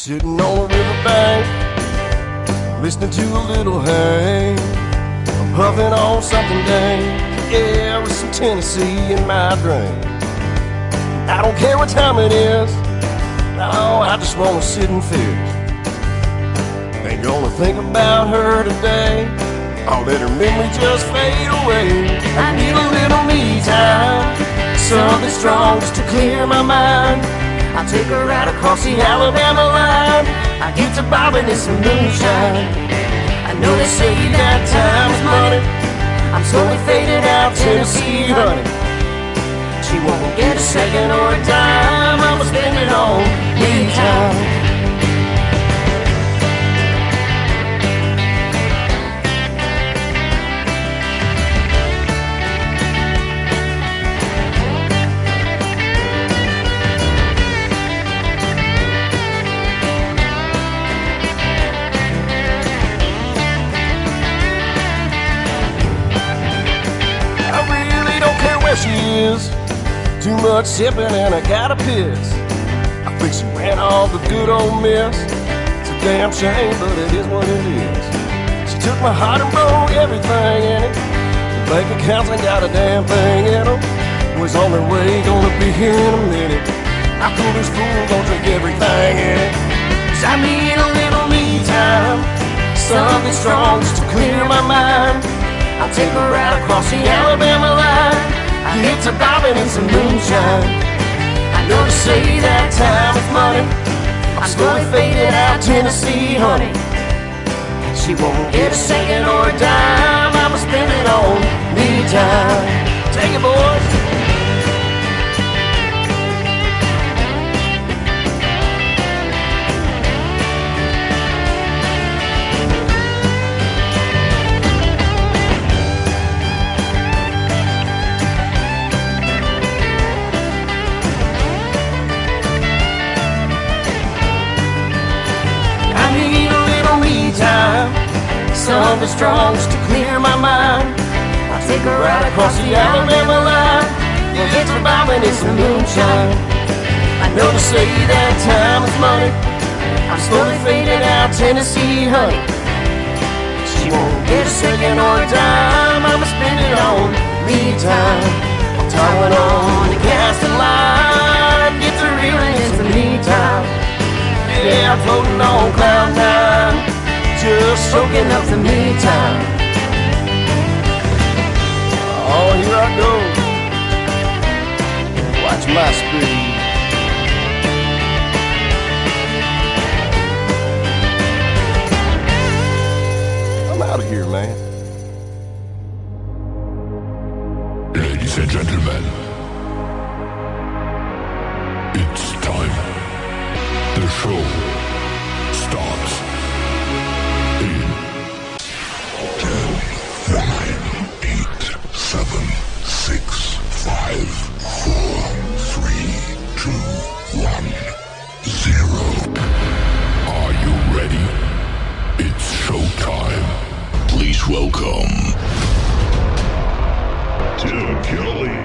Sitting on the riverbank, listening to a little Hank. I'm puffing on something dank, yeah, with some Tennessee in my drink. I don't care what time it is, no, I just wanna sit and fish. Ain't gonna think about her today, I'll let her memory just fade away. I need a little me time, something strong just to clear my mind. I'll take her right across the Alabama line. I get to bobbing in some moonshine. I know they say that time is money. I'm slowly fading out Tennessee, honey. She won't get a second or a dime. I'ma spend it on me time. She is too much sipping and I gotta piss. I think she ran off the good old miss. It's a damn shame, but it is what it is. She took my heart and broke everything in it. The bank accounts ain't got a damn thing in them. Was on their way, gonna be here in a minute. I cool this fool, gonna drink everything in it. 'Cause I need a little me time, something strong just to clear my mind. I'll take her right across the Alabama line. I get to bobbing in some moonshine. I know they say that time is money. I'm slowly fading out Tennessee, honey. She won't get a second or a dime. I'ma spend it on me time. Take it, boys. Time, something strong just to clear my mind. I'll take her right across the Alabama line. We'll get to bobbing in some moonshine. I know they say that time is money. I'm slowly fading out Tennessee, honey. She won't get a second or a dime. I'ma spend it on me time. I'm towing on the casting line. Get to reeling in some me time. Yeah, I'm floating on cloud nine, just soaking up the me time. Oh, here I go. Watch my speed. I'm out of here, man. Ladies and gentlemen, it's time. The show starts. 10, 9, 8, 7, 6, 5, 4, 3, 2, 1, 0. Are you ready? It's showtime. Please welcome Tim Kelly.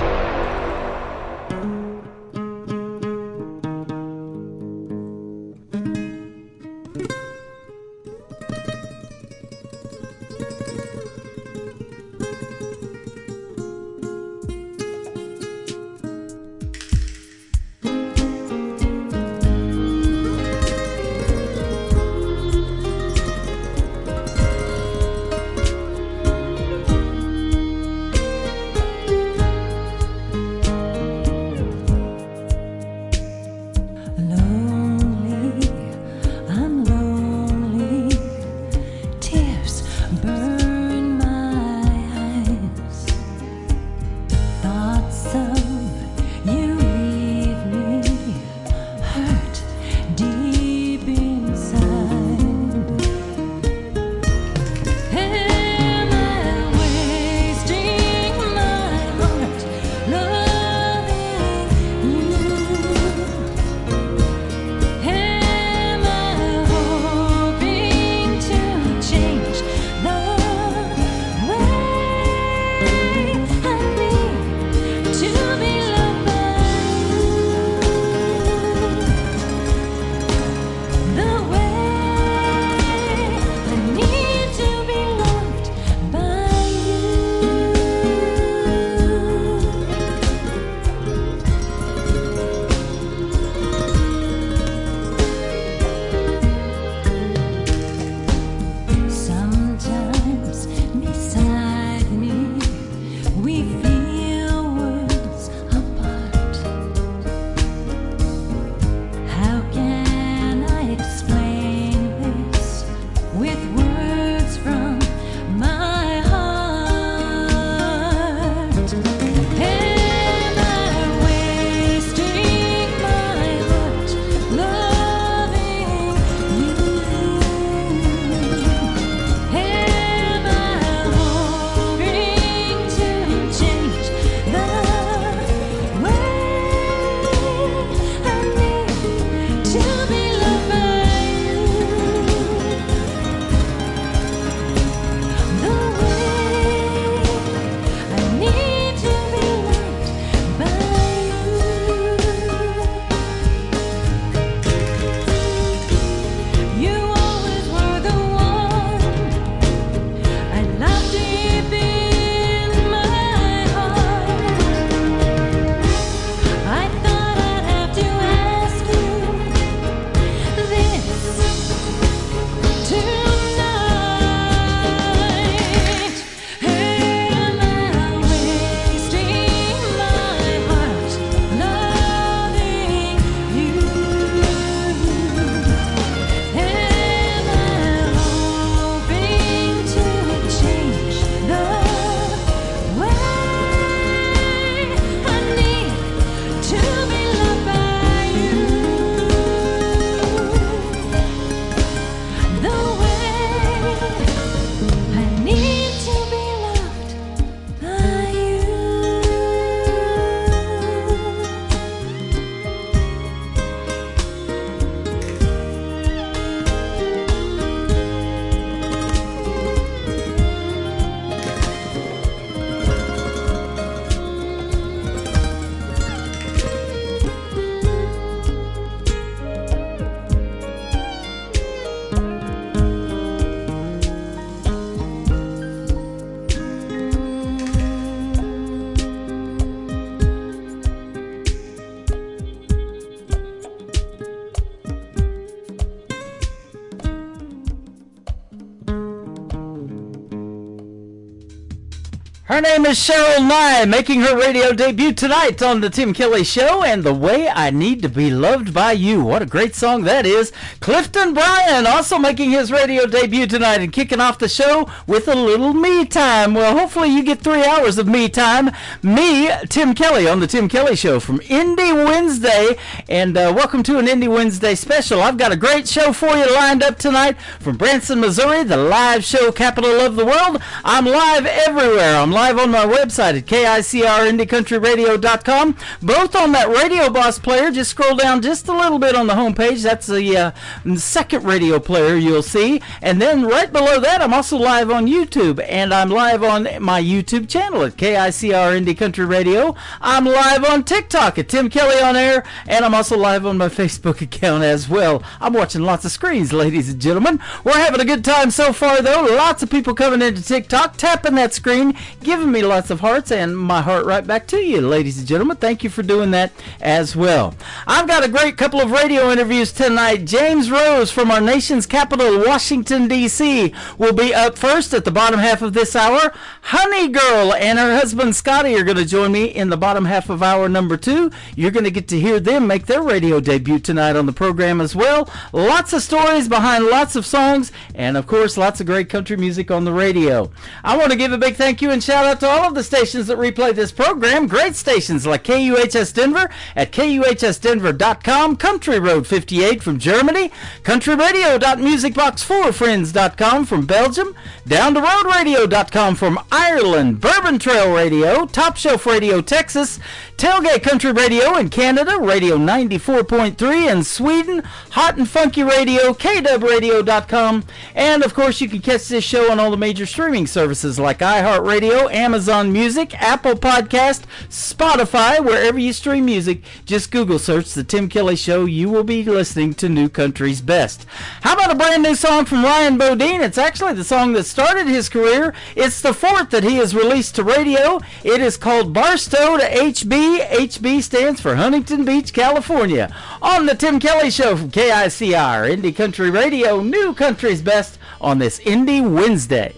Her name is Cheryl Nye, making her radio debut tonight on the Tim Kelly Show, and The Way I Need to Be Loved by You. What a great song that is. Clifton Bryan also making his radio debut tonight and kicking off the show with a little me time. Well, hopefully you get 3 hours of me time. Me, Tim Kelly, on the Tim Kelly Show from Indie Wednesday, and welcome to an Indie Wednesday special. I've got a great show for you lined up tonight from Branson, Missouri, the live show capital of the world. I'm live everywhere. I'm live on my website at KICRIndieCountryRadio.com. Both on that Radio Boss player. Just scroll down just a little bit on the homepage. That's the second radio player you'll see. And then right below that, I'm also live on YouTube. And I'm live on my YouTube channel at KICR Indie Country Radio. I'm live on TikTok at Tim Kelly on Air. And I'm also live on my Facebook account as well. I'm watching lots of screens, ladies and gentlemen. We're having a good time so far, though. Lots of people coming into TikTok, tapping that screen, giving me lots of hearts, and my heart right back to you, ladies and gentlemen. Thank you for doing that as well. I've got a great couple of radio interviews tonight. James Rose from our nation's capital, Washington, D.C., will be up first at the bottom half of this hour. Honey Girl and her husband Scotty are going to join me in the bottom half of hour number 2. You're going to get to hear them make their radio debut tonight on the program as well. Lots of stories behind lots of songs, and of course lots of great country music on the radio. I want to give a big thank you and shout out to all of the stations that replay this program. Great stations like KUHS Denver at KUHSdenver.com, Country Road 58 from Germany, countryradio.musicbox4friends.com from Belgium, downtheroadradio.com from Ireland, Bourbon Trail Radio, Top Shelf Radio Texas, Tailgate Country Radio in Canada, Radio 94.3 in Sweden, Hot and Funky Radio, KWradio.com, and of course you can catch this show on all the major streaming services like iHeartRadio, Amazon Music, Apple Podcast, Spotify, wherever you stream music. Just Google search The Tim Kelly Show. You will be listening to New Country's Best. How about a brand new song from Ryan Bodine? It's actually the song that started his career. It's the fourth that he has released to radio. It is called Barstow to HB. HB stands for Huntington Beach, California. On The Tim Kelly Show from KICR, Indie Country Radio, New Country's Best on this Indie Wednesday.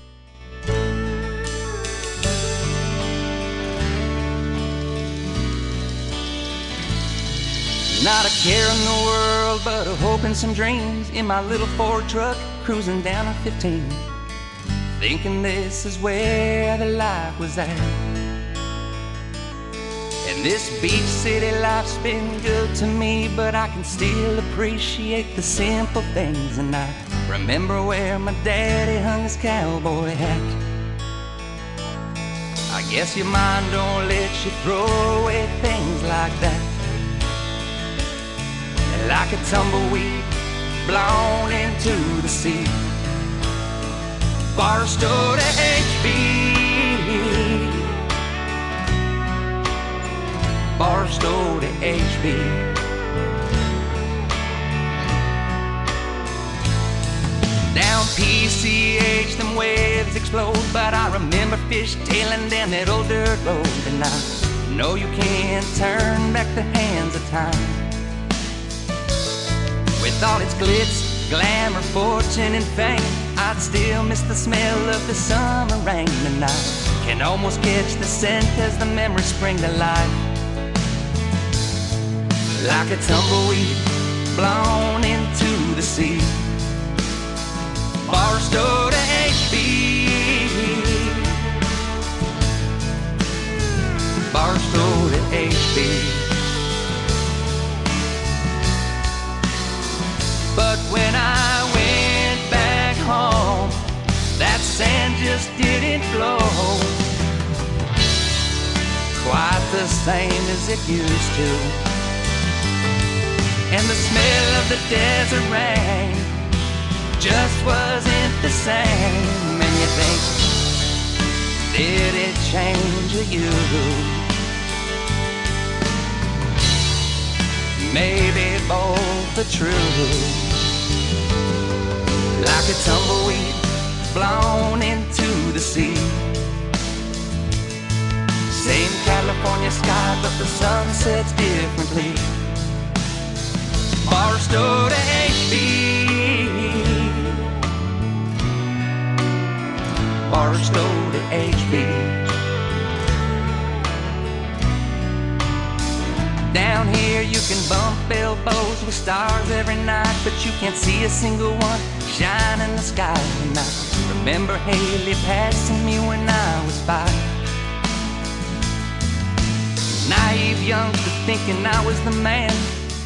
Not a care in the world, but a hope and some dreams in my little Ford truck, cruising down on 15, thinking this is where the life was at. And this beach city life's been good to me, but I can still appreciate the simple things. And I remember where my daddy hung his cowboy hat. I guess your mind don't let you throw away things like that. Like a tumbleweed blown into the sea. Barstow to HB, Barstow to HB. Down PCH, them waves explode, but I remember fishtailing down that old dirt road. And I know you can't turn back the hands of time. With all its glitz, glamour, fortune, and fame, I'd still miss the smell of the summer rain. And I can almost catch the scent as the memories spring to life. Like a tumbleweed blown into the sea. Barstow to HB, Barstow to HB. But when I went back home, that sand just didn't flow quite the same as it used to. And the smell of the desert rain just wasn't the same. And you think, did it change you? Maybe both are true. Like a tumbleweed blown into the sea. Same California sky, but the sun sets differently. Barstow to HB, Barstow to HB. Down here you can bump elbows with stars every night, but you can't see a single one shine in the sky. And I remember Haley passing me when I was 5. Naive youngster thinking I was the man.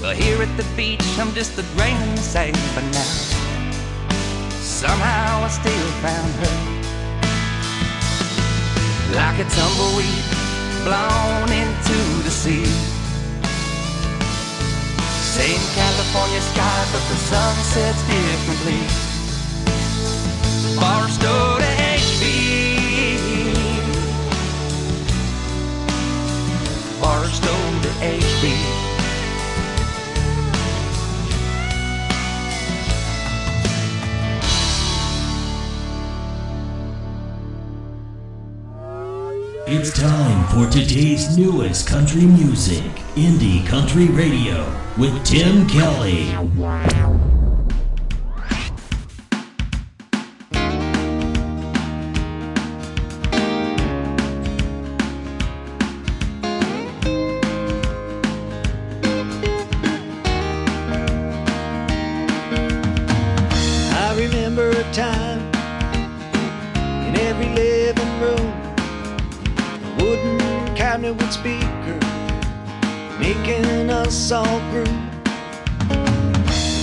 Well, here at the beach I'm just a grain in the sand. But now somehow I still found her, like a tumbleweed blown into the sea. Same California sky, but the sun sets differently. Barstow to HB, Barstow to HB. It's time for today's newest country music, Indie Country Radio, with Tim Kelly. I remember a time in every living room, wooden cabinet with speaker, making us all groove.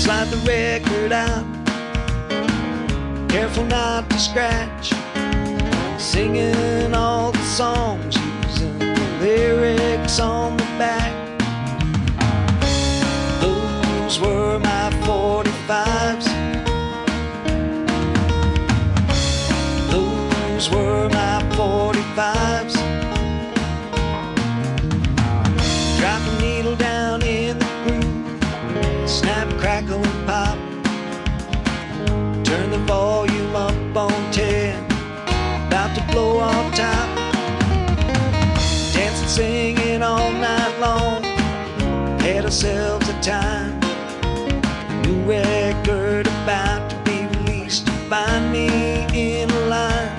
Slide the record out, careful not to scratch, singing all the songs, using the lyrics on the back. Those were my 45s. Those were my 45s. Drop a needle down in the groove, snap, crackle, and pop. Turn the volume up on 10, about to blow off top. Dancing, singing all night long, had ourselves a time. New record about to be released, to find me in a line.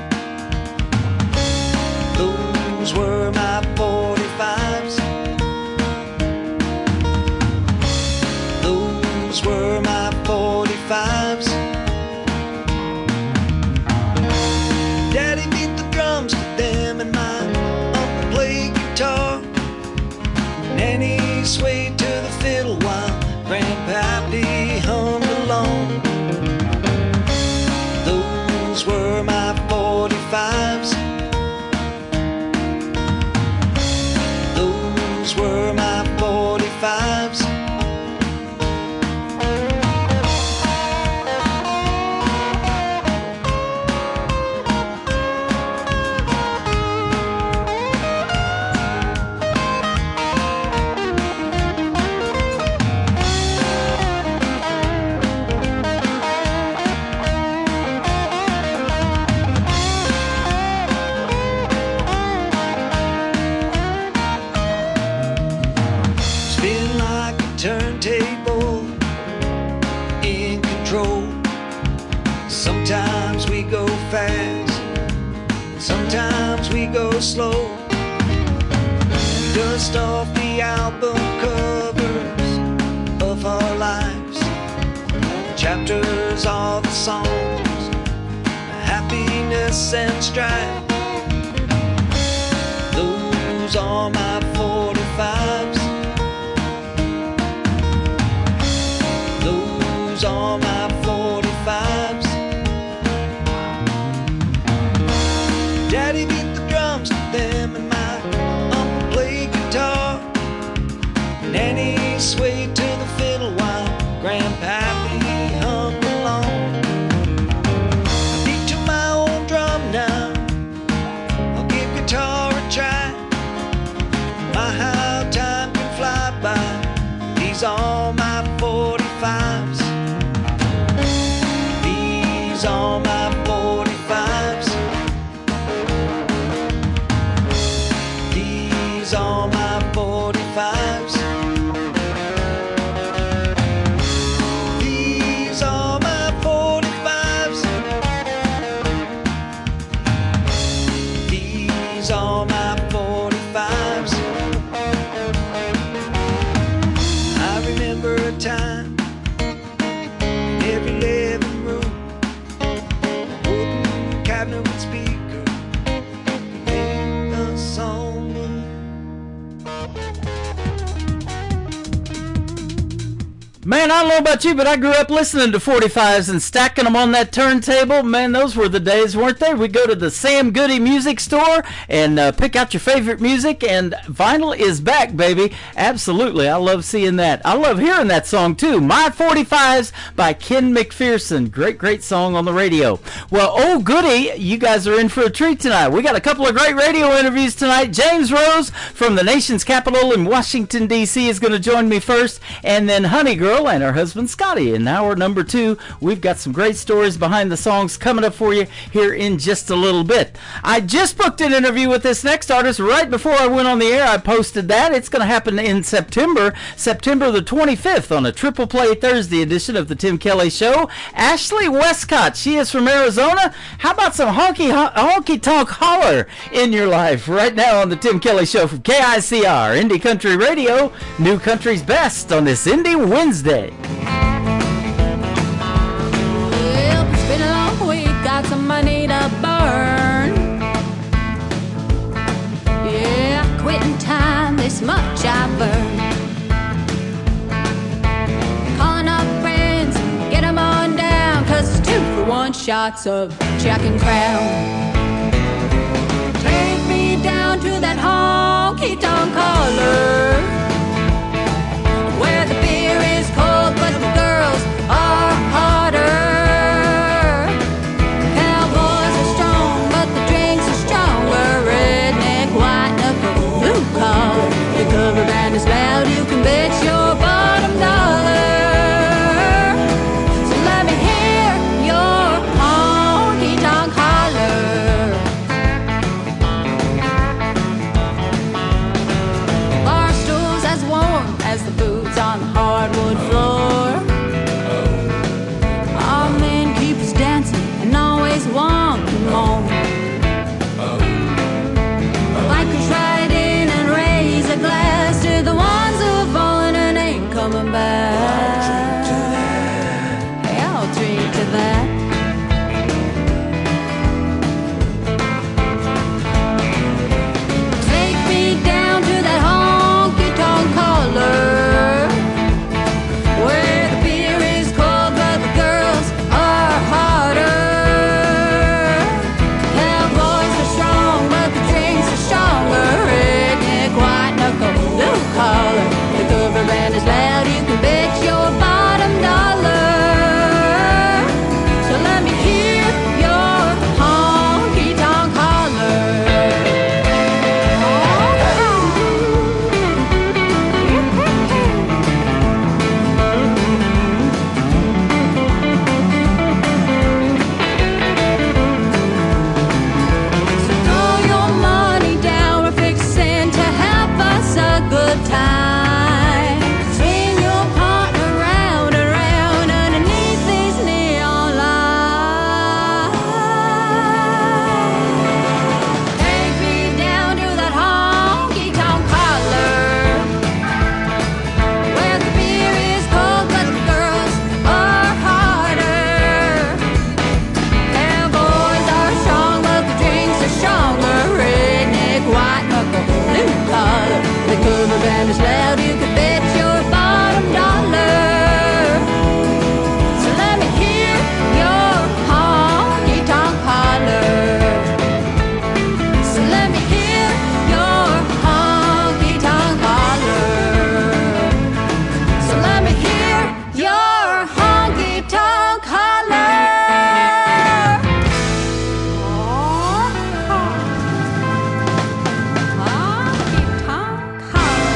Those were my 45s. Those were my 45s. Daddy beat the drums to them and my uncle played guitar. Nanny swayed to the fiddle while Grandpappy hummed along. Those were my 45s. Those were my 45s. Spin like a turntable, in control. Sometimes we go fast, sometimes we go slow. Dust off the album covers of our lives. Chapters are the songs, happiness and strife. Those are my 45s. Those are my 45s. Daddy beat the drums to them and my uncle played guitar. Nanny swayed to the fiddle while Grandpappy hummed along. I beat to my old drum now, I'll give guitar a try. My how time can fly by, these are my 45s. These are my 45s. These are my 45s. These are my 45s. These are my 45s. Man, I don't know about you, but I grew up listening to 45s and stacking them on that turntable. Man, those were the days, weren't they? We'd go to the Sam Goody music store and pick out your favorite music, and vinyl is back, baby. Absolutely. I love seeing that. I love hearing that song, too. My 45s by Ken McPherson. Great, great song on the radio. Well, oh, goody, you guys are in for a treat tonight. We got a couple of great radio interviews tonight. James Rose from the nation's capital in Washington, D.C. is going to join me first, and then Honey Girl and her husband Scotty. In hour number 2, we've got some great stories behind the songs coming up for you here in just a little bit. I just booked an interview with this next artist right before I went on the air. I posted that. It's going to happen in September the 25th on a Triple Play Thursday edition of the Tim Kelly Show. Ashley Westcott, she is from Arizona. How about some honky tonk holler in your life right now on the Tim Kelly Show from KICR, Indie Country Radio, New Country's Best on this Indie Wednesday. Well, it's been a long week, got some money to burn. Yeah, quitting time, this much I've earned. Calling up friends, get them on down, 'cause it's 2-for-1 shots of Jack and Crown. Take me down to that honky-tonk holler, where the beer is cold but the girls are hotter. Cowboys are strong but the drinks are stronger. Redneck, white knuckle, blue collar. The cover band is loud, you can bet your bottom dollar. So let me hear your honky-tonk holler. Bar stools as warm as the boots on the hardwood floor. Our men keep us dancing and always wanting more. Bikers ride in and raise a glass to the ones who have fallen and ain't coming back. Hey, I'll drink to that. Take me down to that honky-tonk holler, where the beer is cold but the girls are hotter. Cowboys are strong but the drinks are stronger. Redneck, white knuckle, blue collar. The cover band is loud, you can bet your bottom dollar. So let me hear your honky-tonk holler. So throw your money down, we're fixing to have us a good time. Swing your partner round and round underneath these neon lights. Take me down to that honky-tonk holler, where the beer is cold but the girls are harder. Cowboys are strong but the drinks are stronger. Redneck, white knuckle, blue collar. The cover band is loud, you can bet your bottom dollar. So let me hear your honky-tonk holler. So let me hear your honky-tonk holler. So let me hear your honky-tonk holler. Honky-tonk holler.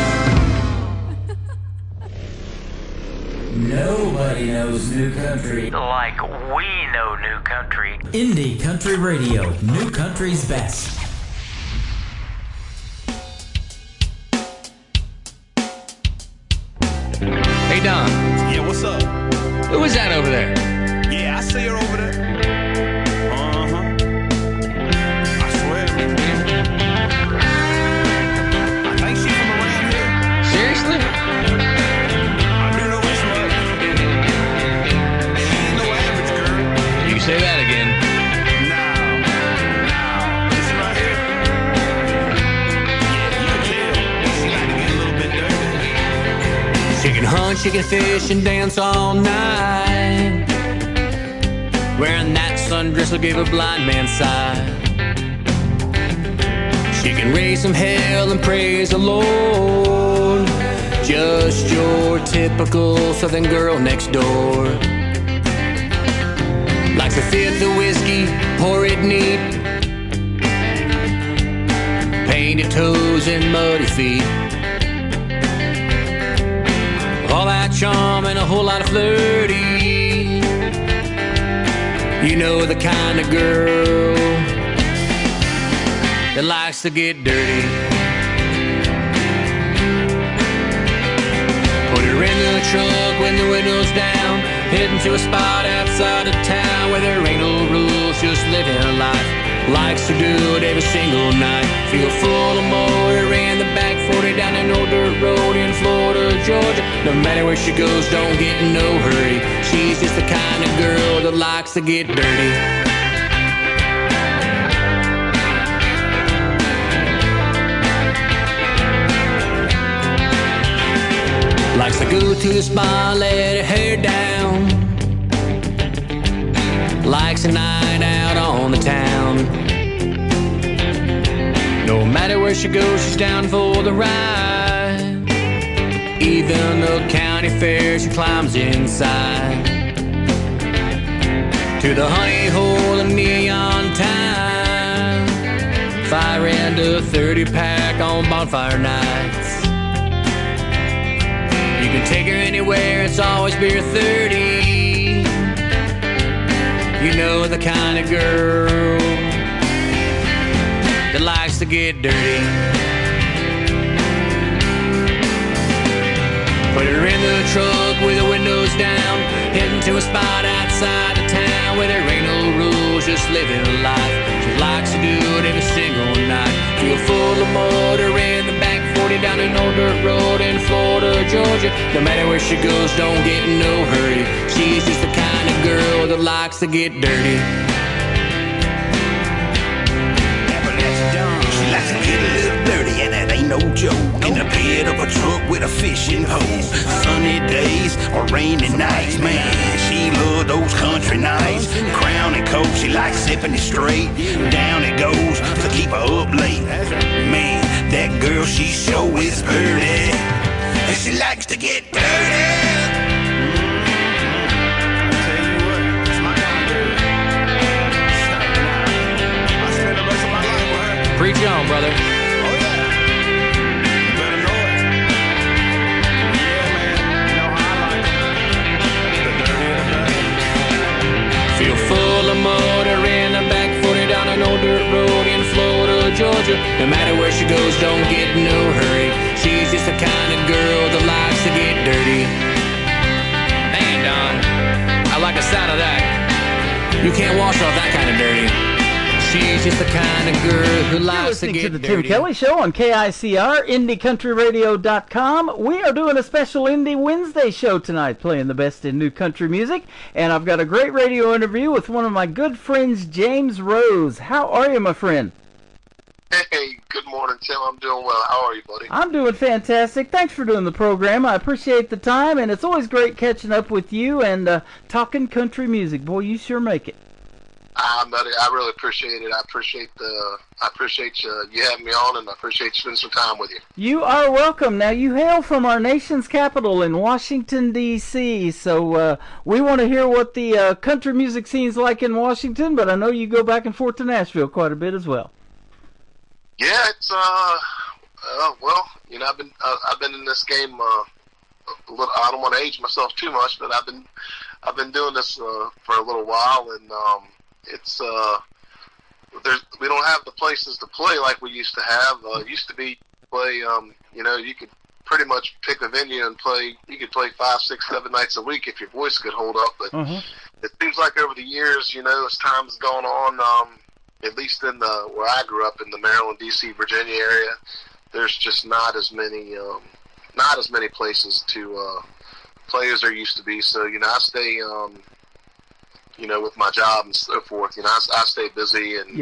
Nobody knows new country Like we know new country. Indie Country Radio, New Country's Best. Hey, Don, Yeah, what's up? who is that over there? Yeah, I see her over there. Uh-huh. I swear. I think she's from around here. Seriously? I do know which way. She ain't no average girl. You say that again. No. This right here. Yeah, you can tell. She like to get a little bit dirty. She can hunt, she can fish and dance all night. Wearing that sundress will give a blind man sight. She can raise some hell and praise the Lord. Just your typical southern girl next door. Likes to fit the whiskey, pour it neat. Painted toes and muddy feet. All that charm and a whole lot of flirty. You know the kind of girl that likes to get dirty. Put her in the truck when the window's down, heading to a spot outside of town where there ain't no rules, just living life. Likes to do it every single night. Feel full of motor in the back 40 down an old dirt road in Florida, Georgia. No matter where she goes, don't get in no hurry. She's just the kind of girl that likes to get dirty. Likes to go to the spa, let her hair down. Likes a night out on the town. No matter where she goes, she's down for the ride. Even the county fair, she climbs inside. To the honey hole in neon time. Fire into 30-pack on bonfire nights. You can take her anywhere, it's always beer 30. You know the kind of girl that likes to get dirty. Put her in the truck with the windows down, heading to a spot outside of town where there ain't no rules, just living life. She likes to do it every single night. Feel full of motor in the back 40 down an old dirt road in Florida, Georgia. No matter where she goes, don't get in no hurry. She's just the kind of girl that likes to get dirty. She likes to get a little dirty, and that ain't no joke. In the bed of a truck with a fishing pole. Sunny days or rainy nights, man. She loves those country nights. Crown and Coke, she likes sipping it straight. Down it goes to keep her up late. Man, that girl, she sure is pretty, and she likes to get dirty. Preach on, brother. Oh, yeah. You better know it. Yeah, man. You know how I like it. The dirtier the better. Feel full of motor in the back 40 down an old dirt road in Florida, Georgia. No matter where she goes, don't get in no hurry. She's just the kind of girl that likes to get dirty. Man, Don, I like the sound of that. You can't wash off that kind of dirty. She's just the kind of girl who likes to get to the dirty. Tim Kelly Show on KICR, IndieCountryRadio.com. We are doing a special Indie Wednesday show tonight, playing the best in new country music. And I've got a great radio interview with one of my good friends, James Rose. How are you, my friend? Hey, good morning, Tim. I'm doing well. How are you, buddy? I'm doing fantastic. Thanks for doing the program. I appreciate the time, and it's always great catching up with you and talking country music. Boy, you sure make it. Buddy, I really appreciate it. I appreciate you having me on, and I appreciate you spending some time with you. You are welcome. Now, you hail from our nation's capital in Washington, D.C., so we want to hear what the country music scene's like in Washington, but I know you go back and forth to Nashville quite a bit as well. Yeah, it's well, you know, I've been in this game a little. I don't want to age myself too much, but I've been doing this for a little while, and it's we don't have the places to play like we used to have. It used to be play, you know, you could pretty much pick a venue and play. You could play 5, 6, 7 nights a week if your voice could hold up. But it seems like over the years, you know, as time's gone on, at least in where I grew up in the Maryland, D.C., Virginia area, there's just not as many places to play as there used to be. So, you know, I stay, you know, with my job and so forth, you know, I stay busy, and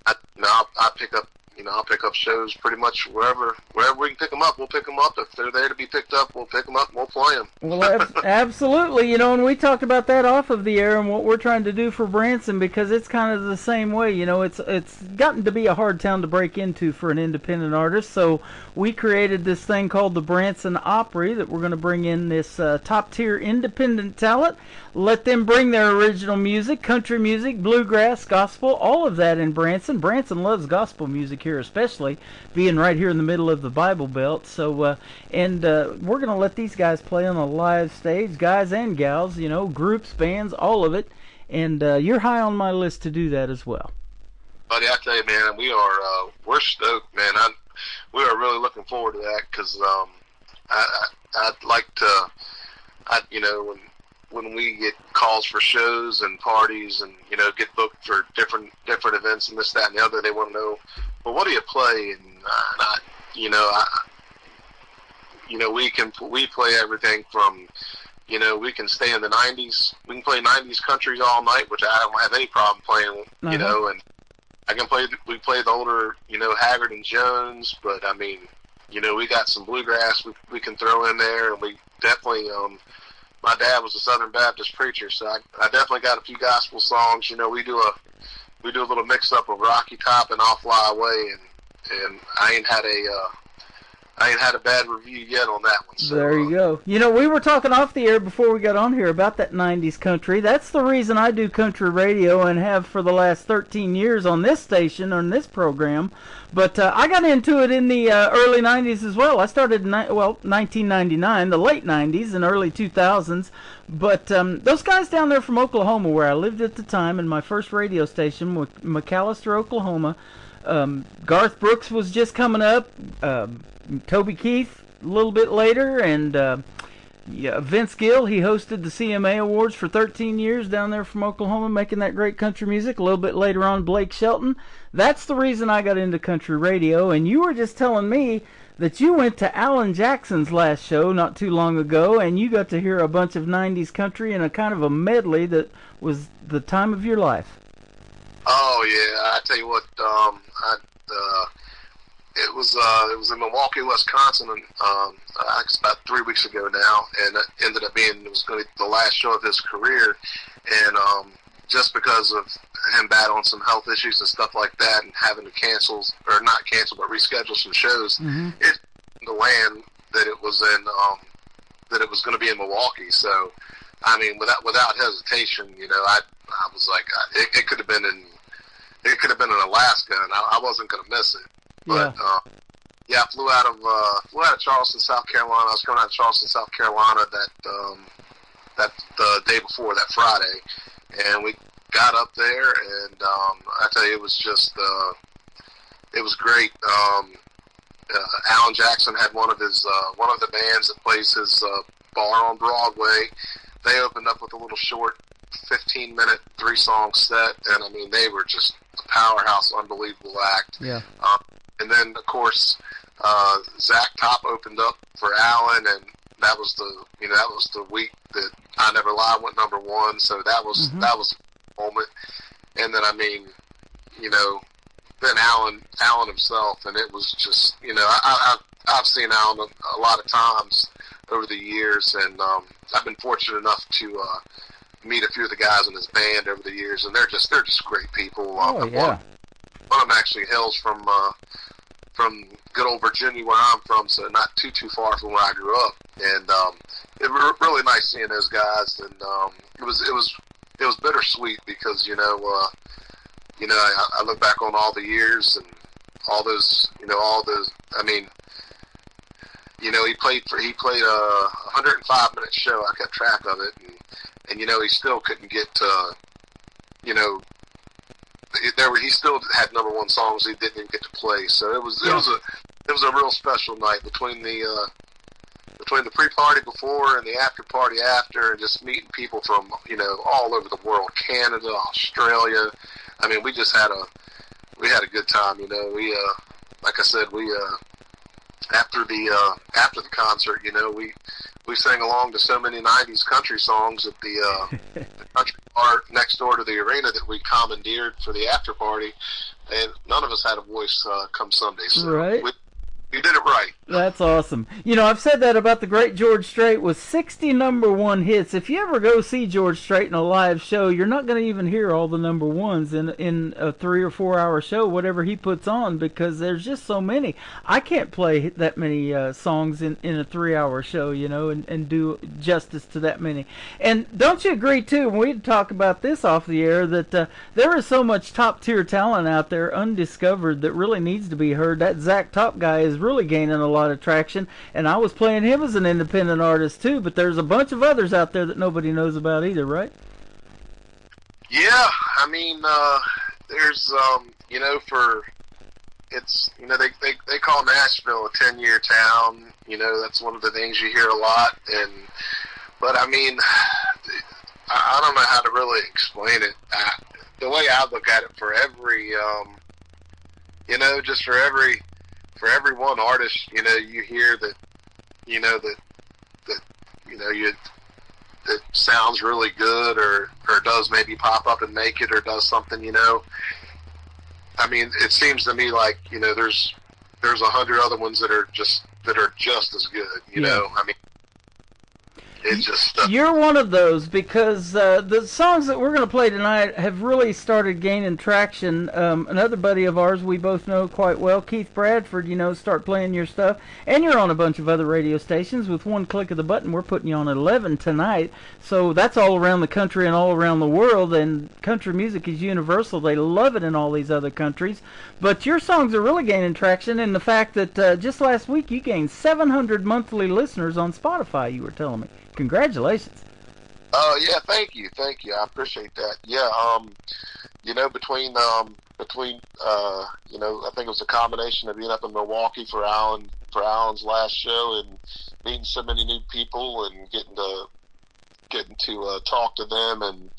I pick up, I'll pick up shows pretty much wherever we can pick them up. We'll pick them up. If they're there to be picked up, we'll pick them up and we'll play them. Well, absolutely. And we talked about that off of the air and what we're trying to do for Branson, because it's kind of the same way. It's gotten to be a hard town to break into for an independent artist. So we created this thing called the Branson Opry that we're going to bring in this top-tier independent talent, let them bring their original music, country music, bluegrass, gospel, all of that in Branson. Branson loves gospel music here, especially being right here in the middle of the Bible Belt. So, we're going to let these guys play on a live stage, guys and gals, groups, bands, all of it. And you're high on my list to do that as well. Buddy, I tell you, man, we're stoked, man. We are really looking forward to that, because I'd like to, when we get calls for shows and parties and get booked for different events and this, that, and the other, they want to know, well, what do you play? And we play everything from, we can stay in the 90s. We can play 90s country all night, which I don't have any problem playing. And I can play. We play the older, Haggard and Jones, but I mean, we got some bluegrass we can throw in there, and we definitely. My dad was a Southern Baptist preacher, so I definitely got a few gospel songs. We do a little mix up of Rocky Top and I'll Fly Away, and I ain't had a bad review yet on that one. So, there you go. We were talking off the air before we got on here about that 90s country. That's the reason I do country radio and have for the last 13 years on this station, on this program. But I got into it in the early 90s as well. I started in 1999, the late 90s and early 2000s. But those guys down there from Oklahoma, where I lived at the time, in my first radio station, McAllister, Oklahoma, Garth Brooks was just coming up, Toby Keith a little bit later, and Vince Gill, he hosted the CMA Awards for 13 years down there from Oklahoma, making that great country music. A little bit later on, Blake Shelton. That's the reason I got into country radio. And you were just telling me that you went to Alan Jackson's last show not too long ago, and you got to hear a bunch of 90s country and a kind of a medley that was the time of your life. Oh yeah, I tell you what, it was in Milwaukee, Wisconsin, and it's about 3 weeks ago now, and it ended up being it was going to be the last show of his career, and just because of him battling some health issues and stuff like that, and having to reschedule some shows, it the land that it was in, that it was going to be in Milwaukee. So, I mean, without hesitation, I was like, it could have been in Alaska, and I wasn't going to miss it. But I flew out of Charleston, South Carolina. I was coming out of Charleston, South Carolina that the day before, that Friday, and we got up there, and I tell you, it was just it was great. Alan Jackson had one of the bands that plays his bar on Broadway. They opened up with a little short 15-minute 3-song set, and I mean, they were just a powerhouse, unbelievable act. Yeah. And then, of course, Zach Top opened up for Alan, and that was the week that I Never Lie went #1. So that was a moment. And then, I mean, then Alan himself, and it was just, I've seen Alan a lot of times over the years, and I've been fortunate enough to meet a few of the guys in his band over the years, and they're just great people. Oh yeah. One of them actually hails from good old Virginia, where I'm from, so not too far from where I grew up. And it was really nice seeing those guys. And it was bittersweet because I look back on all the years and all those. I mean, he played a 105-minute show. I kept track of it, and he still couldn't get to he still had #1 songs he didn't even get to play. So it was a real special night between the pre-party before and the after party after, and just meeting people from all over the world, Canada, Australia. I mean, we had a good time. We like I said, we after the concert, we sang along to so many 90s country songs at the country bar next door to the arena that we commandeered for the after party, and none of us had a voice come Sunday. So right. We did it right. That's awesome. You know, I've said that about the great George Strait with 60 number one hits. If you ever go see George Strait in a live show, you're not going to even hear all the number ones in a 3 or 4 hour show, whatever he puts on, because there's just so many. I can't play that many songs in a 3 hour show, you know, and do justice to that many. And don't you agree, too, when we talk about this off the air, that there is so much top tier talent out there undiscovered that really needs to be heard? That Zach Top guy is really gaining a lot of traction, and I was playing him as an independent artist too, but there's a bunch of others out there that nobody knows about either, right? Yeah, I mean, there's you know, it's, you know, they call Nashville a 10-year town. You know, that's one of the things you hear a lot, but I mean, I don't know how to really explain it. The way I look at it, for every you know, just for every one artist, you know, you hear that, you know, that you know, that sounds really good, or does maybe pop up and make it, or does something, you know. I mean, it seems to me like, you know, there's 100 other ones that are just as good, you know. I mean, it's just you're one of those, because the songs that we're going to play tonight have really started gaining traction. Another buddy of ours we both know quite well, Keith Bradford, you know, start playing your stuff, and you're on a bunch of other radio stations. With one click of the button, we're putting you on at 11 tonight, so that's all around the country and all around the world. And country music is universal. They love it in all these other countries, but your songs are really gaining traction, and the fact that just last week you gained 700 monthly listeners on Spotify, you were telling me. Congratulations. Yeah, thank you. I appreciate that. Yeah, you know, between you know, I think it was a combination of being up in Milwaukee for Alan's last show, and meeting so many new people, and getting to talk to them and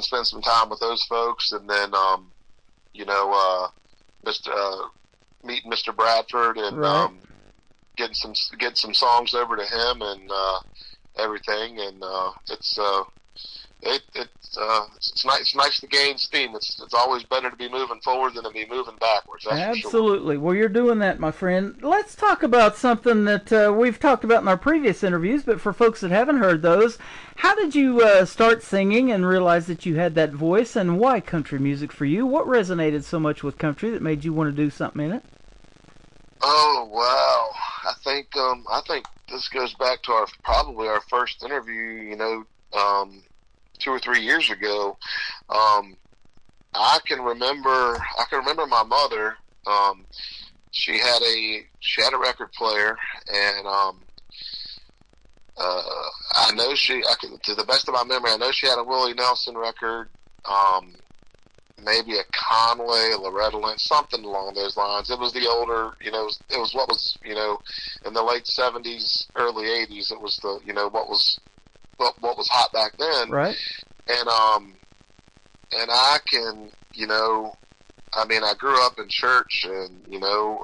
spend some time with those folks, and then you know, meeting Mr. Bradford, and right. getting some songs over to him, and everything, and it's nice to gain steam. It's always better to be moving forward than to be moving backwards. That's absolutely. For sure. Well, you're doing that, my friend. Let's talk about something that we've talked about in our previous interviews, but for folks that haven't heard those, how did you start singing and realize that you had that voice, and why country music for you? What resonated so much with country that made you want to do something in it? Oh, wow. I think this goes back to probably our first interview, you know, 2 or 3 years ago. I can remember my mother. She had a record player, and I know to the best of my memory, I know she had a Willie Nelson record, maybe a Conway, a Loretta Lynn, something along those lines. It was the older, you know, it was what was, you know, in the late 70s, early 80s. It was the, you know, what was hot back then. Right. And I can, you know, I mean, I grew up in church, and you know,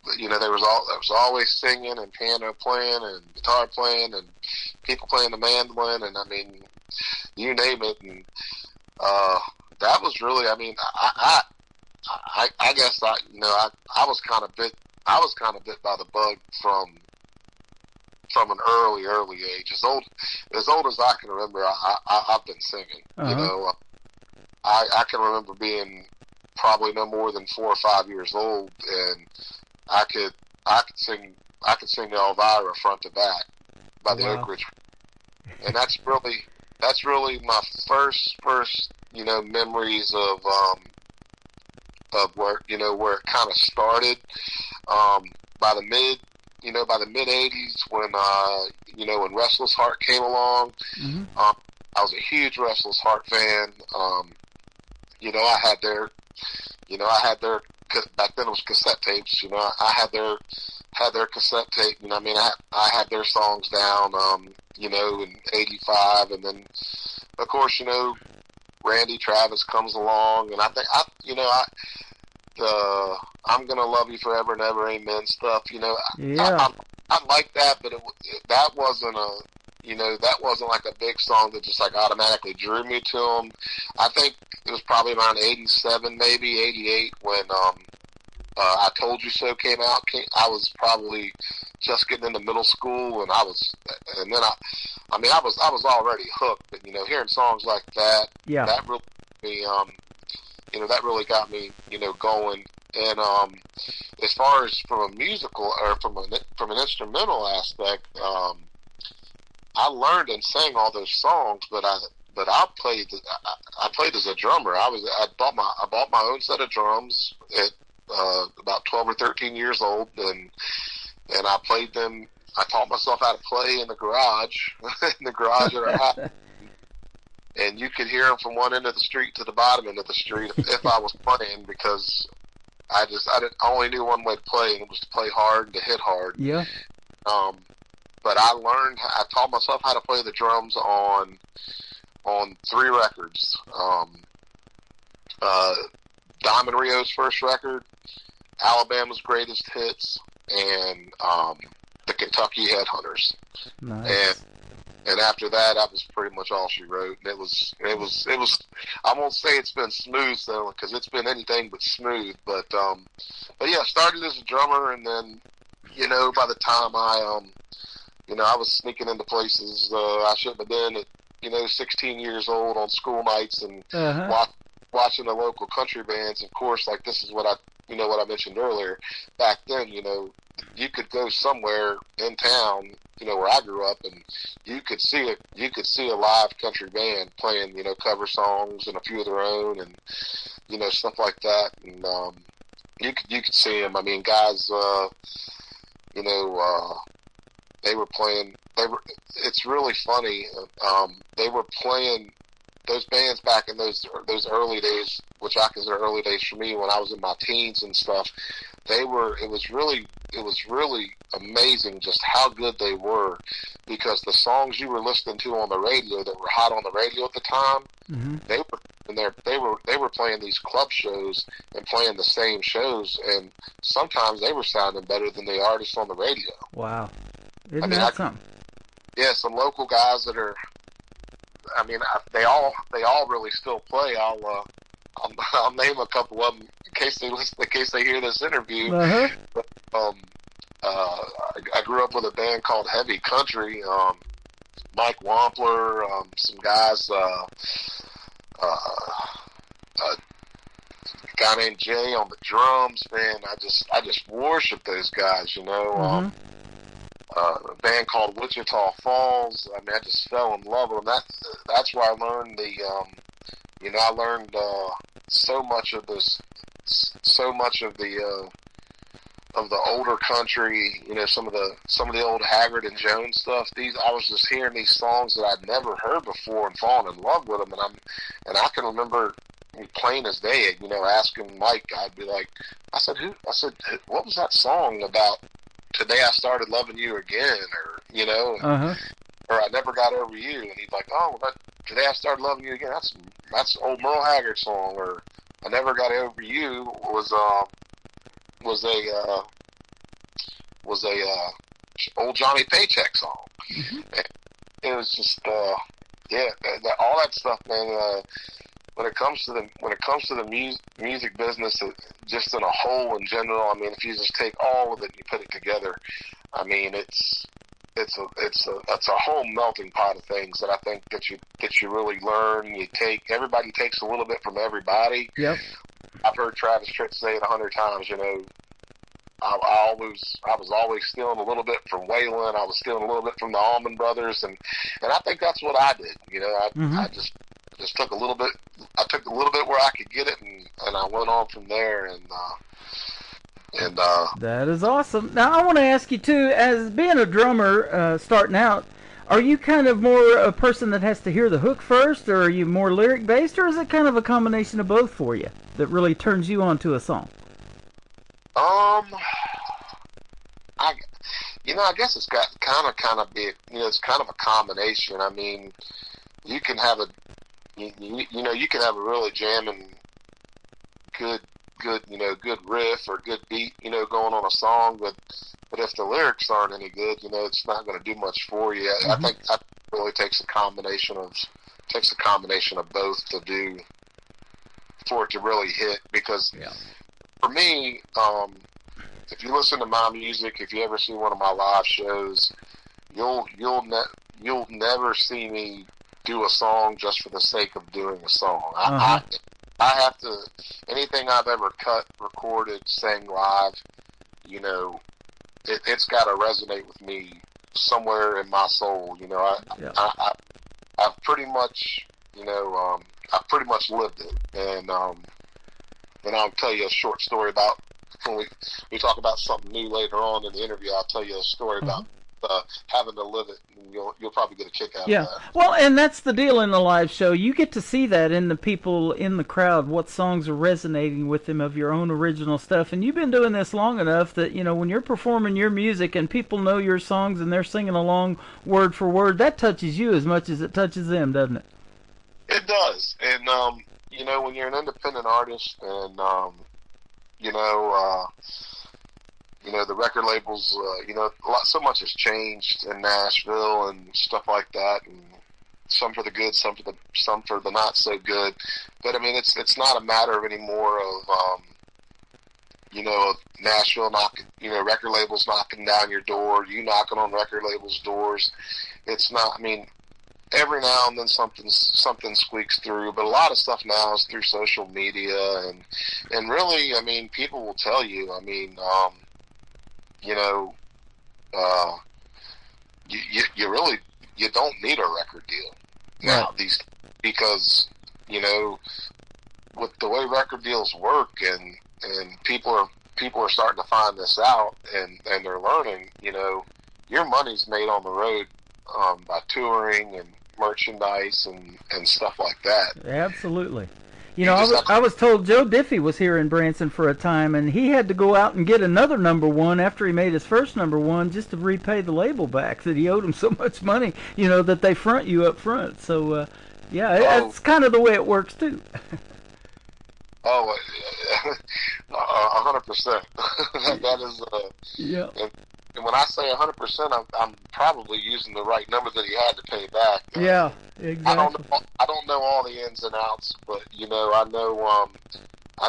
there was always singing and piano playing and guitar playing and people playing the mandolin, and I mean, you name it, and that was really, I mean, I guess I was kind of bit by the bug from an early age. As old as I can remember, I've been singing. Uh-huh. You know, I can remember being probably no more than 4 or 5 years old, and I could sing Elvira front to back by the Oak Ridge, and that's really my first you know, memories of where, you know, where it kind of started. By the mid 80s, when you know, when Restless Heart came along, mm-hmm. I was a huge Restless Heart fan. You know, I had their back then it was cassette tapes. You know, I had their cassette tape. You know, I mean, I had their songs down. You know, in '85, and then of course, you know, Randy Travis comes along, and I think I'm Gonna Love You Forever and Ever, Amen stuff. You know, yeah. I like that, but that wasn't you know, that wasn't like a big song that just like automatically drew me to them. I think it was probably around 87, maybe 88 when I Told You So came out. I was probably just getting into middle school, and I was already hooked. But you know, hearing songs like that, that really that really got me, you know, going. And as far as from a musical or from an instrumental aspect, I learned and sang all those songs, but I played as a drummer. I bought my own set of drums at about 12 or 13 years old, and I played them. I taught myself how to play in the garage, at our house. And you could hear them from one end of the street to the bottom end of the street if I was playing, because I only knew one way to play, and it was to play hard and to hit hard. Yeah. But I taught myself how to play the drums on 3 records. Diamond Rio's first record, Alabama's Greatest Hits, and the Kentucky Headhunters. Nice. And after that, that was pretty much all she wrote. And it was. I won't say it's been smooth though, because it's been anything but smooth. But yeah, started as a drummer, and then, you know, by the time I was sneaking into places I shouldn't have been at, you know, 16 years old on school nights and watching the local country bands. Of course, like this is what I mentioned earlier. Back then, you know, you could go somewhere in town, you know, where I grew up, and you could see a live country band playing, you know, cover songs and a few of their own, and, you know, stuff like that. And you could see them. I mean, guys, you know, they were playing. It's really funny. They were playing those bands back in those early days, which I consider early days for me when I was in my teens and stuff. It was really amazing just how good they were, because the songs you were listening to on the radio that were hot on the radio at the time, they were playing these club shows and playing the same shows, and sometimes they were sounding better than the artists on the radio. Wow. Isn't that something? Yeah, some local guys that are, I mean, they all really still play. I'll name a couple of them in case they hear this interview. But, I grew up with a band called Heavy Country. Mike Wampler, some guys, a guy named Jay on the drums. Man, I just worship those guys. You know. A band called Wichita Falls. I mean, I just fell in love with them. That's where I learned I learned so much of the older country. You know, some of the old Haggard and Jones stuff. I was just hearing these songs that I'd never heard before and falling in love with them. And I can remember plain as day, you know, asking Mike. I'd be like, I said, what was that song about? Today I started loving you again, or, you know, or I never got over you. And he's like, oh, well, today I started loving you again. That's old Merle Haggard song. Or I never got over you was a old Johnny Paycheck song. It was just all that stuff, man. When it comes to the music business, just in a whole in general, I mean, if you just take all of it and you put it together, I mean, it's a whole melting pot of things that I think that you really learn. Everybody takes a little bit from everybody. Yep. I've heard Travis Tritt say it 100 times. You know, I was always stealing a little bit from Waylon. I was stealing a little bit from the Allman Brothers, and I think that's what I did. You know, I just took a little bit. I took a little bit where I could get it, and I went on from there. And that is awesome. Now I want to ask you too, as being a drummer starting out, are you kind of more a person that has to hear the hook first, or are you more lyric based, or is it kind of a combination of both for you that really turns you on to a song? I guess it's got kind of big. You know, it's kind of a combination. I mean, you can have you can have a really jamming good good, good riff or good beat, going on a song, but if the lyrics aren't any good, it's not going to do much for you. I think that really takes a combination of both for it to really hit. Because for me, if you listen to my music, if you ever see one of my live shows, you'll never see me do a song just for the sake of doing a song. I have to, anything I've ever cut, recorded, sang live, it's got to resonate with me somewhere in my soul. I've pretty much, I've pretty much lived it. And I'll tell you a short story about when we talk about something new later on in the interview. I'll tell you a story about having to live it, and you'll probably get a kick out of that. Well, and that's the deal in the live show. You get to see that in the people in the crowd, what songs are resonating with them of your own original stuff. And you've been doing this long enough that, when you're performing your music and people know your songs and they're singing along word for word, that touches you as much as it touches them, doesn't it? It does. And, when you're an independent artist and, the record labels, so much has changed in Nashville and stuff like that, and some for the good, some for the not so good. But I mean, it's not a matter anymore of of Nashville knocking, record labels knocking down your door, you knocking on record labels' doors. It's not. I mean, every now and then something squeaks through, but a lot of stuff now is through social media, and really, I mean, people will tell you. I mean, you don't need a record deal now because with the way record deals work, and people are starting to find this out, and they're learning. Your money's made on the road by touring and merchandise and stuff like that. Absolutely. I was told Joe Diffie was here in Branson for a time, and he had to go out and get another #1 after he made his first #1 just to repay the label back, that he owed him so much money, that they front you up front. So, that's kind of the way it works, too. 100%. That is, and when I say 100%, I'm probably using the right number that he had to pay back. Yeah, exactly. I don't know all the ins and outs, but I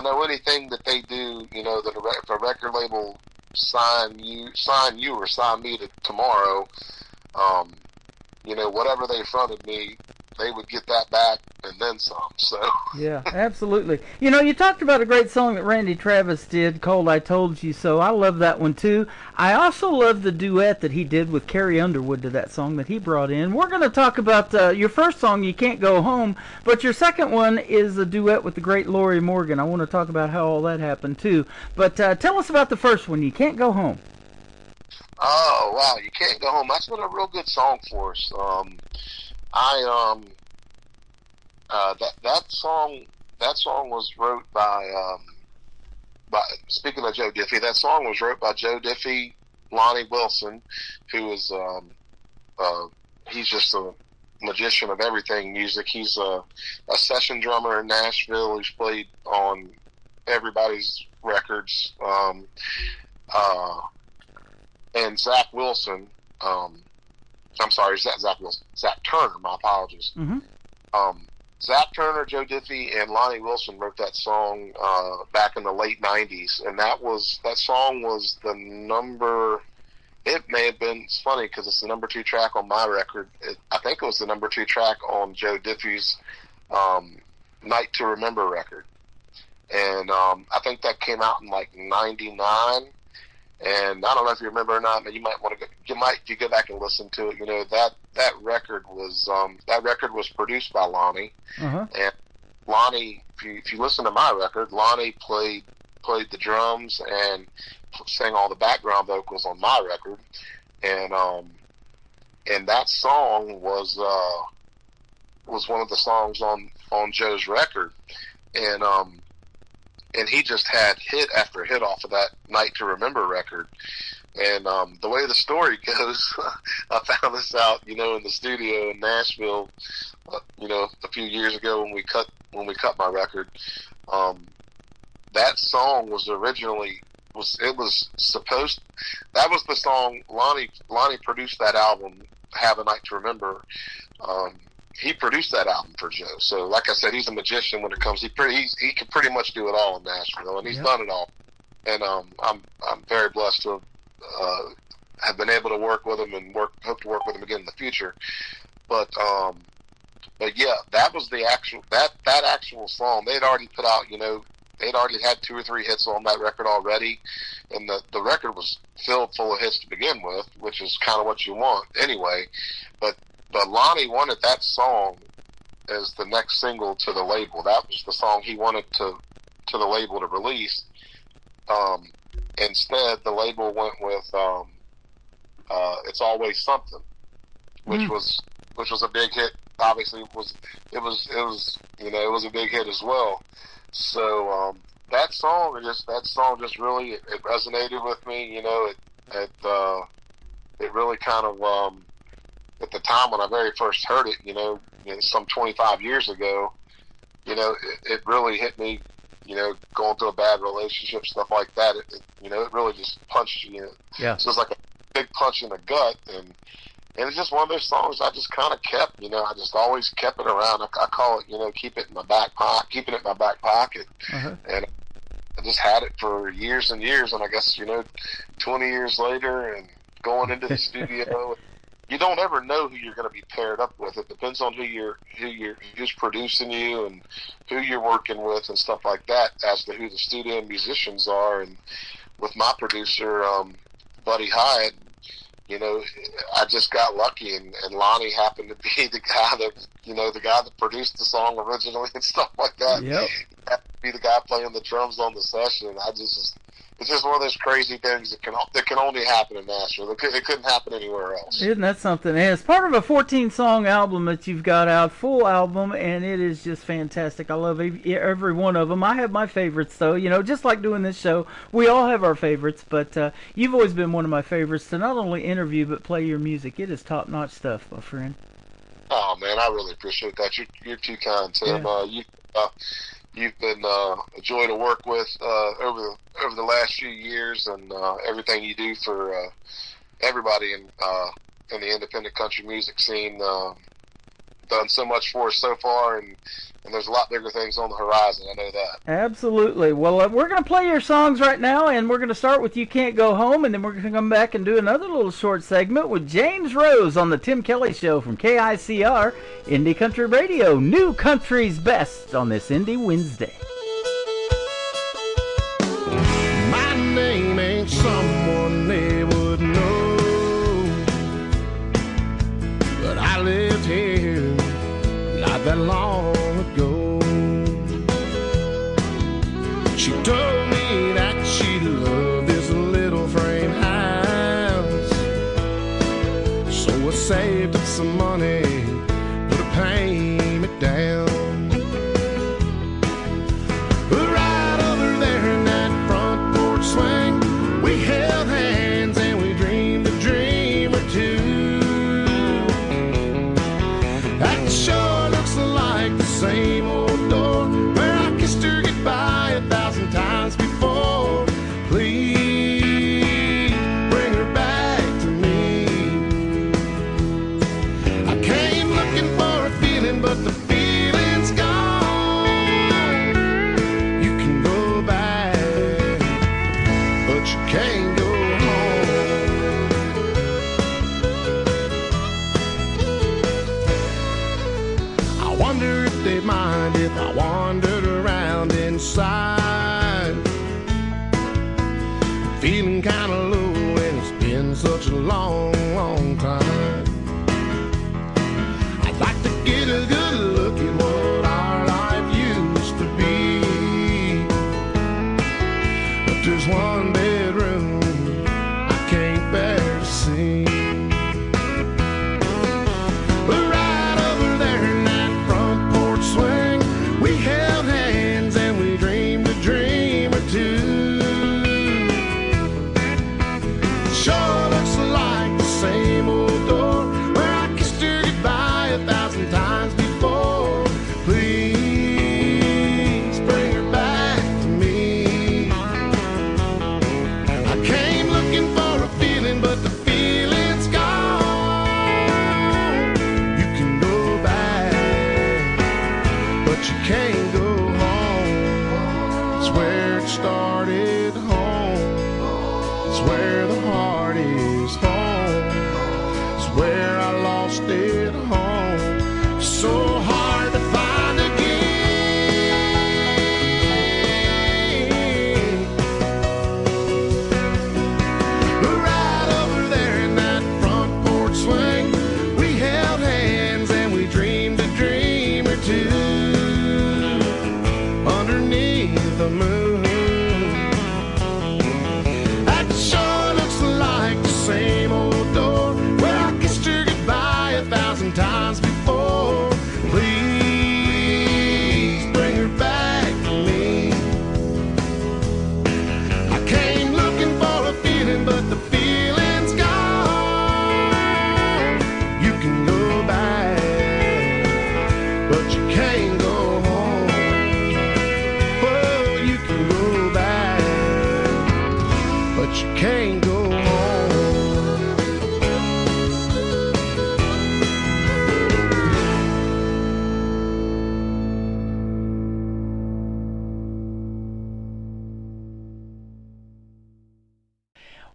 know anything that they do. That if a record label sign you or sign me tomorrow, whatever they fronted me, they would get that back and then some. So yeah, absolutely. You talked about a great song that Randy Travis did called "I Told You So." I love that one too. I also love the duet that he did with Carrie Underwood to that song that he brought in. We're going to talk about your first song, "You Can't Go Home," but your second one is a duet with the great Lorrie Morgan. I want to talk about how all that happened too. But tell us about the first one, "You Can't Go Home." Oh wow, "You Can't Go Home." That's been a real good song for us. That song was wrote by speaking of Joe Diffie, that song was wrote by Joe Diffie, Lonnie Wilson, who is he's just a magician of everything music. He's a session drummer in Nashville who's played on everybody's records. And Zach Wilson, I'm sorry, Zach Wilson, Zach Turner, my apologies. Mm-hmm. Zach Turner, Joe Diffie, and Lonnie Wilson wrote that song back in the late 90s, and that song was the number, it may have been, it's funny because it's the #2 track on my record. I think it was the #2 track on Joe Diffie's Night to Remember record. And I think that came out in like 99. And I don't know if you remember or not, but you might want to if you go back and listen to it, that record was produced by Lonnie. Uh-huh. And Lonnie, if you listen to my record, Lonnie played the drums and sang all the background vocals on my record. And that song was one of the songs on Joe's record. And he just had hit after hit off of that Night to Remember record. And the way the story goes, I found this out, in the studio in Nashville, a few years ago when we cut my record. that song was originally that was the song Lonnie produced that album, Have a Night to Remember. He produced that album for Joe. So like I said, he's a magician when it comes. He can pretty much do it all in Nashville, and he's done it all. And I'm very blessed to have been able to work with him and hope to work with him again in the future. But yeah, that was the actual song. They'd already put out, they'd already had 2 or 3 hits on that record already, and the record was filled full of hits to begin with, which is kind of what you want anyway. But Lonnie wanted that song as the next single to the label. That was the song he wanted to the label to release. Instead, the label went with "It's Always Something," which was a big hit. Obviously, it was a big hit as well. So that song just really it resonated with me. It really kind of at the time when I very first heard it, some 25 years ago, it really hit me. Going through a bad relationship, stuff like that. It really just punched you. Yeah. So it's like a big punch in the gut, and it's just one of those songs I just kind of kept. I just always kept it around. I call it, keeping it in my back pocket. Uh-huh. And I just had it for years and years. And I guess 20 years later, and going into the studio. You don't ever know who you're going to be paired up with. It depends on who's producing you and who you're working with and stuff like that, as to who the studio musicians are. And with my producer, Buddy Hyatt, I just got lucky, and Lonnie happened to be the guy that produced the song originally and stuff like that. Yep. He happened to be the guy playing the drums on the session. It's just one of those crazy things that can only happen in Nashville. It couldn't happen anywhere else. Isn't that something? And it's part of a 14-song album that you've got out, full album, and it is just fantastic. I love every one of them. I have my favorites, though. Just like doing this show, we all have our favorites, but you've always been one of my favorites to not only interview but play your music. It is top-notch stuff, my friend. Oh, man, I really appreciate that. You're too kind, Tim. Yeah. You've been a joy to work with over the last few years, and everything you do for everybody in the independent country music scene. Done so much for us so far, and there's a lot bigger things on the horizon. I know that. Absolutely. Well, we're going to play your songs right now, and we're going to start with "You Can't Go Home," and then we're going to come back and do another little short segment with James Rose on the Tim Kelly Show from KICR, Indie Country Radio, New Country's Best on this Indie Wednesday. My name ain't someone they would know, but I lived here not that long ago. She told me that she loved this little frame house, so I saved up some money, put a payment down. But right over there in that front porch swing, we held hands and we dreamed a dream or two. That sure looks like the same old door where I kissed her goodbye 1,000 times before. Please bring her back to me. I came looking for a feeling, but the feeling's gone. You can go back, but you can't go home. I wonder if they'd mind if I wandered around inside, feeling kinda low and it's been such a long, long time. I'd like to get a good look at what our life used to be, but there's one bedroom I can't bear to see. But right over there in that front porch swing, we held hands and we dreamed a dream or two. Sure looks like the same old door where I kissed her goodbye 1,000 times before. Please bring her back to me. I came looking for a feeling, but the feeling's gone. You can go back, but you can't go home. It's where it started, home. It's where the heart is, home. It's where I lost it, home. So hard to find again. Right over there in that front porch swing, we held hands and we dreamed a dream or two underneath the moon. That sure looks like the same old door where I kissed her goodbye 1,000 times before. Please bring her back to me. I came looking for a feeling, but the feeling's gone. You can go back, but you can't go home. Oh, you can go back, but you can't go home.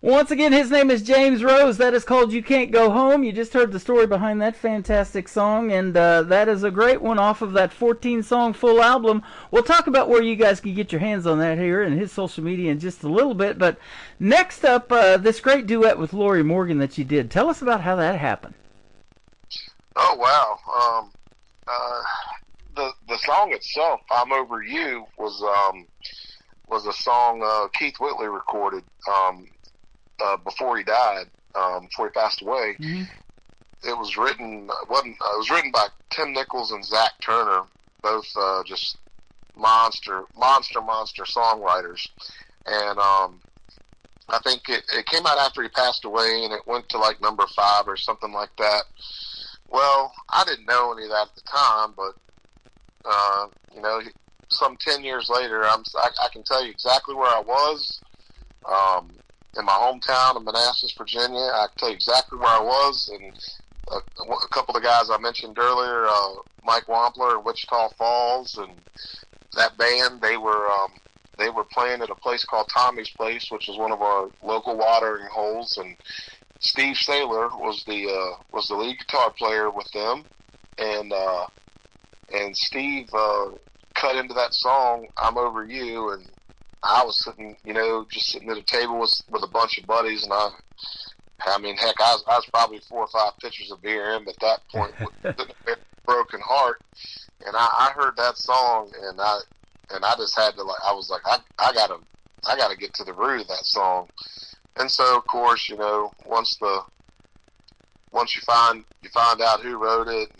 Once again, his name is James Rose. That is called You Can't Go Home. You just heard the story behind that fantastic song, and that is a great one off of that 14-song full album. We'll talk about where you guys can get your hands on that here and his social media in just a little bit. But next up, this great duet with Lori Morgan that you did. Tell us about how that happened. Oh, wow. The song itself, I'm Over You, was a song Keith Whitley recorded before he died, before he passed away. Mm-hmm. It was written by Tim Nichols and Zach Turner, both just monster songwriters. And I think it came out after he passed away, and it went to like number 5 or something like that. Well, I didn't know any of that at the time, but some 10 years later, I can tell you exactly where I was. In my hometown of Manassas, Virginia. I can tell you exactly where I was, and a couple of the guys I mentioned earlier, Mike Wampler in Wichita Falls, and that band, they were playing at a place called Tommy's Place, which is one of our local watering holes, and Steve Saylor was the lead guitar player with them, and Steve cut into that song, I'm Over You, and I was sitting, just sitting at a table with a bunch of buddies, and I mean, heck, I was probably 4 or 5 pitchers of beer in at that point with a broken heart, and I heard that song, and I just had to, I was like, I gotta get to the root of that song, and so of course, once you find out who wrote it,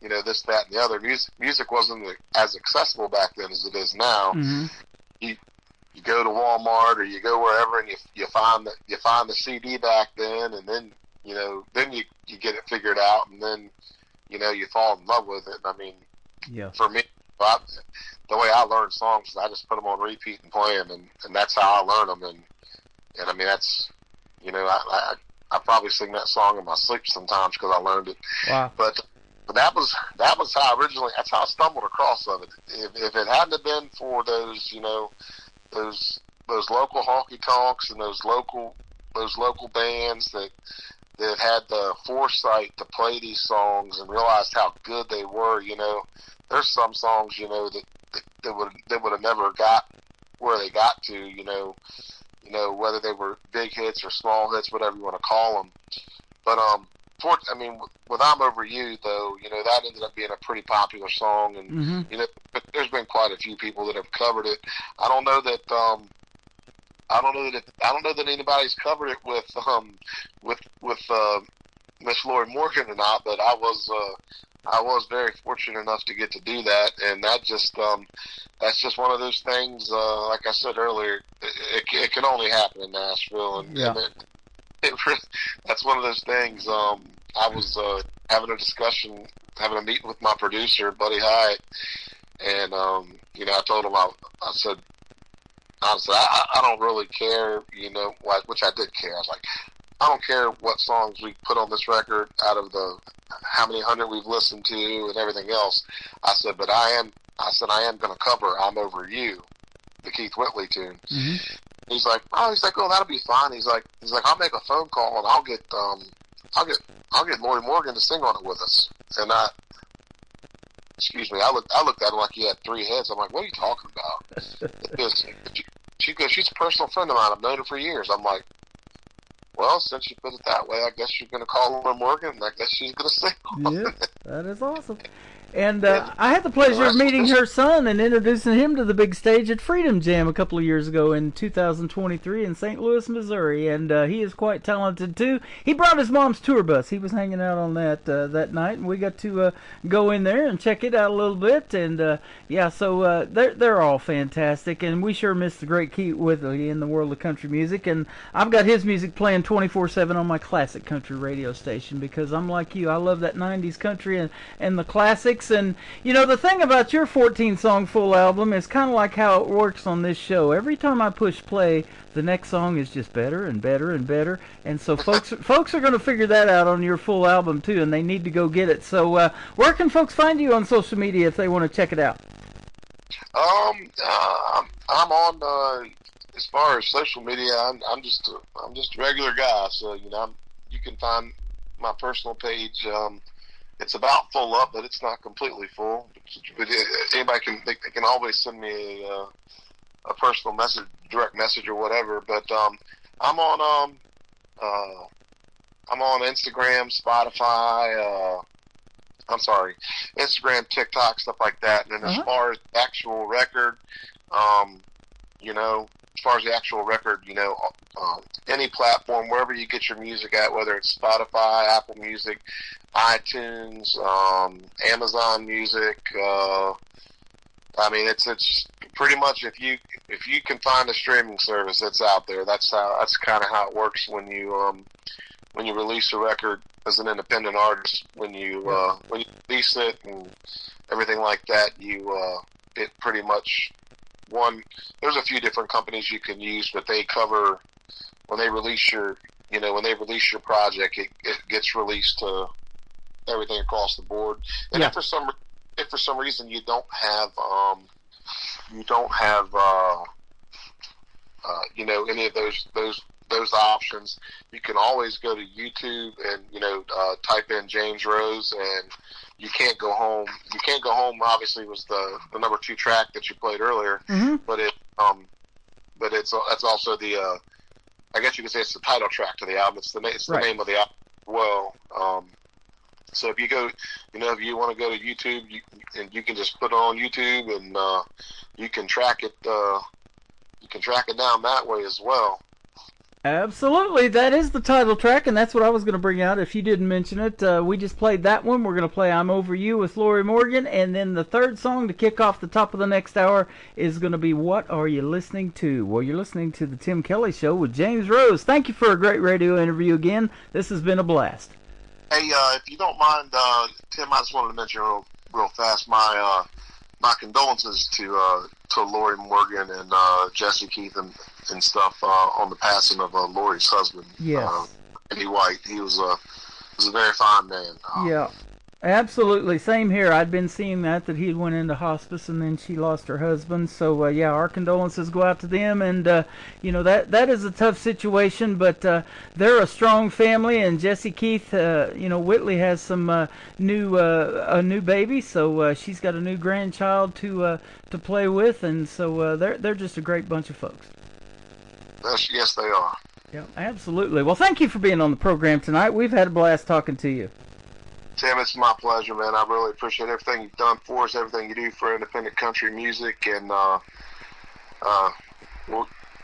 and, this, that, and the other, music wasn't as accessible back then as it is now. Mm-hmm. You go to Walmart or you go wherever, and you find the CD back then, and then you get it figured out, and then you fall in love with it. I mean, yeah. For me, the way I learn songs is I just put them on repeat and play them, and that's how I learn them. And I mean, that's I probably sing that song in my sleep sometimes because I learned it. Wow. But that was how that's how I stumbled across of it. If it hadn't have been for those those local honky tonks and those local bands that had the foresight to play these songs and realized how good they were, there's some songs that would have never got where they got to, whether they were big hits or small hits, whatever you want to call them. But with I'm Over You, though, that ended up being a pretty popular song, and mm-hmm. There's been quite a few people that have covered it. I don't know that anybody's covered it with Miss Lori Morgan or not, but I was very fortunate enough to get to do that, and that's just one of those things. Like I said earlier, it can only happen in Nashville, and, yeah. That's one of those things. I was having a meeting with my producer, Buddy Hyatt, and I told him I honestly, I don't really care, which I did care. I was like, I don't care what songs we put on this record out of the how many hundred we've listened to and everything else. I said, but I am going to cover "I'm Over You," the Keith Whitley tune. Mm-hmm. He's like, oh, that'll be fine. He's like, I'll make a phone call and I'll get Lori Morgan to sing on it with us. And I looked at him like he had three heads. I'm like, what are you talking about? She goes, she's a personal friend of mine. I've known her for years. I'm like, well, since you put it that way, I guess you're going to call Lori Morgan, and I guess she's going to sing on Yeah, it. that is awesome. And I had the pleasure of meeting her son and introducing him to the big stage at Freedom Jam a couple of years ago in 2023 in St. Louis, Missouri. And he is quite talented, too. He brought his mom's tour bus. He was hanging out on that night, and we got to go in there and check it out a little bit. And, so they're all fantastic. And we sure miss the great Keith Whitley in the world of country music. And I've got his music playing 24/7 on my classic country radio station because I'm like you. I love that 90s country and the classics. And, the thing about your 14-song full album is kind of like how it works on this show. Every time I push play, the next song is just better and better and better. And so folks are going to figure that out on your full album, too, and they need to go get it. So where can folks find you on social media if they want to check it out? I'm on, as far as social media, I'm just a regular guy. So, you can find my personal page. It's about full up, but it's not completely full. But anybody can always send me a personal message, direct message or whatever. But I'm on Instagram, Spotify. Instagram, TikTok, stuff like that. And then as far as the actual record, any platform, wherever you get your music at, whether it's Spotify, Apple Music, iTunes, Amazon Music, it's pretty much if you can find a streaming service that's out there, that's kind of how it works when you release a record as an independent artist. When you release it and everything like that, it pretty much there's a few different companies you can use, but they cover when they release your project, it gets released to everything across the board. And if for some reason you don't have any of those options, you can always go to YouTube and type in James Rose, and You Can't Go Home. You Can't Go Home obviously was the number 2 track that you played earlier, but that's also the I guess you could say it's the title track to the album. It's the name of the album. Well, so if you go, if you want to go to YouTube, you can just put it on YouTube, and you can track it. You can track it down that way as well. Absolutely, that is the title track, and that's what I was going to bring out if you didn't mention it. We just played that one. We're going to play I'm Over You with Lori Morgan, and then the third song to kick off the top of the next hour is going to be What Are You Listening To? Well, you're listening to The Tim Kelly Show with James Rose. Thank you for a great radio interview again. This has been a blast. Hey, if you don't mind, Tim, I just wanted to mention real fast my condolences to Lori Morgan and Jesse Keith and stuff on the passing of Lori's husband. Yes. Eddie White. He was a very fine man. Yeah, absolutely. Same here. I'd been seeing that he went into hospice and then she lost her husband. So our condolences go out to them. And that is a tough situation, but they're a strong family. And Jesse Keith, Whitley has some new baby, so she's got a new grandchild to play with, and so they're just a great bunch of folks. Yes, they are. Yeah, absolutely. Well, thank you for being on the program tonight. We've had a blast talking to you. Tim, it's my pleasure, man. I really appreciate everything you've done for us, everything you do for independent country music, and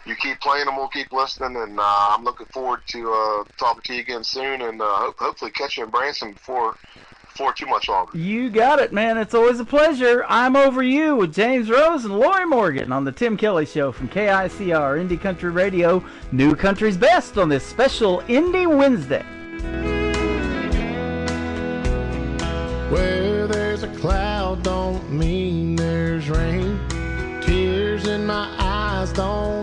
you keep playing and we'll keep listening, and I'm looking forward to talking to you again soon, and hopefully catch you in Branson before too much longer. You got it, man. It's always a pleasure. I'm Over You with James Rose and Lori Morgan on the Tim Kelly Show from KICR Indie Country Radio, New Country's Best on this special Indie Wednesday. Where there's a cloud don't mean there's rain. Tears in my eyes don't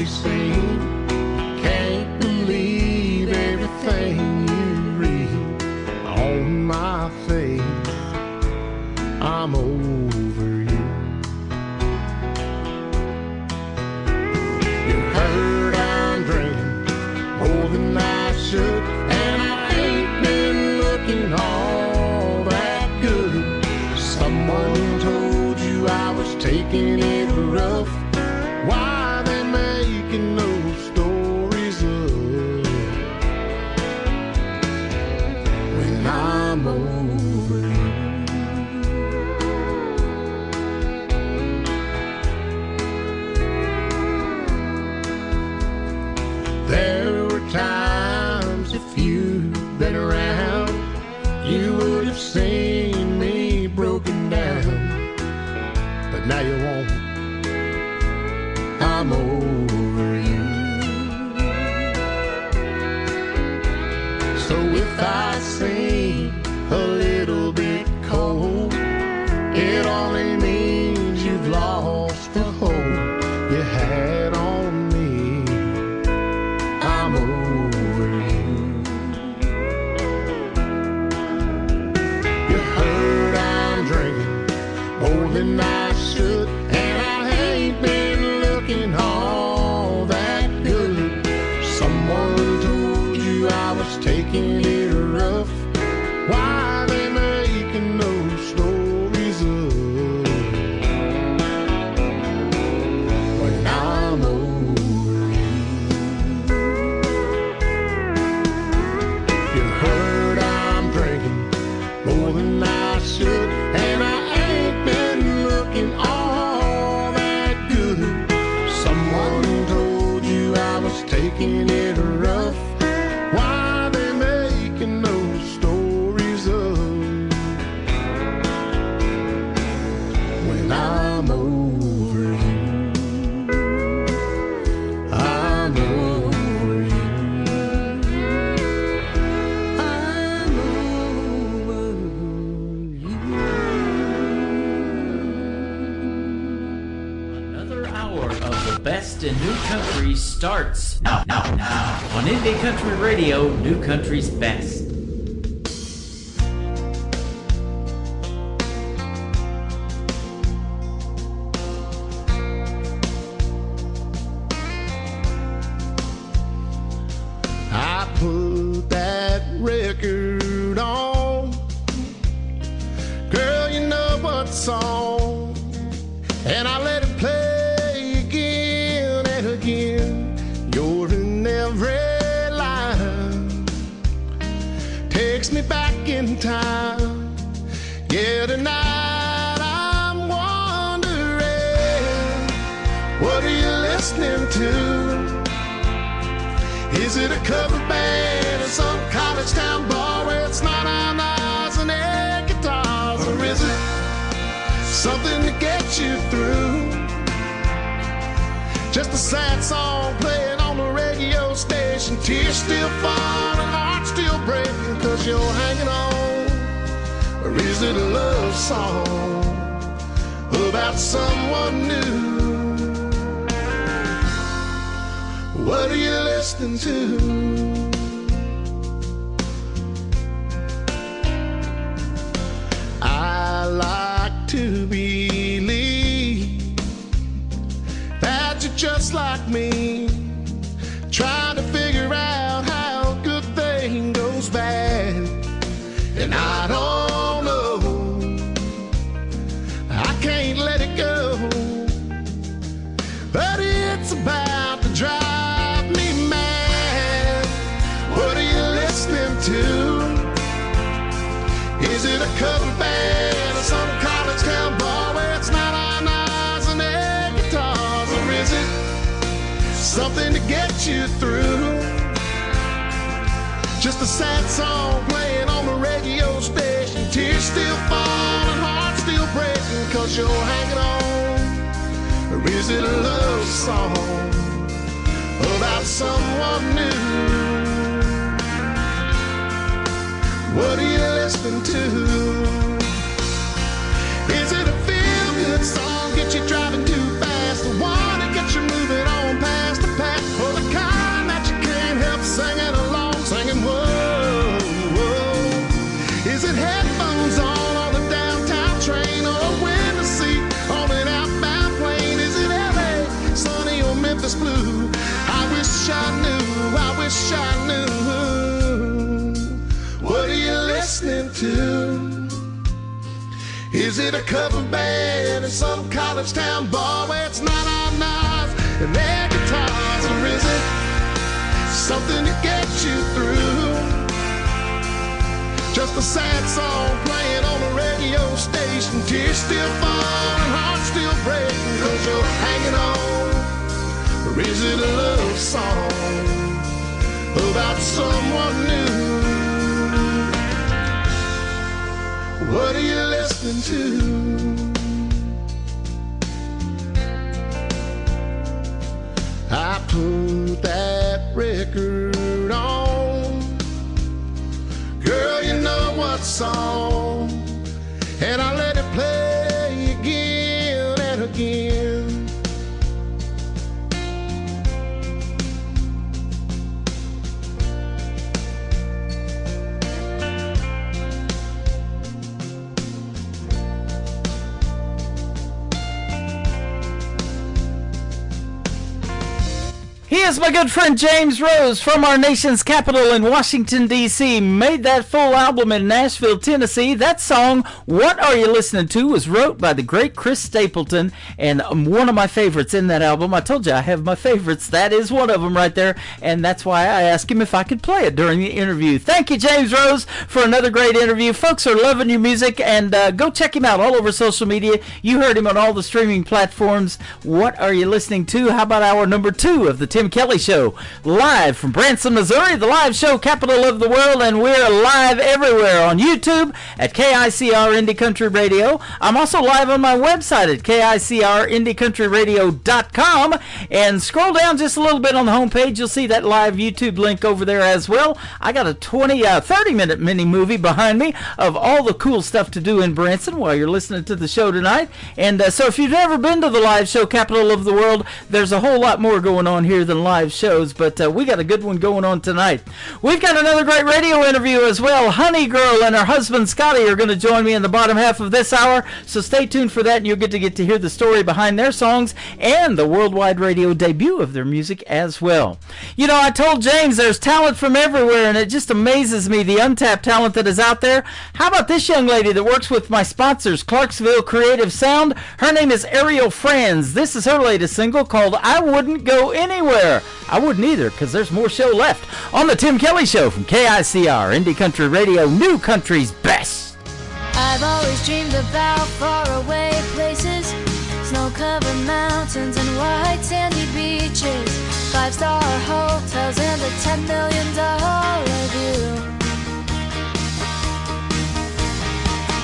they say. Can't believe everything you read on my face. I'm over you. You heard I'm drinking more than I should, and I ain't been looking all that good. Someone told you I was taking it rough. Why they making those stories up when I'm over you? There were times, if you'd been around, you would have seen me broken down. But now you won't. I'm over you. So if I seem a little bit cold, it only means you've lost the hope you had on me. I'm over you. You heard I'm drinking more than I should, and I ain't been looking all that good. Someone told you I was taking it rough. Why they making those stories up when I'm over you? You heard I'm drinking more than I should, and I ain't been looking all that good. Someone told you I was taking it rough. Why they making those stories up when I'm over you? I'm over you. I'm over you. Another hour of the best in new country starts now on Indie Country Radio, New Country's Best. I put that record on, girl, you know what song, and I let it play again and again. You're in every line, takes me back in time. Yeah, tonight I'm wondering, what are you listening to? Is it a cover band in some college town bar where it's not on eyes and air guitars? Or is it something to get you through? Just a sad song playing on the radio station, tears still falling, heart still breaking, cause you're hanging on. Or is it a love song about someone new? What are you listening to? I like to believe that you're just like me, trying to figure out how a good thing goes bad. And I don't know, I can't let it go, but it's about to drive to. Is it a cover band or some college town bar where it's not on eyes and air guitars? Or is it something to get you through? Just a sad song playing on the radio station, tears still falling, heart still breaking, cause you're hanging on. Or is it a love song about someone new? What are you listening to? Is it a feel-good song, get you driving too fast, the one that gets you moving on past the past? Is it a cover band in some college town bar where it's not on knives and their guitars? Or is it something to get you through? Just a sad song playing on a radio station. Tears still falling, hearts still breaking, 'cause you're hanging on. Or is it a love song about someone new? What are you listening to? I put that record on, girl, you know what song, and I let it play again and again. He is my good friend James Rose from our nation's capital in Washington, D.C. Made that full album in Nashville, Tennessee. That song, What Are You Listening To, was wrote by the great Chris Stapleton, and one of my favorites in that album. I told you I have my favorites. That is one of them right there, and that's why I asked him if I could play it during the interview. Thank you, James Rose, for another great interview. Folks are loving your music, and go check him out all over social media. You heard him on all the streaming platforms. What Are You Listening To? How about hour number 2 of the Tim Kelly Show, live from Branson, Missouri, the live show capital of the world, and we're live everywhere on YouTube at KICR Indie Country Radio. I'm also live on my website at KICRIndieCountryRadio.com, and scroll down just a little bit on the homepage, you'll see that live YouTube link over there as well. I got a 30-minute mini movie behind me of all the cool stuff to do in Branson while you're listening to the show tonight, and so if you've never been to the live show capital of the world, there's a whole lot more going on here than live shows, but we got a good one going on tonight. We've got another great radio interview as well. Honey Girl and her husband Scotty are going to join me in the bottom half of this hour, so stay tuned for that, and you'll get to hear the story behind their songs and the worldwide radio debut of their music as well. You know, I told James there's talent from everywhere, and it just amazes me the untapped talent that is out there. How about this young lady that works with my sponsors, Clarksville Creative Sound? Her name is Ariel Franz. This is her latest single called I Wouldn't Go Anywhere. I wouldn't either, because there's more show left on the Tim Kelly Show from KICR Indie Country Radio, New Country's best. I've always dreamed about faraway places, snow-covered mountains and white sandy beaches, 5-star hotels and a $10 million view.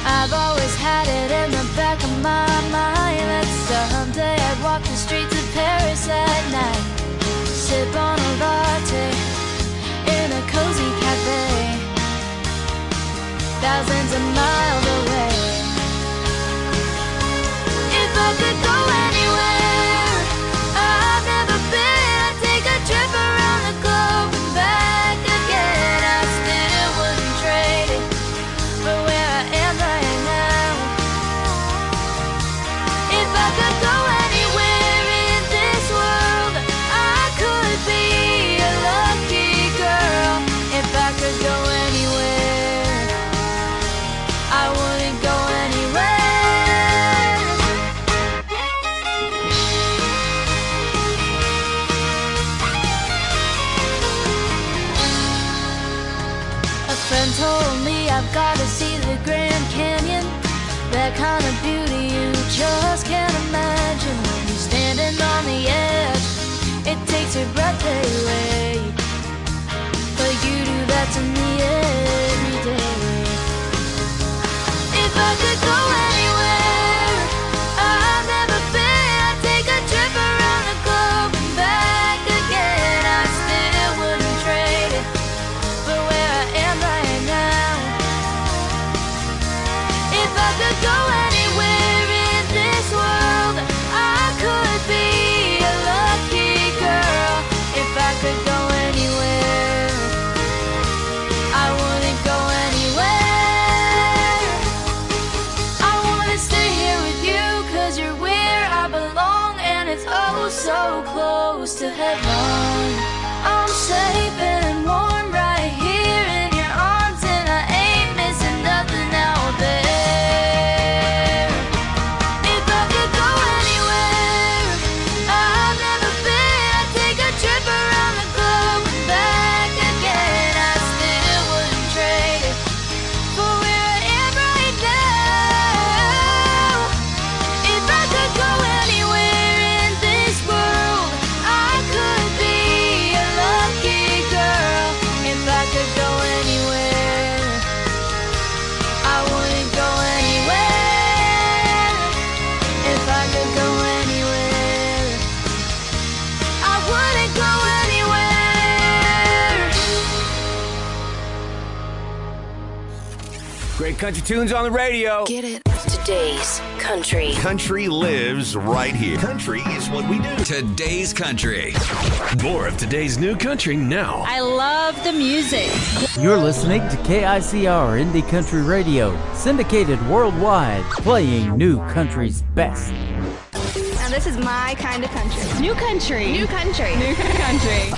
I've always had it in the back of my mind that someday I'd walk the streets of Paris at night, sip on a latte in a cozy cafe, thousands of miles away. If I could go anywhere I've never been, I'd take a trip around the globe and back again. I still wouldn't trade it for where I am right now. If I could go anywhere in this world, I could be a lucky girl. If I could go anywhere, I wouldn't go anywhere. A friend told me I've got to see the Grand Canyon, that kind of beauty you just can't imagine. When you're standing on the edge, it takes your breath away, but you do that to me every day. If I could go anywhere I've never been, I'd take a trip around the globe and back again. I still wouldn't trade it for where I am right now. If I could go anywhere in this world, I could be a lucky girl. If I could go anywhere. Great country tunes on the radio. Get it? Today's country. Country lives right here. Country is what we do. Today's country. More of today's new country now. I love the music. You're listening to KICR Indie Country Radio, syndicated worldwide, playing new country's best. Now this is my kind of country. New country. New country. New country.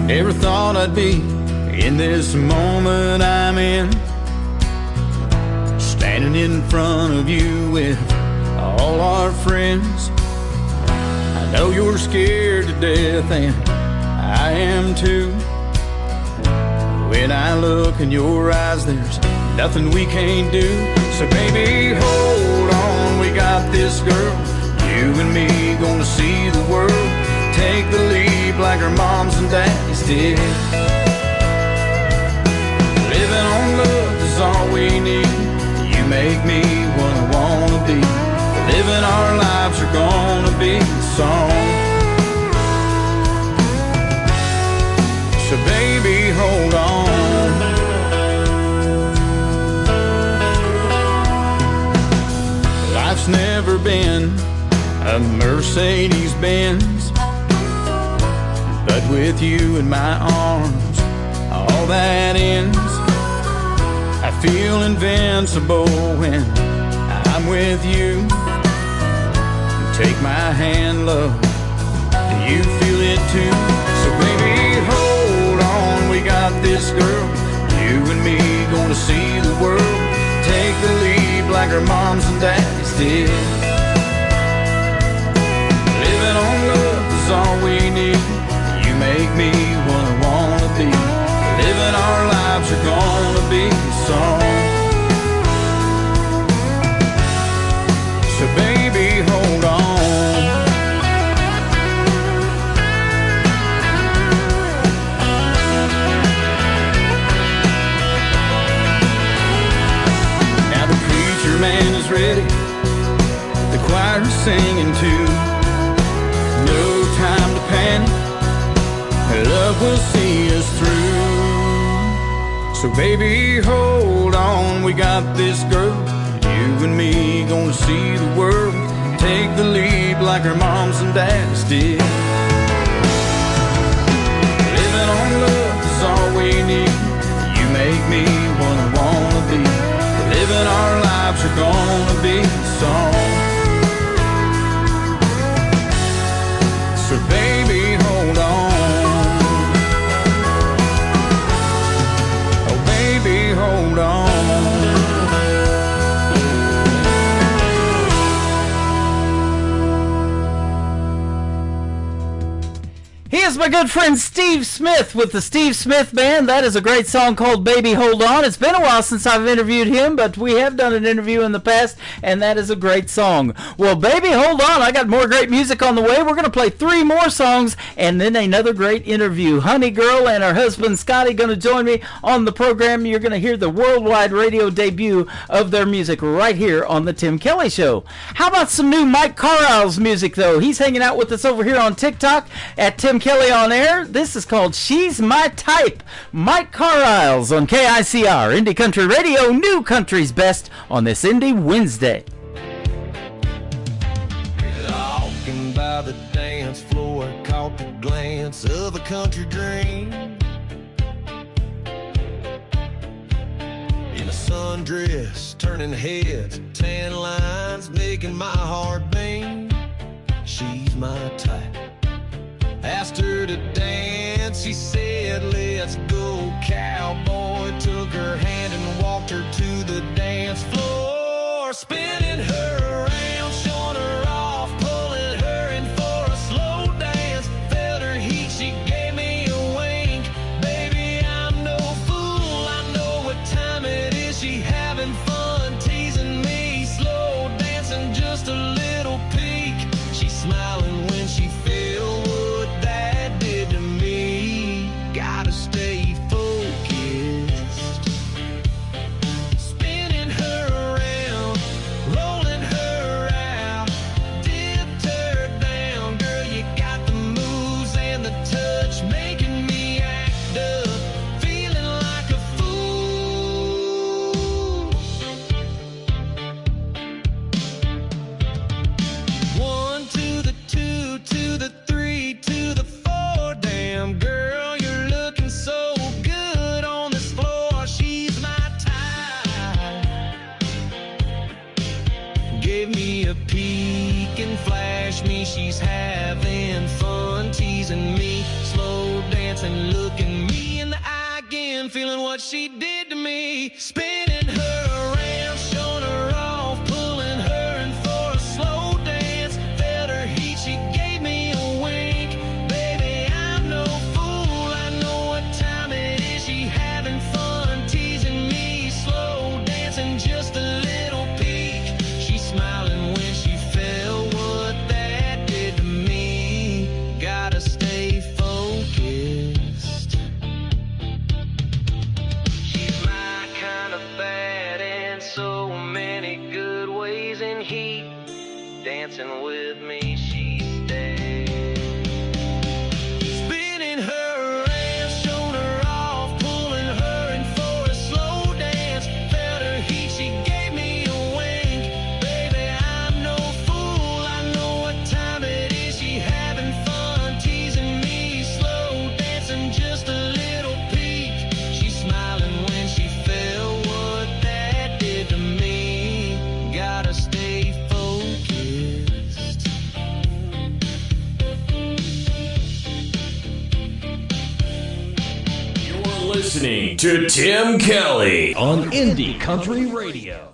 Never thought I'd be in this moment I'm in, standing in front of you with all our friends. I know you're scared to death and I am too. When I look in your eyes, there's nothing we can't do. So baby, hold on, we got this girl. You and me gonna see the world. Take the lead like our moms and daddies did. Living on love is all we need. You make me what I wanna be. Living our lives are gonna be a song. So baby, hold on. Life's never been a Mercedes-Benz, but with you in my arms, all that ends. I feel invincible when I'm with you. Take my hand, love, do you feel it too? So baby, hold on, we got this girl. You and me gonna see the world. Take the lead like our moms and daddies did. Living on love is all we need. You make me what I wanna be. Living our lives are gonna be a song. So baby, hold on. Now the preacher man is ready, the choir's singing too. No time to panic, love will see us through. So baby, hold on, we got this girl. You and me gonna see the world. Take the lead like our moms and dads did. Living on love is all we need. You make me what I wanna be. Living our lives are gonna be a song. So baby, hold on. Oh baby, hold on. He is my good friend Steve Smith with the Steve Smith Band. That is a great song called Baby Hold On. It's been a while since I've interviewed him, but we have done an interview in the past, and that is a great song. Well, Baby Hold On, I got more great music on the way. We're going to play 3 more songs, and then another great interview. Honey Girl and her husband Scotty going to join me on the program. You're going to hear the worldwide radio debut of their music right here on the Tim Kelly Show. How about some new Mike Carlisle's music, though? He's hanging out with us over here on TikTok at Tim Kelly on Air. This is called She's My Type. Mike Carlisle's on KICR Indie Country Radio, new country's best on this Indie Wednesday. Walking by the dance floor, caught the glance of a country dream. In a sundress, turning heads, tan lines, making my heart beat. She's my type. Asked her to dance, she said, let's go, cowboy. Took her hand and walked her to the dance floor, spinning her around, showing her off, pulling her in for a slow dance. Felt her heat, she gave me a wink. Baby, I'm no fool, I know what time it is. She having fun, teasing me, slow dancing, just a little peek. She's smiling when she feels what that did to me. Gotta stay focused. Spinning her around, rolling her she's having fun teasing me, slow dancing, looking me in the eye again, feeling what she did to me, spinning her around, showing her off, pulling her in for a slow dance, felt her heat, she gave me a wink, baby I'm no fool, I know what time it is, she having fun teasing me, slow dancing, just a little peek, she smiling when she felt what that did to me, gotta stay focused, she's my kind of bad in so many good ways and heat, dancing with me she stays, spinning her around, showing her off, pulling her in for a slow dance, felt her heat, she gave me a wink, baby I'm no fool, I know what time it is, she having fun teasing me, slow dancing, just a little peek, she smiling when she felt what that did to me, gotta stay focused. You're listening to Tim Kelly on Indie Country Radio.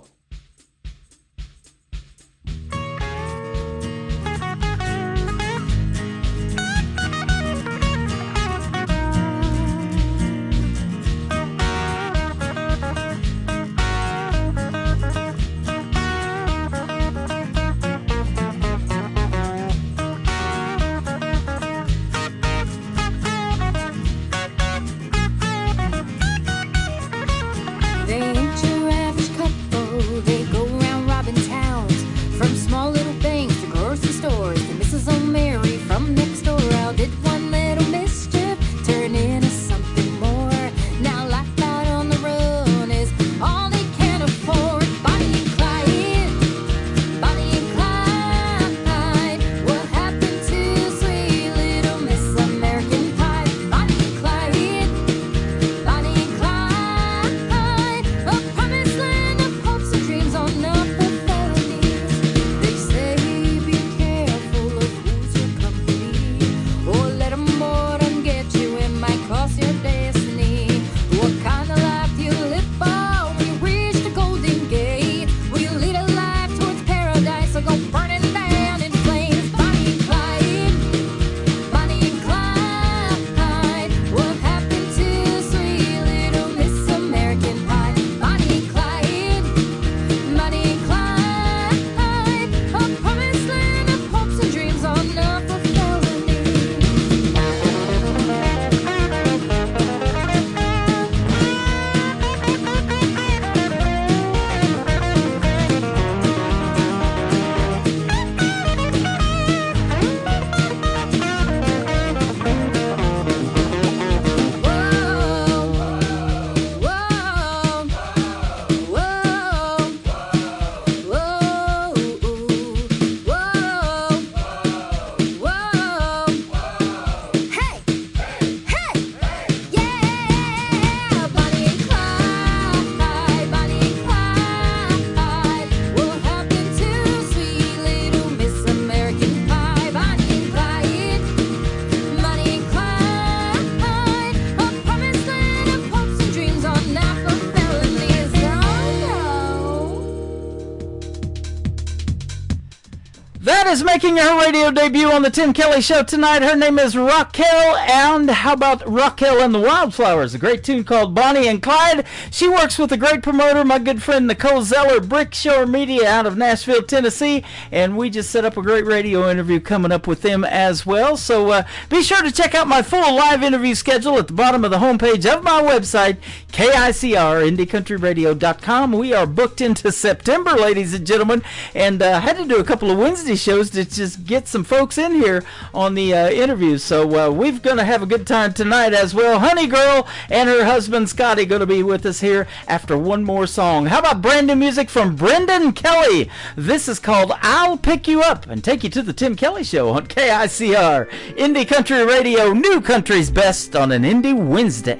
They ain't your average couple. They go around robbing towns, from small little banks to grocery stores. And Mrs. O'Mary from next door out did one little mischief, turn into something more. Now life out on the run is all they can afford. Bonnie and Clyde, Bonnie and Clyde. What happened to sweet little Miss American Pie? Bonnie and Clyde, Bonnie and Clyde. A promised land of hopes and dreams on upper felonies. They say be careful of who's your company, or let 'em more than get you, it might cost your destiny. What kind of life do you live for when you reach the Golden Gate? Will you lead a life towards paradise or go burning down in flames? Bonnie and Clyde, Bonnie and Clyde. What happened to sweet little Miss American Pie? Bonnie and Clyde, Bonnie and Clyde. A promised land of hopes and dreams on upper felonies. That is making her radio debut on the Tim Kelly Show tonight. Her name is Raquel, and how about Raquel and the Wildflowers, a great tune called Bonnie and Clyde. She works with a great promoter, my good friend Nicole Zeller, Brickshore Media out of Nashville, Tennessee, and we just set up a great radio interview coming up with them as well. So be sure to check out my full live interview schedule at the bottom of the homepage of my website, KICR, IndieCountryRadio.com. We are booked into September, ladies and gentlemen, and had to do a couple of Wednesday shows to just get some folks in here on the interviews. So we're going to have a good time tonight as well. Honey Girl and her husband Scotty going to be with us here after one more song. How about brand new music from Brendan Kelly? This is called I'll Pick You Up and take you to the Tim Kelly Show on KICR, Indie Country Radio, New Country's Best on an Indie Wednesday.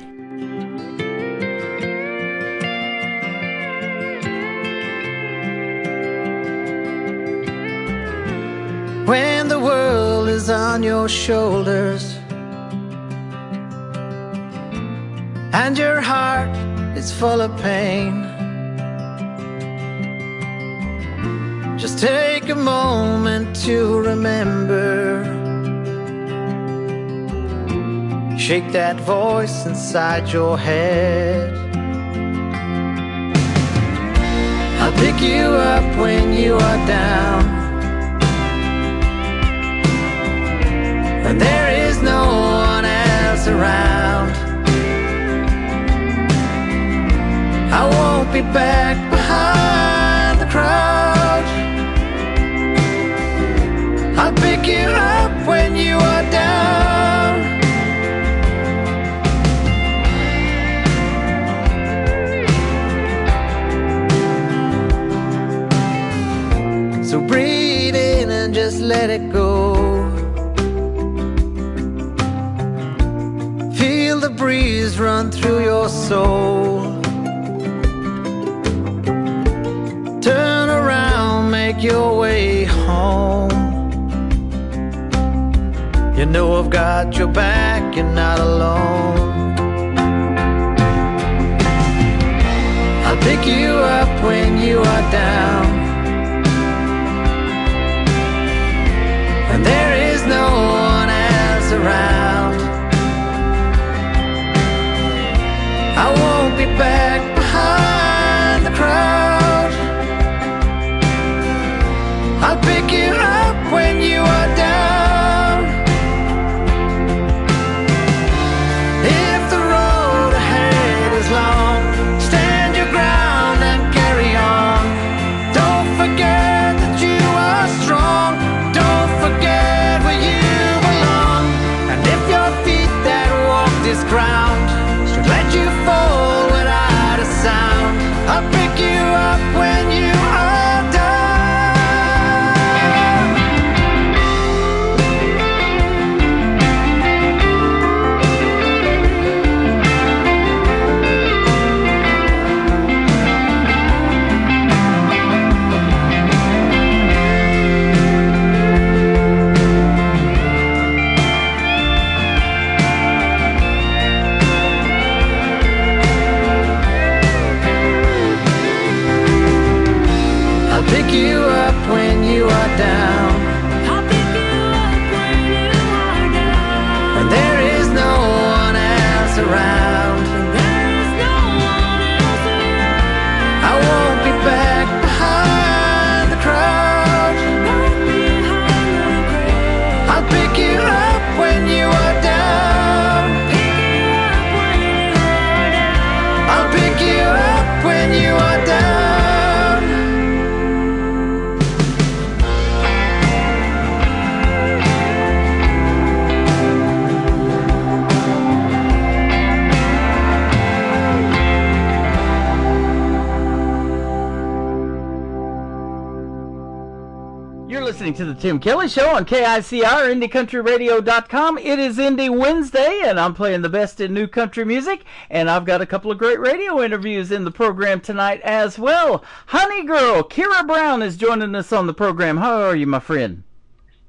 When the world on your shoulders, and your heart is full of pain. Just take a moment to remember. Shake that voice inside your head. I'll pick you up when you are down, when there is no one else around. I won't be back behind the crowd. I'll pick you up when you are down. So breathe in and just let it go. Feel the breeze run through your soul. Turn around, make your way home. You know I've got your back, you're not alone. I'll pick you up when you are down, and there is no one else around. I won't be back behind the crowd. I'll pick you up when you are down. If the road ahead is long, stand your ground and carry on. Don't forget that you are strong. Don't forget where you belong. And if your feet that walk this ground should let you fall without a sound, I'll pick you up when you are down. Pick you up when you are down. I'll pick you up when you are down. When there is no one else around. When there is no one else around. I won't be back behind the crowd. I'll pick you up when you are down. I'll pick you up when you are down. You're listening to the Tim Kelly Show on KICR, IndieCountryRadio.com. It is Indie Wednesday, and I'm playing the best in new country music, and I've got a couple of great radio interviews in the program tonight as well. Honey Girl, Kira Brown is joining us on the program. How are you, my friend?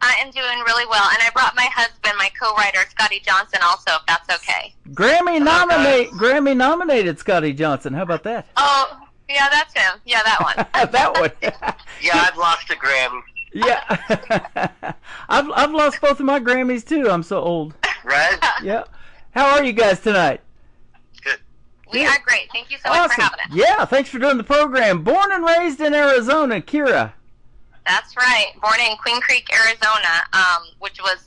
I am doing really well, and I brought my husband, my co-writer, Scotty Johnson, also, if that's okay. Grammy nominated Scotty Johnson. How about that? Oh, yeah, that's him. Yeah, that one. That one. Yeah, I've lost a Grammy. Yeah. I've lost both of my Grammys too. I'm so old. Right? Yeah. How are you guys tonight? Good. We are great. Thank you so much for having us. Yeah, thanks for doing the program. Born and raised in Arizona, Kira. That's right. Born in Queen Creek, Arizona, which was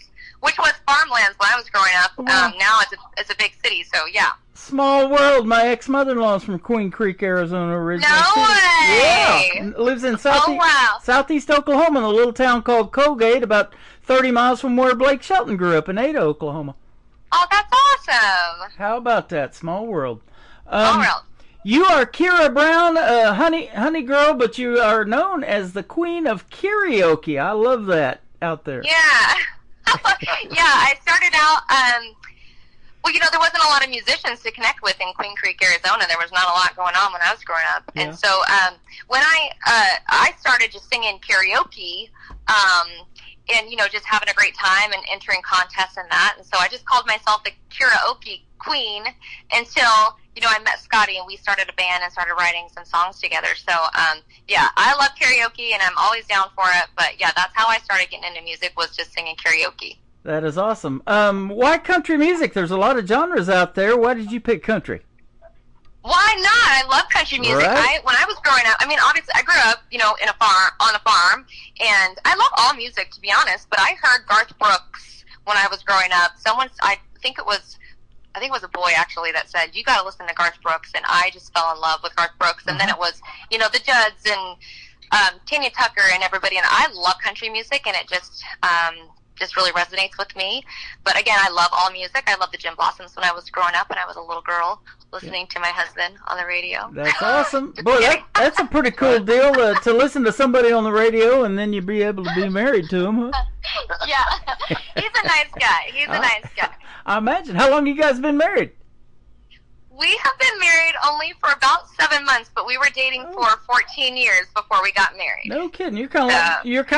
farmlands when I was growing up. Now it's a big city, so yeah. Small world. My ex-mother-in-law is from Queen Creek, Arizona originally. No way! Yeah. Lives in southeast Oklahoma in a little town called Colgate, about 30 miles from where Blake Shelton grew up in Ada, Oklahoma. Oh, that's awesome. How about that? Small world. Small world. You are Kira Brown, honey girl, but you are known as the Queen of Karaoke. I love that out there. Yeah. Yeah, I started out, well, you know, there wasn't a lot of musicians to connect with in Queen Creek, Arizona. There was not a lot going on when I was growing up. Yeah. And so when I started just singing karaoke, and just having a great time and entering contests and that. And so I just called myself the karaoke queen until I met Scotty and we started a band and started writing some songs together. So yeah, I love karaoke and I'm always down for it. But yeah, that's how I started getting into music, was just singing karaoke. That is awesome. Why country music? There's a lot of genres out there. Why did you pick country? Why not? I love country music. Right. When I was growing up, I mean, obviously, I grew up, on a farm, and I love all music, to be honest. But I heard Garth Brooks when I was growing up. I think it was a boy actually that said, "You got to listen to Garth Brooks," and I just fell in love with Garth Brooks. And then it was, the Judds and Tanya Tucker and everybody. And I love country music, and it just really resonates with me. But again, I love all music. I love the Jim Blossoms when I was growing up and I was a little girl listening to my husband on the radio. That's awesome. Boy, that's a pretty cool deal to listen to somebody on the radio and then you be able to be married to him, huh? Yeah. He's a nice guy. I imagine. How long you guys been married? We have been married only for about 7 months, but we were dating for 14 years before we got married. No kidding. You're kind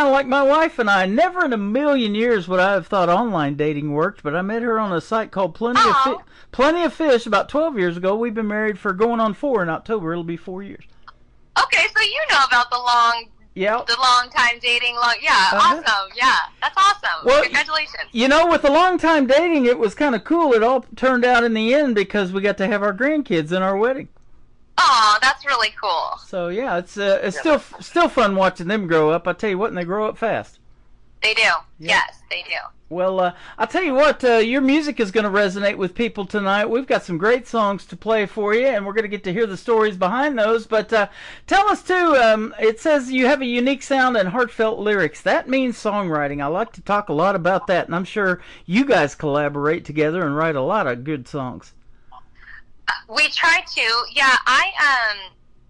of like my wife and I. Never in a million years would I have thought online dating worked, but I met her on a site called Plenty of Fish about 12 years ago. We've been married for going on 4 in October. It'll be 4 years. Okay, so you know about the long time dating. Awesome. Yeah, that's awesome. Well, congratulations. With the long time dating, it was kind of cool. It all turned out in the end because we got to have our grandkids in our wedding. Oh, that's really cool. So yeah, it's still fun watching them grow up. I tell you what, and they grow up fast. They do. Yes, they do. Well, I'll tell you what, your music is going to resonate with people tonight. We've got some great songs to play for you, and we're going to get to hear the stories behind those. But tell us, too, it says you have a unique sound and heartfelt lyrics. That means songwriting. I like to talk a lot about that, and I'm sure you guys collaborate together and write a lot of good songs. We try to. Yeah,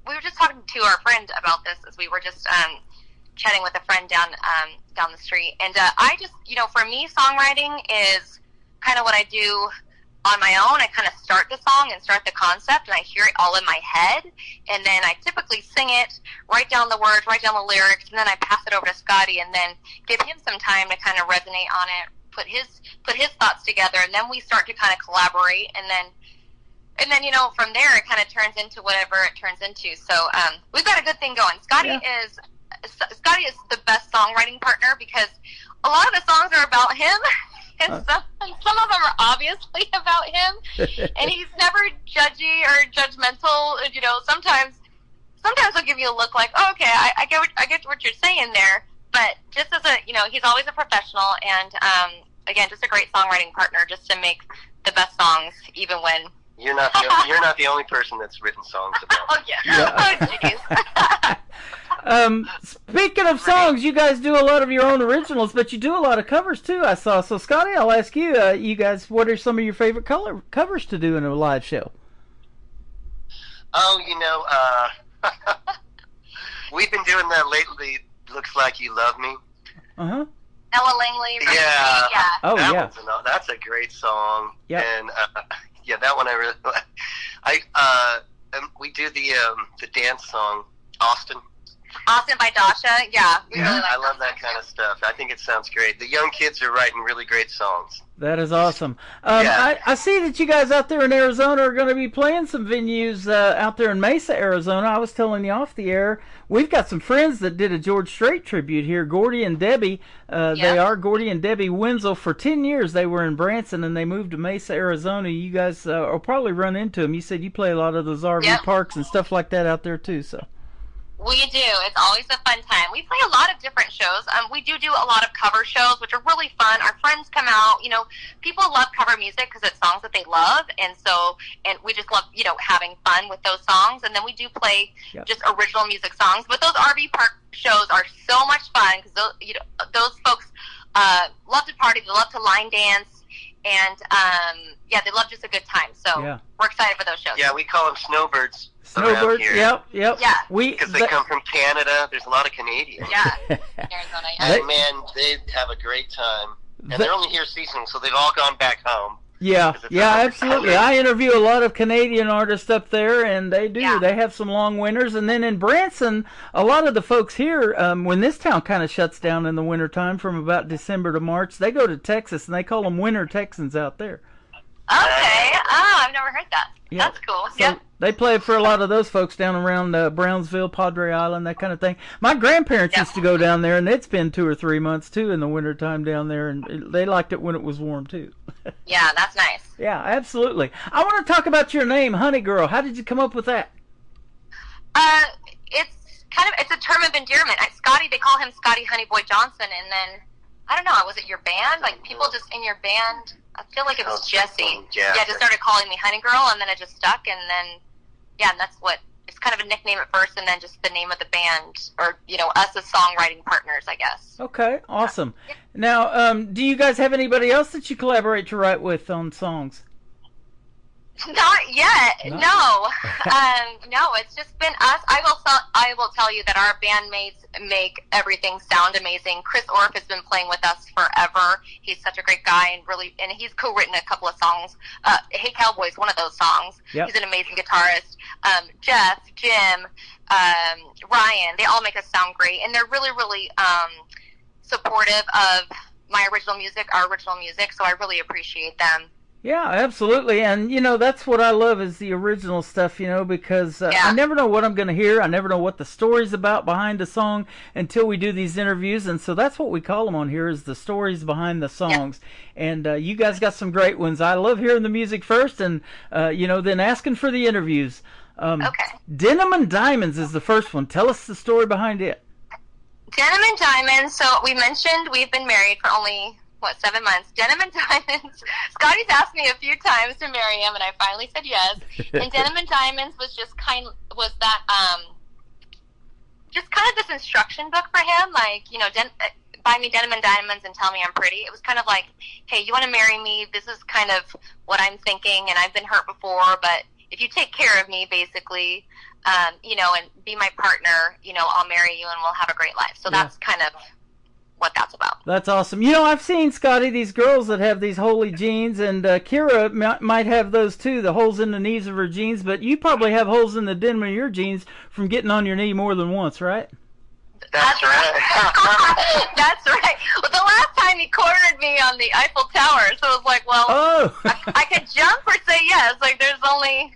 we were just talking to our friend about this as we were just chatting with a friend down the street, and I just, for me, songwriting is kind of what I do on my own. I kind of start the song and start the concept, and I hear it all in my head, and then I typically sing it, write down the words, write down the lyrics, and then I pass it over to Scotty, and then give him some time to kind of resonate on it, put his thoughts together, and then we start to kind of collaborate, and then from there it kind of turns into whatever it turns into. So we've got a good thing going. Scotty is the best songwriting partner because a lot of the songs are about him, and some of them are obviously about him, and he's never judgy or judgmental. Sometimes he'll give you a look like, oh, okay, I get what you're saying there, but just as he's always a professional, and again, just a great songwriting partner, just to make the best songs, even when you're not the only person that's written songs about. Oh yeah. Oh jeez. Speaking of songs, you guys do a lot of your own originals, but you do a lot of covers too, I saw. So, Scotty, I'll ask you, you guys, what are some of your favorite covers to do in a live show? Oh, we've been doing that lately. Looks Like You Love Me. Uh-huh. Ella Langley. Yeah. Oh, yeah. That's a great song. Yeah. And, that one I really like. We do the dance song, Austin by Dasha. Yeah, we really like I love that kind of stuff. I think it sounds great. The young kids are writing really great songs. That is awesome. I see that you guys out there in Arizona are going to be playing some venues out there in Mesa, Arizona. I was telling you off the air, we've got some friends that did a George Strait tribute here, Gordy and Debbie. They are Gordy and Debbie Wenzel. For 10 years they were in Branson and they moved to Mesa, Arizona. You guys will probably run into them. You said you play a lot of those RV parks and stuff like that out there too, so. We do. It's always a fun time. We play a lot of different shows. We do a lot of cover shows, which are really fun. Our friends come out. People love cover music because it's songs that they love, and we just love, having fun with those songs. And then we do play just original music songs. But those RV park shows are so much fun because those folks love to party. They love to line dance, and they love just a good time. So we're excited for those shows. Yeah, we call them snowbirds. Snowbirds, yep. Yeah. Because they come from Canada. There's a lot of Canadians. Yeah. Arizona, And man, they have a great time. And they're only here seasonal, so they've all gone back home. Yeah, absolutely. I interview a lot of Canadian artists up there, and they do. Yeah. They have some long winters. And then in Branson, a lot of the folks here, when this town kind of shuts down in the wintertime from about December to March, they go to Texas, and they call them Winter Texans out there. Okay. Oh, I've never heard that. Yep. That's cool. So yep. They play for a lot of those folks down around Brownsville, Padre Island, that kind of thing. My grandparents used to go down there, and it's been 2 or 3 months, too, in the wintertime down there, and they liked it when it was warm, too. Yeah, that's nice. Yeah, absolutely. I want to talk about your name, Honey Girl. How did you come up with that? It's a term of endearment. Scotty, they call him Scotty Honey Boy Johnson, and then, I don't know, was it your band? Like, people just in your band, I feel like it was Jesse. Yeah, just started calling me Honey Girl, and then it just stuck, and then, yeah, and that's what, it's kind of a nickname at first, and then just the name of the band, or, us as songwriting partners, I guess. Okay, awesome. Yeah. Now, do you guys have anybody else that you collaborate to write with on songs? Not yet. No. No, it's just been us. I will tell you that our bandmates make everything sound amazing. Chris Orff has been playing with us forever. He's such a great guy, and he's co-written a couple of songs. Hey Cowboy is one of those songs. Yep. He's an amazing guitarist. Jeff, Jim, Ryan, they all make us sound great, and they're really, really supportive of my original music, our original music, so I really appreciate them. Yeah, absolutely. And, that's what I love is the original stuff, because I never know what I'm going to hear. I never know what the story's about behind a song until we do these interviews. And so that's what we call them on here is the stories behind the songs. Yeah. And you guys got some great ones. I love hearing the music first and, then asking for the interviews. Okay. Denim and Diamonds is the first one. Tell us the story behind it. Denim and Diamonds. So we mentioned we've been married for only... 7 months. Denim and Diamonds. Scotty's asked me a few times to marry him, and I finally said yes. And Denim and Diamonds was just kind of this instruction book for him. Like, buy me denim and diamonds and tell me I'm pretty. It was kind of like, hey, you want to marry me? This is kind of what I'm thinking, and I've been hurt before, but if you take care of me, basically, and be my partner, I'll marry you and we'll have a great life. So that's kind of what that's about. That's awesome. I've seen, Scotty, these girls that have these holy jeans, and Kira might have those too, the holes in the knees of her jeans, but you probably have holes in the denim of your jeans from getting on your knee more than once, right? That's right. That's right. Well, the last time he cornered me on the Eiffel Tower, so it was like, well, I could jump or say yes. Like, there's only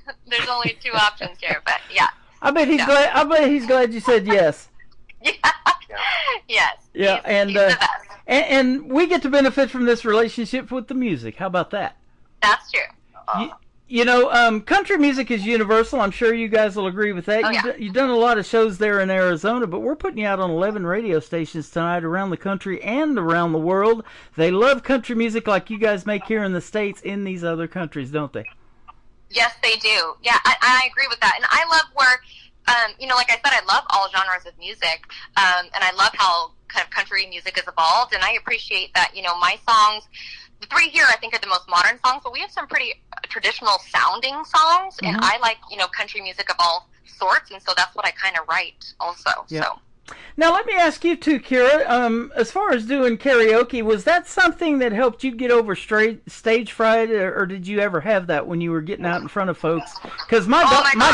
2 options here, but yeah. I bet he's glad you said yes. Yeah. Yes. Yeah, he's the best. And we get to benefit from this relationship with the music. How about that? That's true. Country music is universal. I'm sure you guys will agree with that. You've done a lot of shows there in Arizona, but we're putting you out on 11 radio stations tonight around the country and around the world. They love country music like you guys make here in the States in these other countries, don't they? Yes, they do. Yeah, I agree with that. And I love where... like I said, I love all genres of music, and I love how kind of country music has evolved, and I appreciate that, my songs, the 3 here I think are the most modern songs, but we have some pretty traditional sounding songs, and I like, country music of all sorts, and so that's what I kind of write also, so. Now, let me ask you too, Kira, as far as doing karaoke, was that something that helped you get over stage fright, or did you ever have that when you were getting out in front of folks? Because my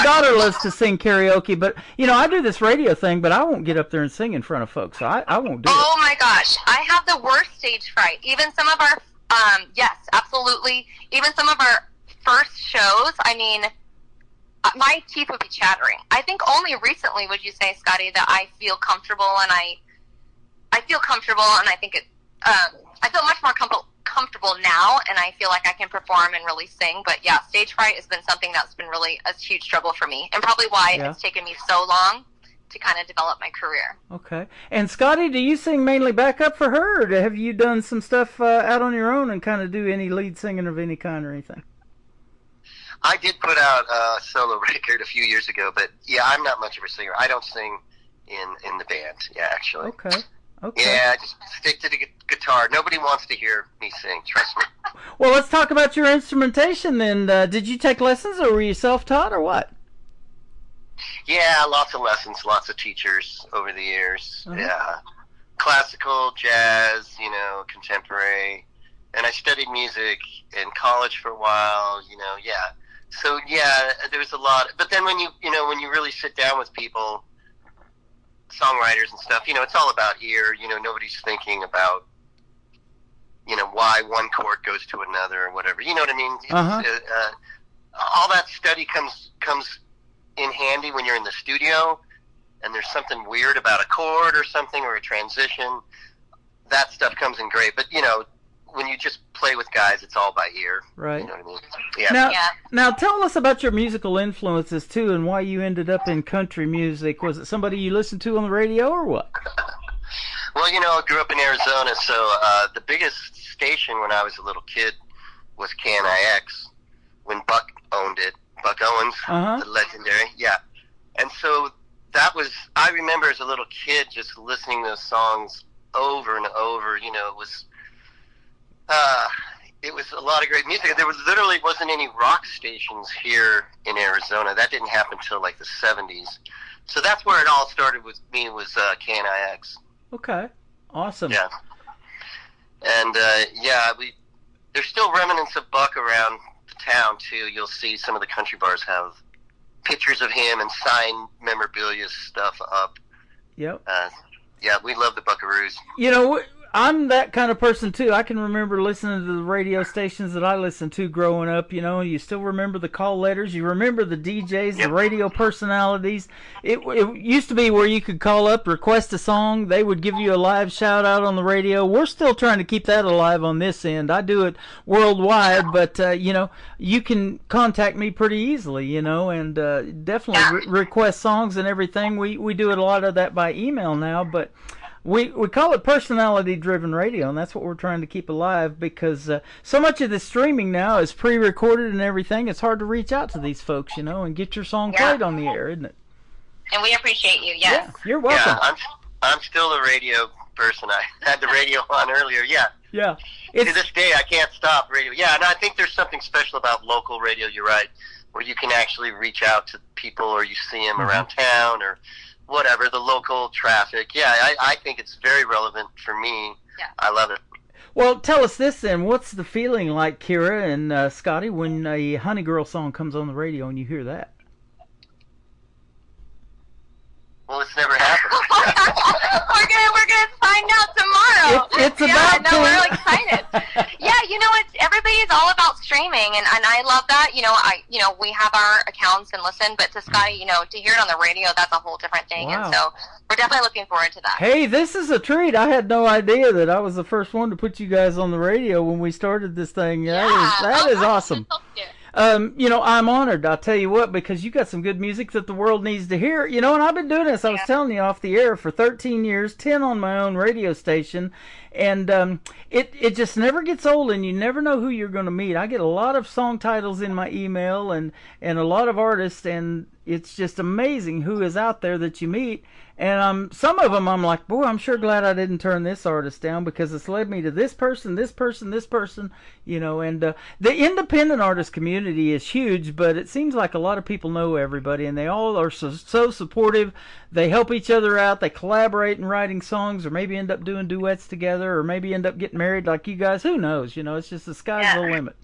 daughter loves to sing karaoke, but, I do this radio thing, but I won't get up there and sing in front of folks, so I won't do it. Oh, my gosh. I have the worst stage fright. Even some of our, yes, absolutely, even some of our first shows, I mean... my teeth would be chattering. I think only recently would you say, Scotty, that I feel comfortable, and I feel comfortable, and I think I feel much more comfortable now, and I feel like I can perform and really sing. But yeah, stage fright has been something that's been really a huge struggle for me, and probably why it's taken me so long to kind of develop my career. Okay. And Scotty, do you sing mainly backup for her, or have you done some stuff out on your own and kind of do any lead singing of any kind or anything? I did put out a solo record a few years ago, but yeah, I'm not much of a singer. I don't sing in the band, actually. Okay. Yeah, just stick to the guitar. Nobody wants to hear me sing, trust me. Well, let's talk about your instrumentation then. Did you take lessons, or were you self-taught, or what? Yeah, lots of lessons, lots of teachers over the years. Yeah. Classical, jazz, contemporary. and I studied music in college for a while. So there was a lot. But then when you really sit down with people, songwriters and stuff, it's all about ear. Nobody's thinking about why one chord goes to another or whatever. You know what I mean? All that study comes in handy when you're in the studio and there's something weird about a chord or something or a transition. That stuff comes in great. But when you just play with guys, it's all by ear. Right. You know what I mean? Yeah. Now tell us about your musical influences too, and why you ended up in country music. Was it somebody you listened to on the radio, or what? Well, I grew up in Arizona, so the biggest station when I was a little kid was KNIX, when Buck owned it. Buck Owens, the legendary, And so I remember as a little kid just listening to those songs over and over. It was a lot of great music. There literally wasn't any rock stations here in Arizona. That didn't happen until like the 70s. So that's where it all started with me, was KNIX. Okay, awesome. Yeah. And there's still remnants of Buck around the town too. You'll see some of the country bars have pictures of him and signed memorabilia stuff up. Yep. We love the Buckaroos. I'm that kind of person too. I can remember listening to the radio stations that I listened to growing up. You still remember the call letters. You remember the DJs, the radio personalities. It used to be where you could call up, request a song. They would give you a live shout out on the radio. We're still trying to keep that alive on this end. I do it worldwide, but you can contact me pretty easily, and definitely request songs and everything. We do a lot of that by email now, but we call it personality-driven radio, and that's what we're trying to keep alive, because so much of the streaming now is pre-recorded and everything. It's hard to reach out to these folks, and get your song played on the air, isn't it? And we appreciate you, yes. Yeah, you're welcome. Yeah, I'm still a radio person. I had the radio on earlier, Yeah. To this day, I can't stop radio. Yeah, and I think there's something special about local radio, you're right, where you can actually reach out to people, or you see them around town, or whatever, the local traffic. I think it's very relevant for me. Yeah. I love it. Well, tell us this then. What's the feeling like, Kira and Scotty, when a Honey Girl song comes on the radio and you hear that? Well, it's never happened. we're gonna find out tomorrow. It's about to. We're excited. Everybody's all about streaming, and I love that. We have our accounts and listen, but to Scotty, to hear it on the radio, that's a whole different thing. Wow. And so we're definitely looking forward to that. Hey, this is a treat. I had no idea that I was the first one to put you guys on the radio when we started this thing. That is awesome. I'm honored, I'll tell you what, because you got some good music that the world needs to hear. And I've been doing this, I was telling you off the air, for 13 years, 10 on my own radio station, and it just never gets old, and you never know who you're going to meet. I get a lot of song titles in my email and a lot of artists, and it's just amazing who is out there that you meet. And some of them I'm like, boy, I'm sure glad I didn't turn this artist down, because it's led me to this person, and the independent artist community is huge, but it seems like a lot of people know everybody, and they all are so supportive. They help each other out. They collaborate in writing songs, or maybe end up doing duets together, or maybe end up getting married like you guys. Who knows? It's just the sky's the limit.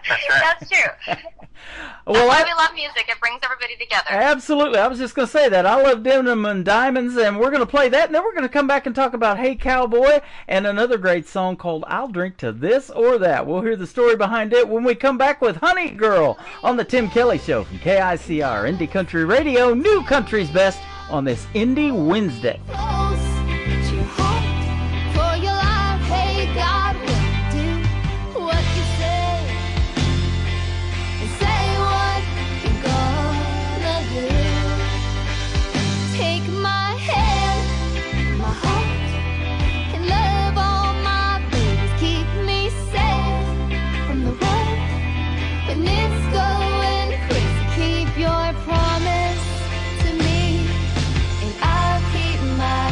That's true. Well, That's why we love music. It brings everybody together. Absolutely. I was just going to say that. I love Denim and Diamonds, and we're going to play that, and then we're going to come back and talk about Hey Cowboy and another great song called I'll Drink to This or That. We'll hear the story behind it when we come back with Honey Girl on the Tim Kelly Show from KICR, Indie Country Radio, New Country's Best, on this Indie Wednesday. Your promise to me, and I'll keep my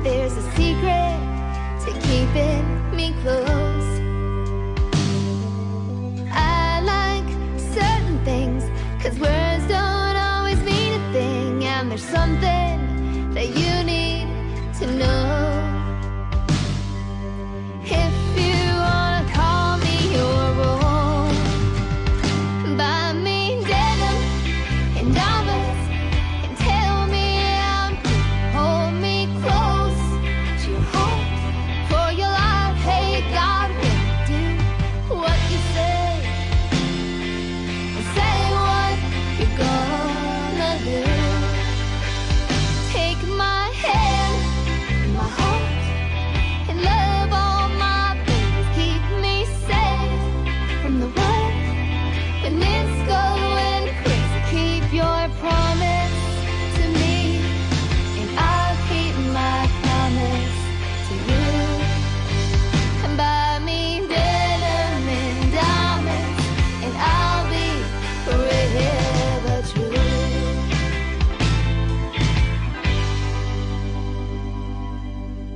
there's a secret to keeping me close. I like certain things, 'cause words don't always mean a thing, and there's something that you need to know. If you wanna call me your own, buy me denim and diamonds and tell me I'm hold me close to your heart for your life. Hey God, will do what you say and say what you're gonna do. Take my hand and my heart and love all my babies. Keep me safe from the world when it's going crazy. Keep your promise to me, and I'll keep my promise to you. And buy me denim and diamonds, and I'll be forever true.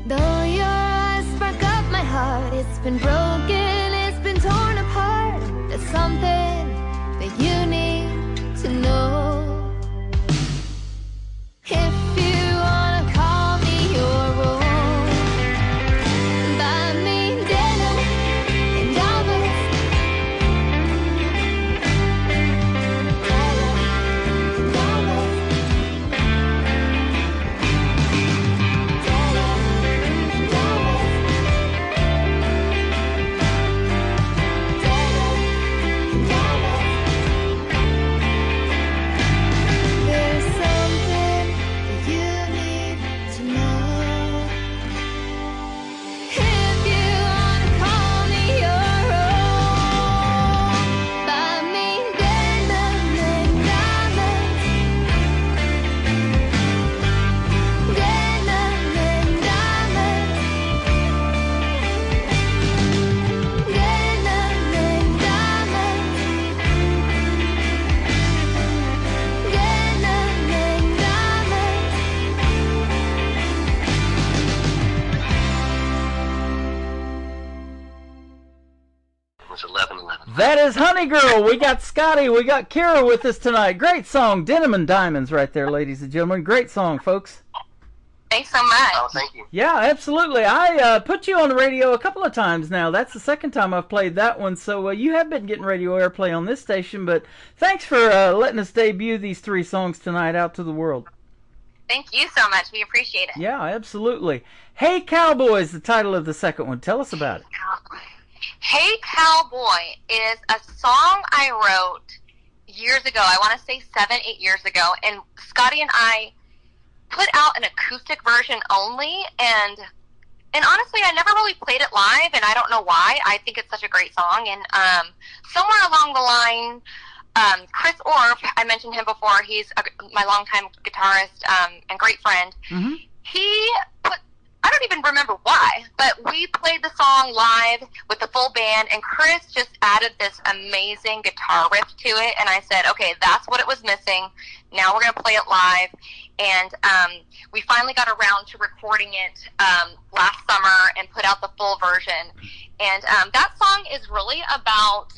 Though your eyes spark up my heart, it's been broken, it's been torn apart. There's something that you need to know. If you wanna call me your own, buy me denim and diamonds, there's something that you need to know. If you wanna call me your own, buy me denim and diamonds, denim and diamonds, denim and diamonds, denim and diamonds. It was 11:11. That is Honey Girl. We got Scotty, we got Kira with us tonight. Great song, Denim and Diamonds right there, ladies and gentlemen. Great song, folks. Thanks so much. Oh, thank you. Yeah, absolutely. I put you on the radio a couple of times now. That's the second time I've played that one, so you have been getting radio airplay on this station, but thanks for letting us debut these three songs tonight out to the world. Thank you so much. We appreciate it. Yeah, absolutely. Hey Cowboy is the title of the second one. Tell us about it. Hey Cowboy is a song I wrote years ago. I want to say 7-8 years ago. And Scotty and I put out an acoustic version only. And honestly, I never really played it live. And I don't know why. I think it's such a great song. And somewhere along the line, Chris Orff, I mentioned him before. He's my longtime guitarist and great friend. Mm-hmm. He put, I don't even remember why, but we played the song live with the full band, and Chris just added this amazing guitar riff to it, and I said, okay, that's what it was missing. Now we're going to play it live. And we finally got around to recording it last summer and put out the full version. And that song is really about,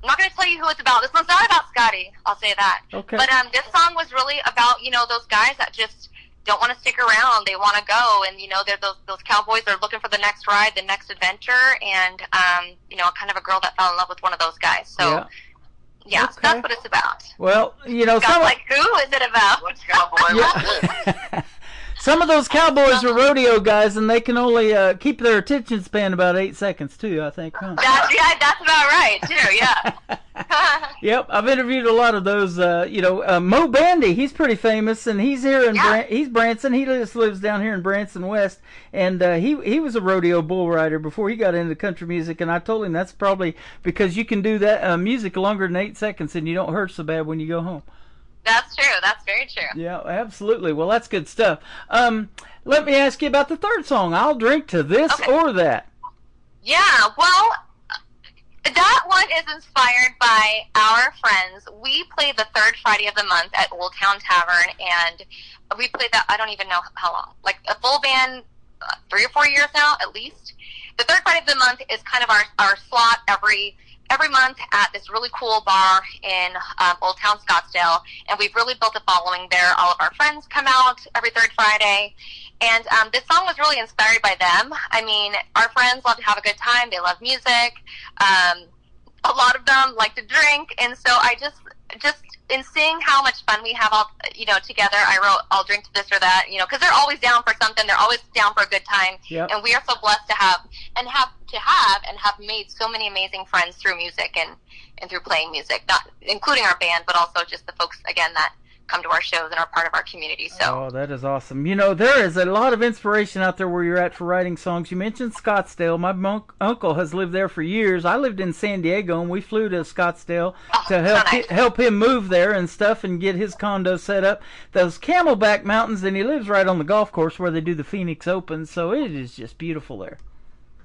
I'm not going to tell you who it's about. This one's not about Scotty, I'll say that. Okay. But this song was really about, you know, those guys that just don't want to stick around. They want to go, and, you know, they're those cowboys. They're looking for the next ride, the next adventure, and, you know, kind of a girl that fell in love with one of those guys. So, yeah, so that's what it's about. Well, you know, Scott's like, who is it about? What's cowboy? Yeah. Some of those cowboys are rodeo guys, and they can only keep their attention span about 8 seconds, too, I think. Huh? That's about right, too, yeah. Yep, I've interviewed a lot of those. Mo Bandy, he's pretty famous, and he's here in he's Branson. He just lives down here in Branson West, and he was a rodeo bull rider before he got into country music. And I told him that's probably because you can do that music longer than 8 seconds, and you don't hurt so bad when you go home. That's true. That's very true. Yeah, absolutely. Well, that's good stuff. Let me ask you about the third song. I'll drink to this or that. Yeah, well, that one is inspired by our friends. We play the third Friday of the month at Old Town Tavern, and we played that, I don't even know how long, like a full band 3 or 4 years now, at least. The third Friday of the month is kind of our slot every month at this really cool bar in Old Town Scottsdale, and we've really built a following there. All of our friends come out every third Friday, and this song was really inspired by them. I mean, our friends love to have a good time. They love music. A lot of them like to drink, and so I just in seeing how much fun we have all, together, I wrote, I'll drink to this or that, because they're always down for something. They're always down for a good time. Yep. And we are so blessed to have made so many amazing friends through music and through playing music, not including our band, but also just the folks, again, that come to our shows and are part of our community. So. Oh, that is awesome. There is a lot of inspiration out there where you're at for writing songs. You mentioned Scottsdale. My uncle has lived there for years. I lived in San Diego, and we flew to Scottsdale to help him move there and stuff and get his condo set up. Those Camelback Mountains, and he lives right on the golf course where they do the Phoenix Open, so it is just beautiful there.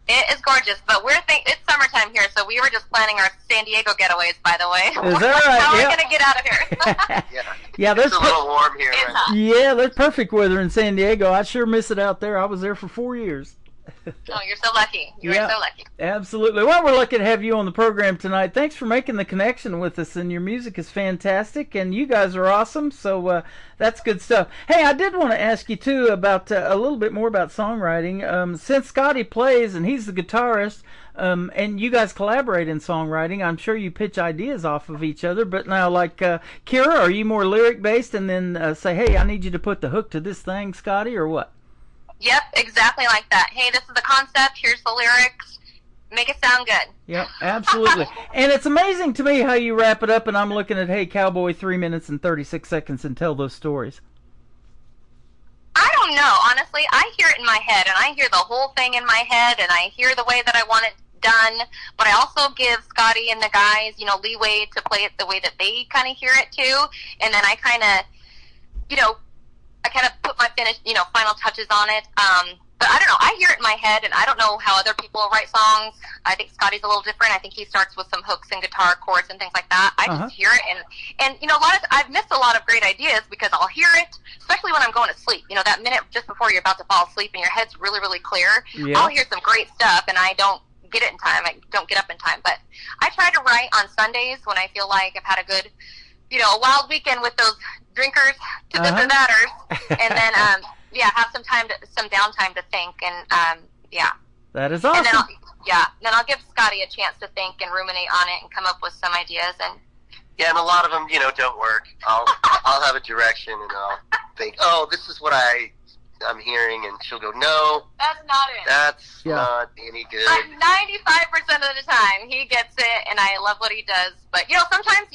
It is gorgeous, but it's summertime here, so we were just planning our San Diego getaways, by the way. Is that right? How are we going to get out of here? Yeah, it's a little warm here. Yeah, there's perfect weather in San Diego. I sure miss it out there. I was there for 4 years. Oh, you're so lucky. You're so lucky. Absolutely. Well, we're lucky to have you on the program tonight. Thanks for making the connection with us, and your music is fantastic, and you guys are awesome, so that's good stuff. Hey, I did want to ask you, too, about a little bit more about songwriting. Since Scotty plays, and he's the guitarist, and you guys collaborate in songwriting, I'm sure you pitch ideas off of each other, but now, like, Kira, are you more lyric-based and then say, hey, I need you to put the hook to this thing, Scotty, or what? Yep, exactly like that. Hey, this is the concept. Here's the lyrics. Make it sound good. Yep, absolutely. And it's amazing to me how you wrap it up, and I'm looking at, hey, Cowboy, 3 minutes and 36 seconds, and tell those stories. I don't know, honestly. I hear it in my head, and I hear the whole thing in my head, and I hear the way that I want it done, but I also give Scotty and the guys, leeway to play it the way that they kind of hear it, too. And then I kind of, put my final touches on it. But I don't know. I hear it in my head, and I don't know how other people write songs. I think Scotty's a little different. I think he starts with some hooks and guitar chords and things like that. I just hear it, and I've missed a lot of great ideas because I'll hear it, especially when I'm going to sleep. That minute just before you're about to fall asleep and your head's really, really clear. Yeah. I'll hear some great stuff, and I don't get it in time. I don't get up in time. But I try to write on Sundays when I feel like I've had a good, a wild weekend with those drinkers to this or thaters, and then have some downtime to think, and that is awesome. And then I'll give Scotty a chance to think and ruminate on it and come up with some ideas. And and a lot of them don't work. I'll have a direction, and I'll think, oh, this is what I'm hearing, and she'll go, no, that's not it. That's not any good. 95% of the time, he gets it, and I love what he does. But sometimes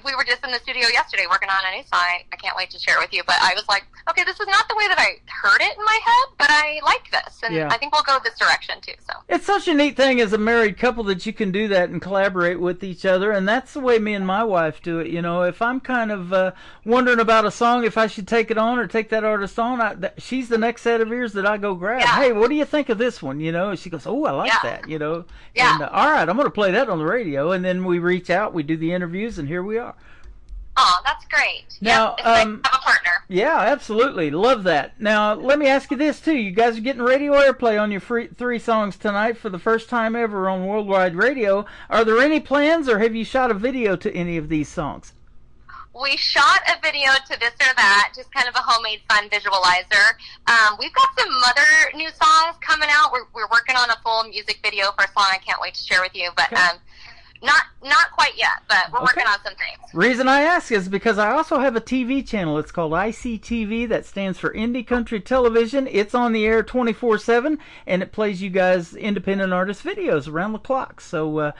we were just in the studio yesterday working on a new song. I can't wait to share it with you. But I was like, okay, this is not the way that I heard it in my head, but I like this, and I think we'll go this direction too. So it's such a neat thing as a married couple that you can do that and collaborate with each other, and that's the way me and my wife do it. If I'm kind of wondering about a song, if I should take it on or take that artist on, she's the next set of ears that I go grab. Yeah. Hey, what do you think of this one? And she goes, oh, I like that. Yeah. And all right, I'm going to play that on the radio, and then we reach out, we do the interviews, and here we are. Oh, that's great. Now, it's nice to have a partner. Yeah, absolutely. Love that. Now, let me ask you this, too. You guys are getting radio airplay on your 3 songs tonight for the first time ever on Worldwide Radio. Are there any plans, or have you shot a video to any of these songs? We shot a video to this or that, just kind of a homemade fun visualizer. We've got some other new songs coming out. We're working on a full music video for a song I can't wait to share with you, but not quite yet, but we're working on some things. Reason I ask is because I also have a TV channel. It's called ICTV. That stands for Indie Country Television. It's on the air 24/7, and it plays you guys independent artist videos around the clock. So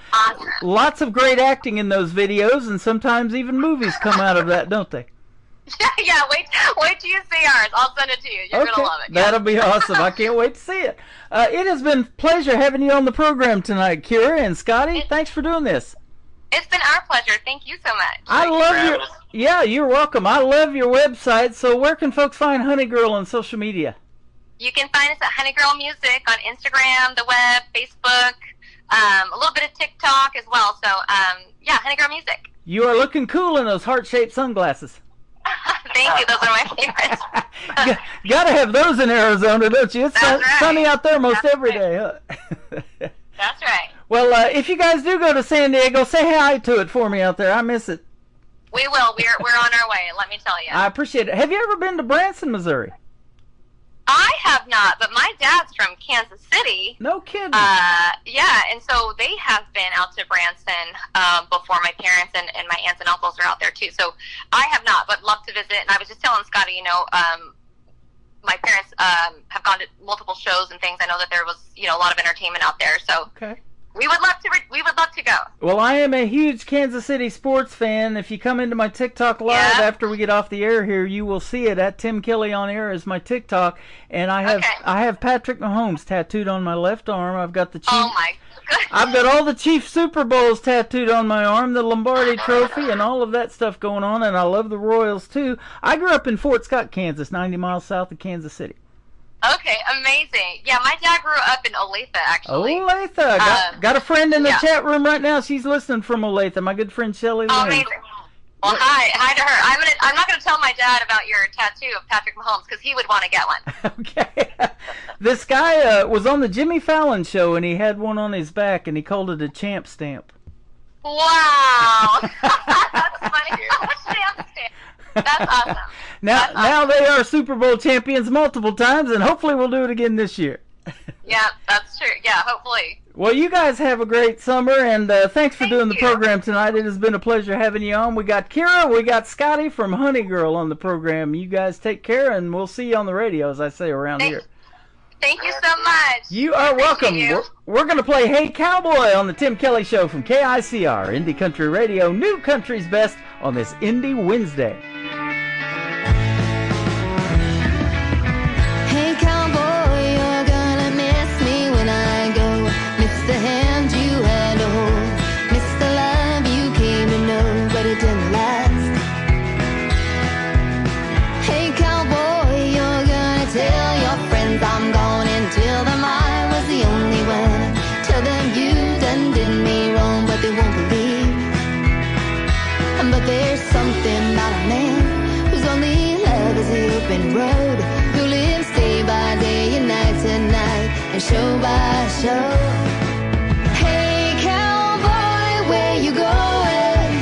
lots of great acting in those videos, and sometimes even movies come out of that, don't they? Yeah, wait till you see ours. I'll send it to you. You're going to love it. That'll be awesome. I can't wait to see it. It has been a pleasure having you on the program tonight, Kira and Scotty. Thanks for doing this. It's been our pleasure. Thank you so much. I love your... Yeah, you're welcome. I love your website. So where can folks find Honey Girl on social media? You can find us at Honey Girl Music on Instagram, the web, Facebook, a little bit of TikTok as well. So, Honey Girl Music. You are looking cool in those heart-shaped sunglasses. Thank you. Those are my favorites. Gotta have those in Arizona, don't you? It's sunny out there most every day. Huh? That's right. Well, if you guys do go to San Diego, say hi to it for me out there. I miss it. We will. We're on our way, let me tell you. I appreciate it. Have you ever been to Branson, Missouri? I have not, but my dad's from Kansas City. No kidding. Yeah, and so they have been out to Branson before. My parents and my aunts and uncles are out there too. So I have not, but love to visit. And I was just telling Scotty, my parents have gone to multiple shows and things. I know that there was, a lot of entertainment out there. So okay. We would love to go. Well, I am a huge Kansas City sports fan. If you come into my TikTok live after we get off the air here, you will see it at Tim Kelly on Air is my TikTok, and I have Patrick Mahomes tattooed on my left arm. I've got the Chief. Oh my goodness. I've got all the Chief Super Bowls tattooed on my arm, the Lombardi Trophy, and all of that stuff going on. And I love the Royals too. I grew up in Fort Scott, Kansas, 90 miles south of Kansas City. Okay, amazing. Yeah, my dad grew up in Olathe, actually. Olathe. Got a friend in the chat room right now. She's listening from Olathe. My good friend Shelly Lynn. Amazing. Well, hi to her. I'm not going to tell my dad about your tattoo of Patrick Mahomes because he would want to get one. Okay. This guy was on the Jimmy Fallon show, and he had one on his back, and he called it a champ stamp. Wow. That's funny. Champ stamp. That's awesome. Now they are Super Bowl champions multiple times, and hopefully we'll do it again this year. Yeah, that's true. Yeah, hopefully. Well, you guys have a great summer, and thanks for doing the program tonight. It has been a pleasure having you on. We got Kira, we got Scotty from Honey Girl on the program. You guys take care, and we'll see you on the radio, as I say, around here. Thank you so much. You are welcome. We're going to play Hey Cowboy on the Tim Kelly Show from KICR, Indie Country Radio, New Country's Best on this Indie Wednesday. Hey cowboy, you're gonna miss me when I go. Miss the hand you had to hold. Miss the love you came to know, but it didn't last. Hey cowboy, you're gonna tell your friends I'm gone and tell them I was the only one. Tell them you did me wrong, but they won't believe. But there's something about a man whose only love is the open road, who lives day by day and night to night and show by show. Hey cowboy, where you going?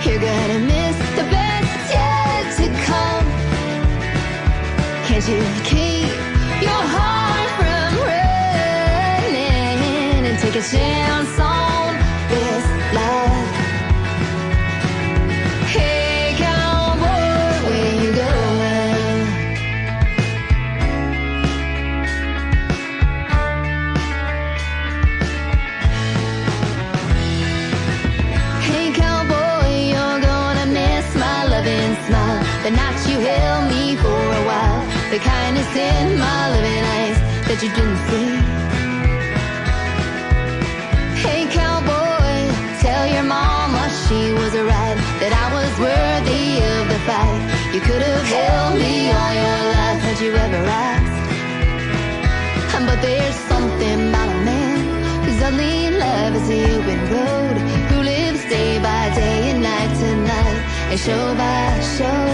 You're gonna miss the best yet to come. Can't you keep your heart from running and take a chance on this life? Hey cowboy, where you going? Hey cowboy, you're gonna miss my loving smile, the night you held me for a while, the kindness in my loving eyes that you didn't see. Hey cowboy, tell your mama she was right, that I was worthy of the fight. You could have held me all your life had you ever asked. But there's something about a man whose only love is the open road, who lives day by day and night to night and show by show.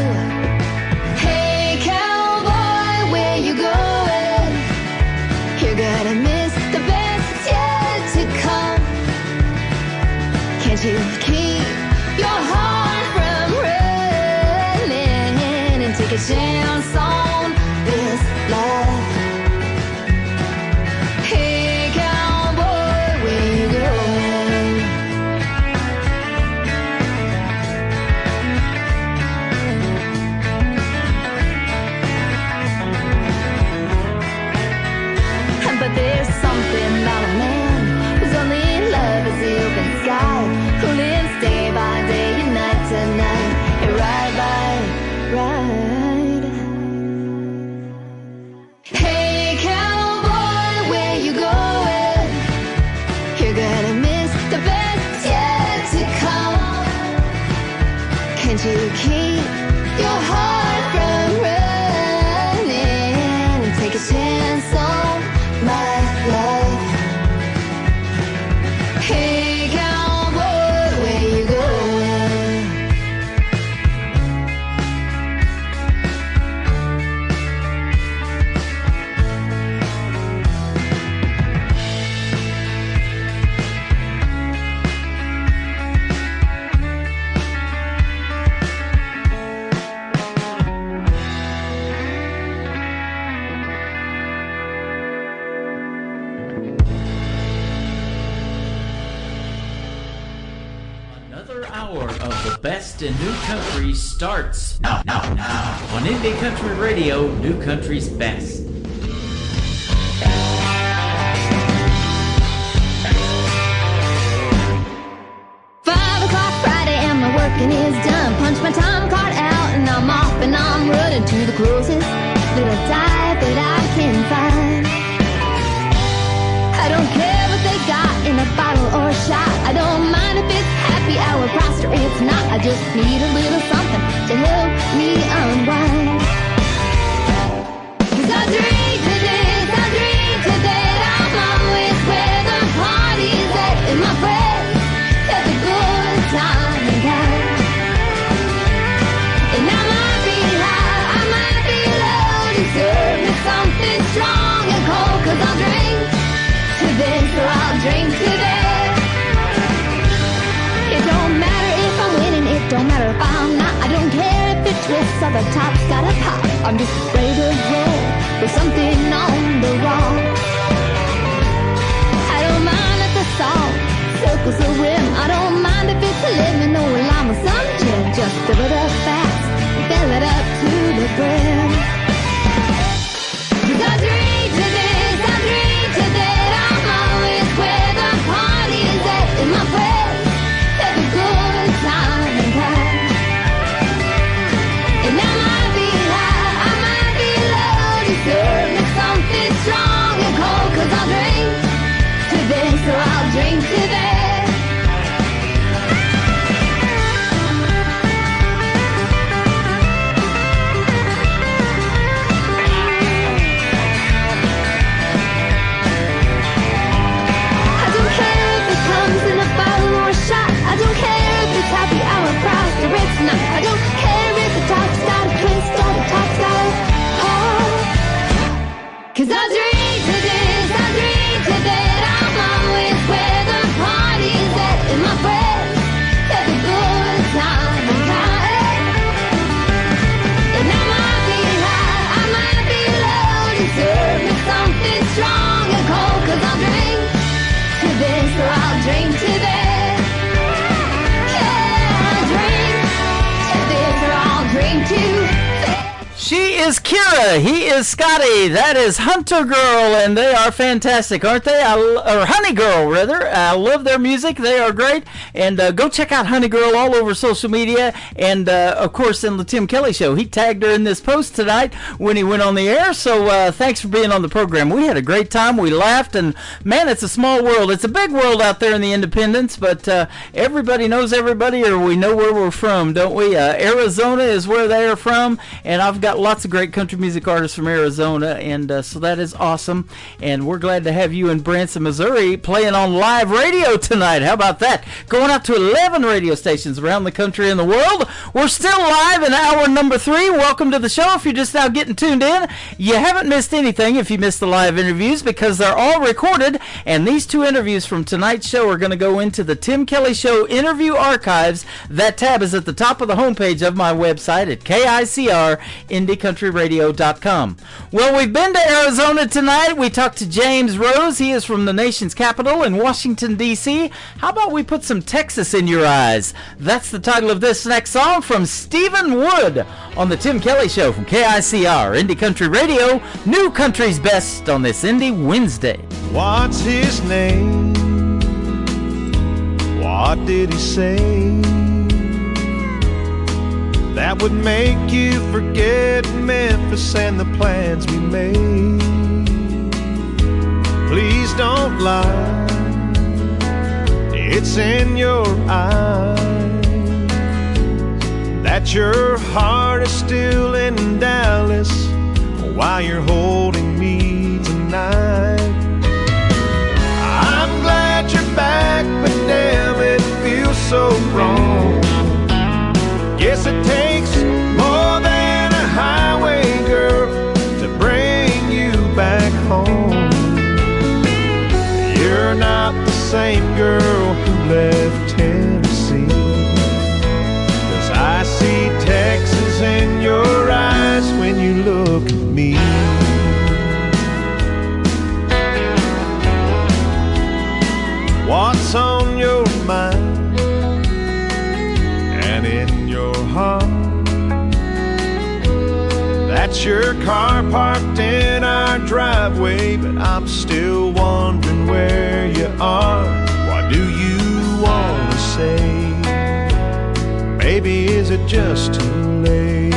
Hey cowboy, where you going? You're gonna miss the best yet to come. Can't you keep your heart from running and take a chance on this life? Hey cowboy, where you going? But there's something about a man whose only love is the open sky, who lives day by day and night to night and ride by ride. Hey cowboy, where you going? You're gonna miss the best yet to come. Can't you keep your heart from running and take a chance on my life? Hey cowboy, where you going? Another hour of the best in new country starts now on Indie Country Radio, New Country's Best. 5 o'clock Friday and my working is done. Punch my time card out and I'm off and I'm running to the closest little dive that I can find. I don't care what they got in a bottle or a shot. I don't mind if it's happy hour price or it's not. I just need a little something to help me unwind. 'Cause I drink to this, I drink to that. I'm always where the party's at. And my friends have a good time and kind. And I might be high, I might be low. You serve me something strong and cold. 'Cause I'll drink to this, so I'll drink to that. It don't matter if I'm winning, it don't matter if I'm not. I don't care if it twists or the top's got a pop. I'm just ready to roll with something on the wall. I don't mind if the salt circles the rim. I don't mind if it's lemon or lime or some gin. Just fill it up fast, fill it up to the brim. 'Cause I drink to this, I drink to that. I'm always where the party is at. And my friends have a good time and kind. And I might be high, I might be low. You serve me something strong and cold. 'Cause I'll drink to this, so I'll drink to that. I don't care if it comes in a bottle or a shot. I don't care if it's happy hour price or it's not. I don't care if the top's got a twist or the top's got a pop. 'Cause I drink to this, I drink to that. I'm always where the party's at. And my friends have a good time and kind. And I might be high, I might be low. You serve me something strong and cold. 'Cause I'll drink to this, or I'll drink to that. Yeah, I'll drink to this, or I'll drink to that. She is Kira. He is Scotty. That is Hunter Girl, and they are fantastic, aren't they? Or Honey Girl, rather. I love their music. They are great. And go check out Honey Girl all over social media. And, of course, in the Tim Kelly Show. He tagged her in this post tonight when he went on the air. So thanks for being on the program. We had a great time. We laughed. And, man, it's a small world. It's a big world out there in the independents. But everybody knows everybody, or we know where we're from, don't we? Arizona is where they are from. And I've got lots of great country music artists from Arizona, and so that is awesome. And we're glad to have you in Branson, Missouri, playing on live radio tonight. How about that? Going out to 11 radio stations around the country and the world. We're still live in hour number 3. Welcome to the show. If you're just now getting tuned in, you haven't missed anything if you missed the live interviews, because they're all recorded. And these 2 interviews from tonight's show are going to go into the Tim Kelly Show interview archives. That tab is at the top of the homepage of my website at KICR-IndieCountryRadio.com. Well, we've been to Arizona tonight. We talked to James Rose. He is from the nation's capital in Washington, D.C. How about we put some Texas in your eyes? That's the title of this next song from Stephen Wood on the Tim Kelly Show from KICR, Indie Country Radio, New Country's Best on this Indie Wednesday. What's his name? What did he say that would make you forget Memphis and the plans we made? Please don't lie, it's in your eyes that your heart is still in Dallas while you're holding me tonight. I'm glad you're back, but damn, it feels so wrong. Guess it takes more than a highway girl to bring you back home. You're not the same girl who left Tennessee, 'cause I see Texas in your eyes when you look at me. What's on your mind? Got your car parked in our driveway, but I'm still wondering where you are. What do you want to say? Baby, is it just too late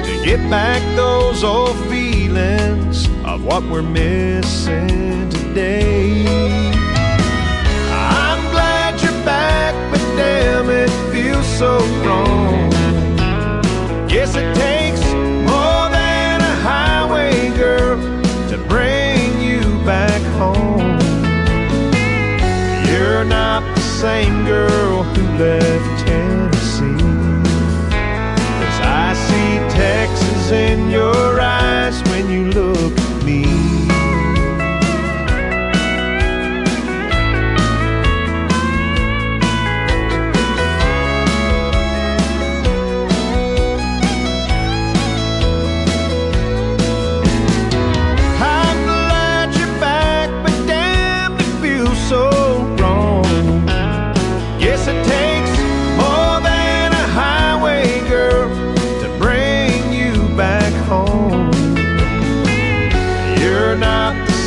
to get back those old feelings of what we're missing today? I'm glad you're back, but damn, it feels so wrong. Yes, it takes more than a highway girl to bring you back home. You're not the same girl who left Tennessee, 'cause I see Texas in your eyes when you look at me.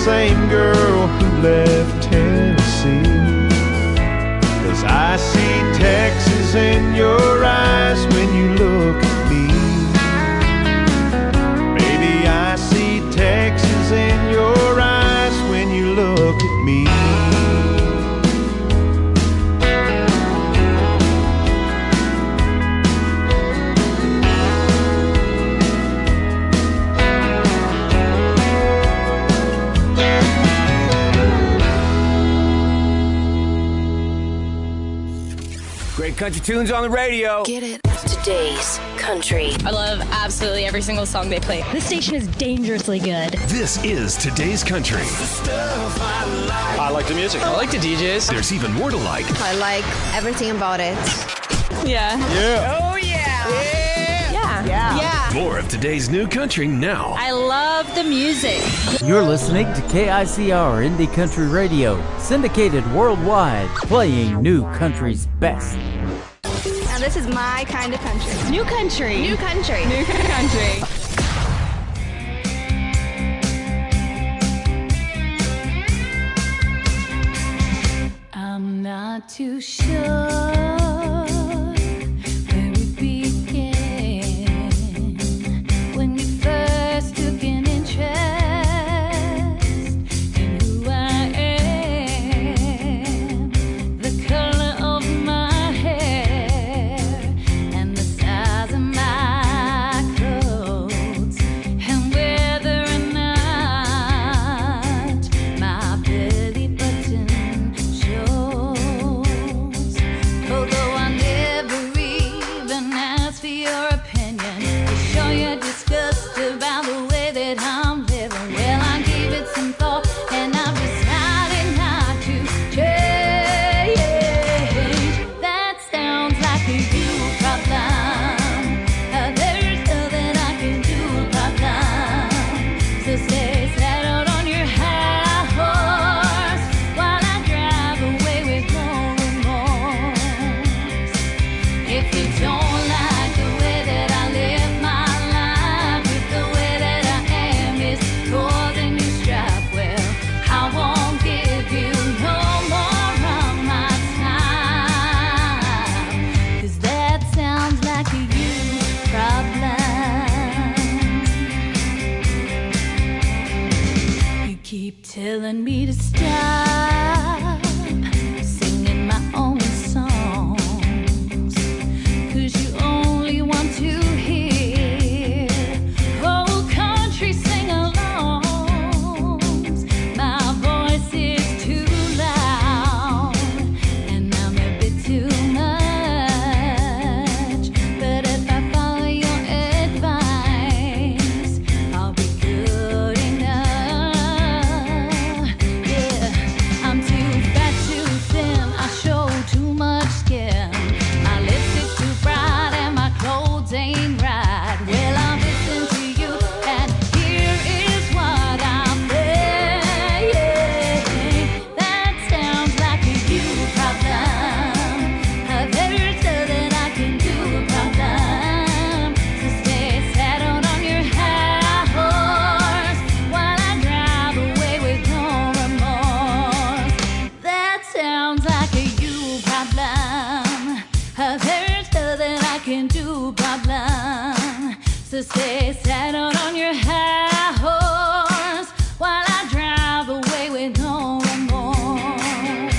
Same girl who left Tennessee, 'cause I see Texas in your eyes when you look at me. Baby, I see Texas in your eyes when you look at me. Great country tunes on the radio. Get it? Today's country. I love absolutely every single song they play. This station is dangerously good. This is Today's Country. I like the music. I like the DJs. There's even more to like. I like everything about it. Yeah. Yeah. Oh, yeah. Yeah. Yeah. More of today's new country now. I love the music. You're listening to KICR Indie Country Radio, syndicated worldwide, playing new country's best. Now this is my kind of country. New country. New country. New country. I'm not too sure where we began when you first took an interest in who I am, the color of my hair and the size of my clothes, and whether or not my belly button shows. Although I never even asked for your opinion, to show your disgust about the way that I'm living, well, I gave it some thought and I've decided not to change. That sounds like a you problem. There's nothing I can do about that. So stay settled on your high horse while I drive away with no remorse. If you don't like the way that I live my life, if the way that I am is causing you strife, well, I won't give you no more of my time, 'cause that sounds like a you problem. You keep telling me to stop singing my own songs, 'cause you only want to hear old country sing-alongs. My voice is too loud and I'm a bit too much, but if I follow your advice, I'll be good enough. Yeah. to stay saddled on your high horse while I drive away with no remorse.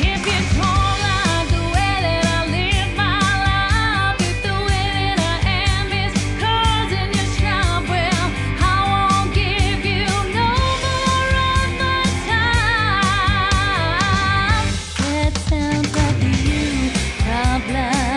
If you don't like the way that I live my life, if the way that I am is causing you strife, well, I won't give you no more of my time. That sounds like a you problem.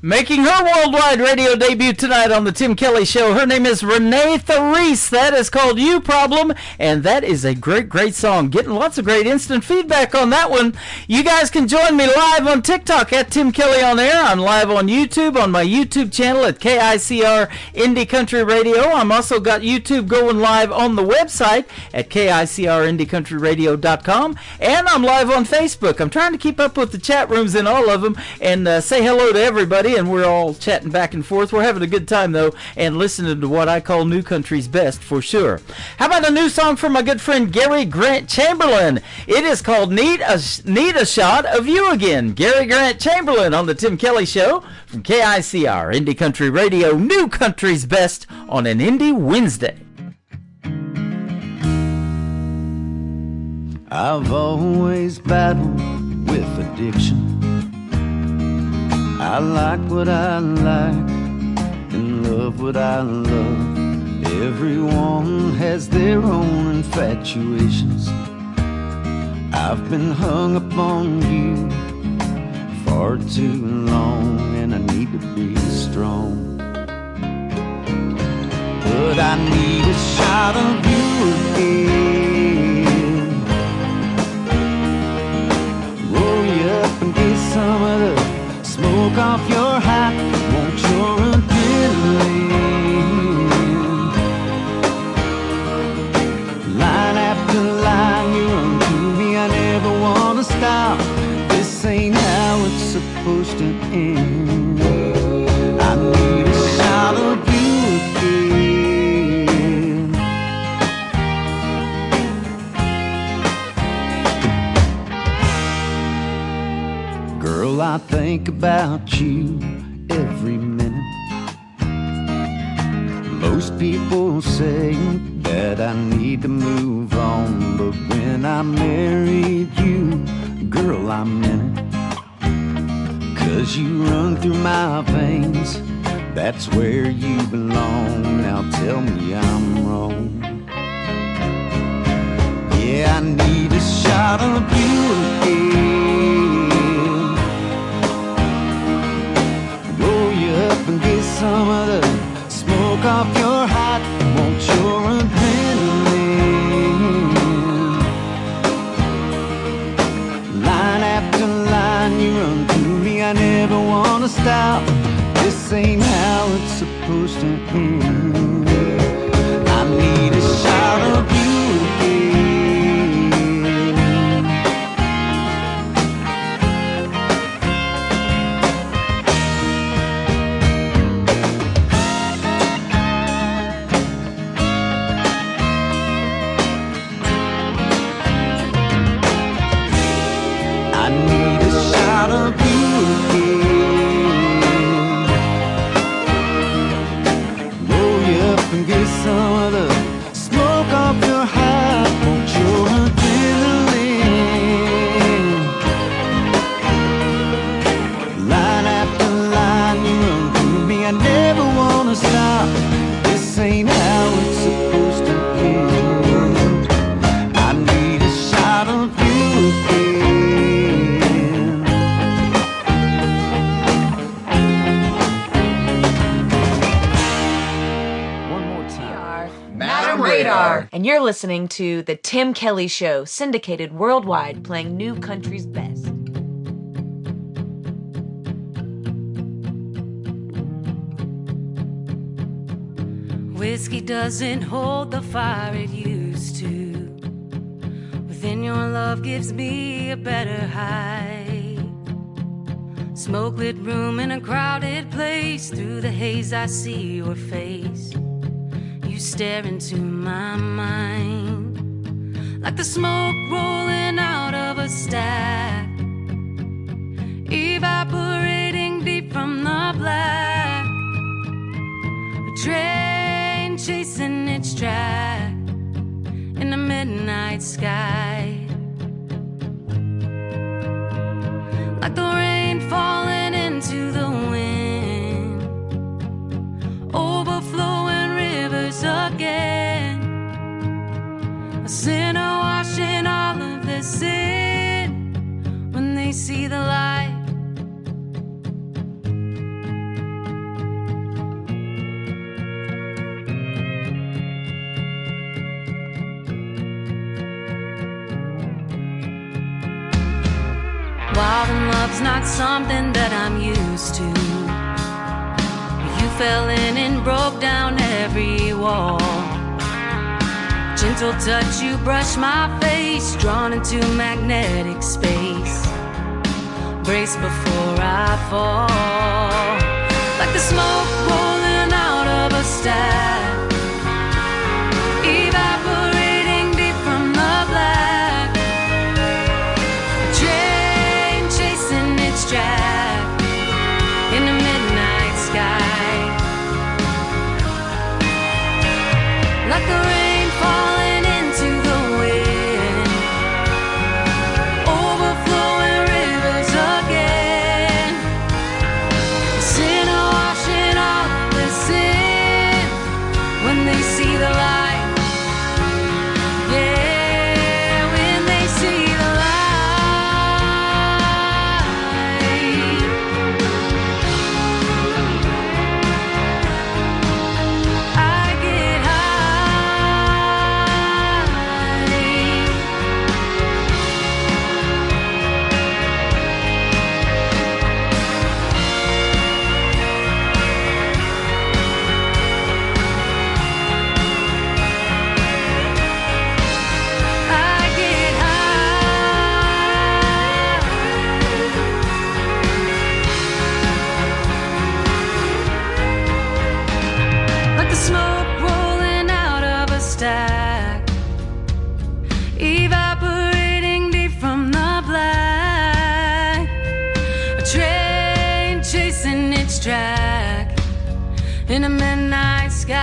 Making her worldwide radio debut tonight on the Tim Kelly Show. Her name is Renee Therese. That is called You Problem, and that is a great, great song. Getting lots of great instant feedback on that one. You guys can join me live on TikTok at Tim Kelly on Air. I'm live on YouTube, on my YouTube channel at KICR Indie Country Radio. I'm also got YouTube going live on the website at KICRIndieCountryRadio.com, and I'm live on Facebook. I'm trying to keep up with the chat rooms in all of them and say hello to everybody, and we're all chatting back and forth. We're having a good time, though, and listening to what I call New Country's best, for sure. How about a new song from my good friend Gary Grant Chamberlain? It is called Need a Shot of You Again. Gary Grant Chamberlain on the Tim Kelly Show from KICR Indie Country Radio, New Country's best on an Indie Wednesday. I've always battled with addiction. I like what I like and love what I love. Everyone has their own infatuations. I've been hung up on you far too long, and I need to be strong. But I need a shot of you again. Roll you up and get some of the smoke off your hat, want your adrenaline. Line after line, you run through me, I never want to stop. This ain't how it's supposed to end. I need a shot of you again. Girl, I think about you every minute. Most people say that I need to move on, but when I married you, girl, I meant it. 'Cause you run through my veins, that's where you belong. Now tell me I'm wrong. Yeah, I need a shot of you again. Roll you up and get some of the smoke off your hat, want your adrenaline. Line after line, you run through me, I never want to stop. This ain't how it's supposed to end. I need a shot of you some of the smoke off your hat, want your adrenaline. Line after line, you run through me, I never want to stop. This ain't how it's supposed to end. I need a shot of you again. One more time. Madam Radar. And you're listening to The Tim Kelly Show, syndicated worldwide, playing New Country's best. Whiskey doesn't hold the fire it used to. Within your love gives me a better high. Smoke-lit room in a crowded place. Through the haze I see your face. You stare into my mind like the smoke rolling out of a stack, evaporating deep from the black. A train chasing its track in the midnight sky, like the rain falling into the wind, overflowing rivers again. A sinner washing all of their sin when they see the light. Wild and love's not something that I'm used to. You fell in and broke down every wall. Gentle touch, you brush my face, drawn into magnetic space. Brace before I fall, like the smoke rolling out of a stack, evaporating deep from the black. A train chasing its track in the midnight sky, like the rain falling into the wind, overflowing rivers again. A sinner washing off the sin when they see the light. Yeah, when they see the light. I get like the smoke rolling out of a stack, evaporating deep from the black. A train chasing its track in a midnight sky,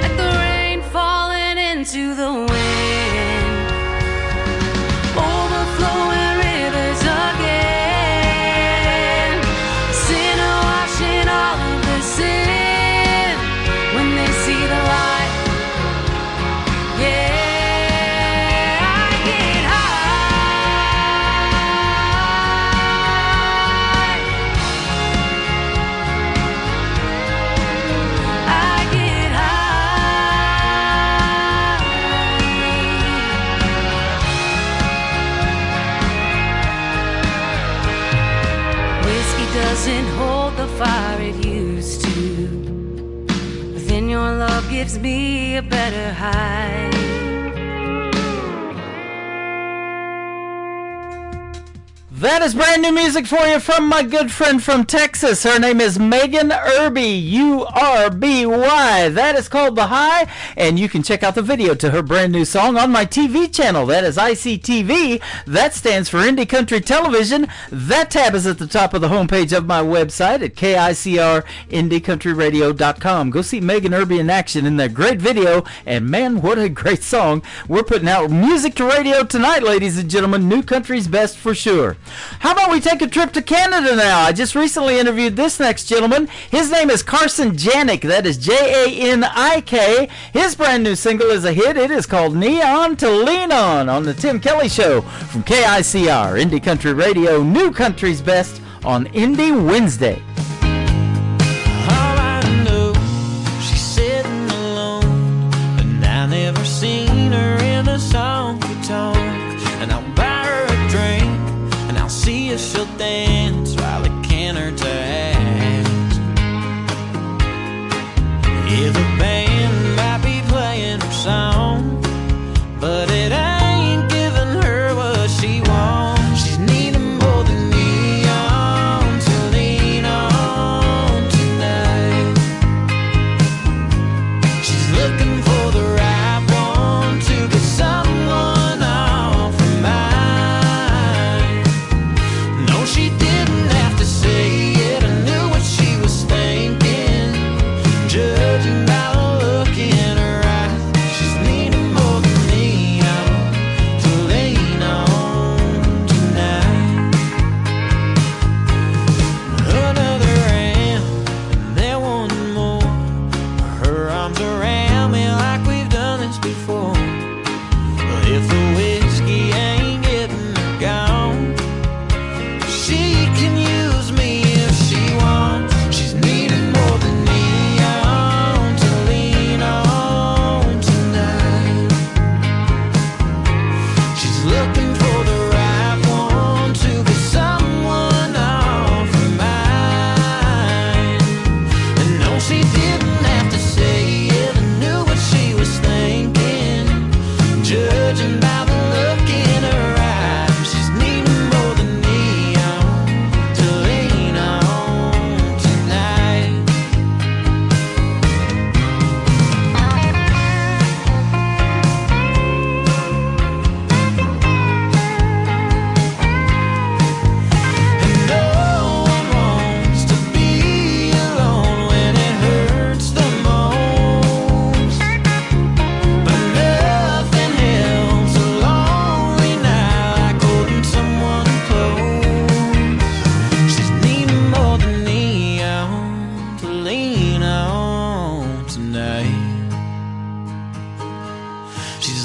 like the rain falling into the wind, overflowing rivers again. Sinner washing all of the sin when they see the light. Yeah, I get high. I get high. Whiskey doesn't hold the fire it used to, but then your love gives me a better high. That is brand new music for you from my good friend from Texas. Her name is Megan Urby, U-R-B-Y. That is called The High, and you can check out the video to her brand new song on my TV channel. That is ICTV. That stands for Indie Country Television. That tab is at the top of the homepage of my website at KICRIndieCountryRadio.com. Go see Megan Urby in action in that great video, and man, what a great song. We're putting out music to radio tonight, ladies and gentlemen. New country's best for sure. How about we take a trip to Canada now? I just recently interviewed this next gentleman. His name is Carson Janik. That is Janik. His brand new single is a hit. It is called Neon to Lean On the Tim Kelly Show from KICR, Indie Country Radio, New Country's Best on Indie Wednesday. All I know, she's sitting alone, and I never seen her in a honky tonk. And I'll buy her a drink, and I'll see if she'll dance while I can her to ask. Yeah, the band might be playing her song, but it ain't giving her what she wants. She's needing more than neon to lean on.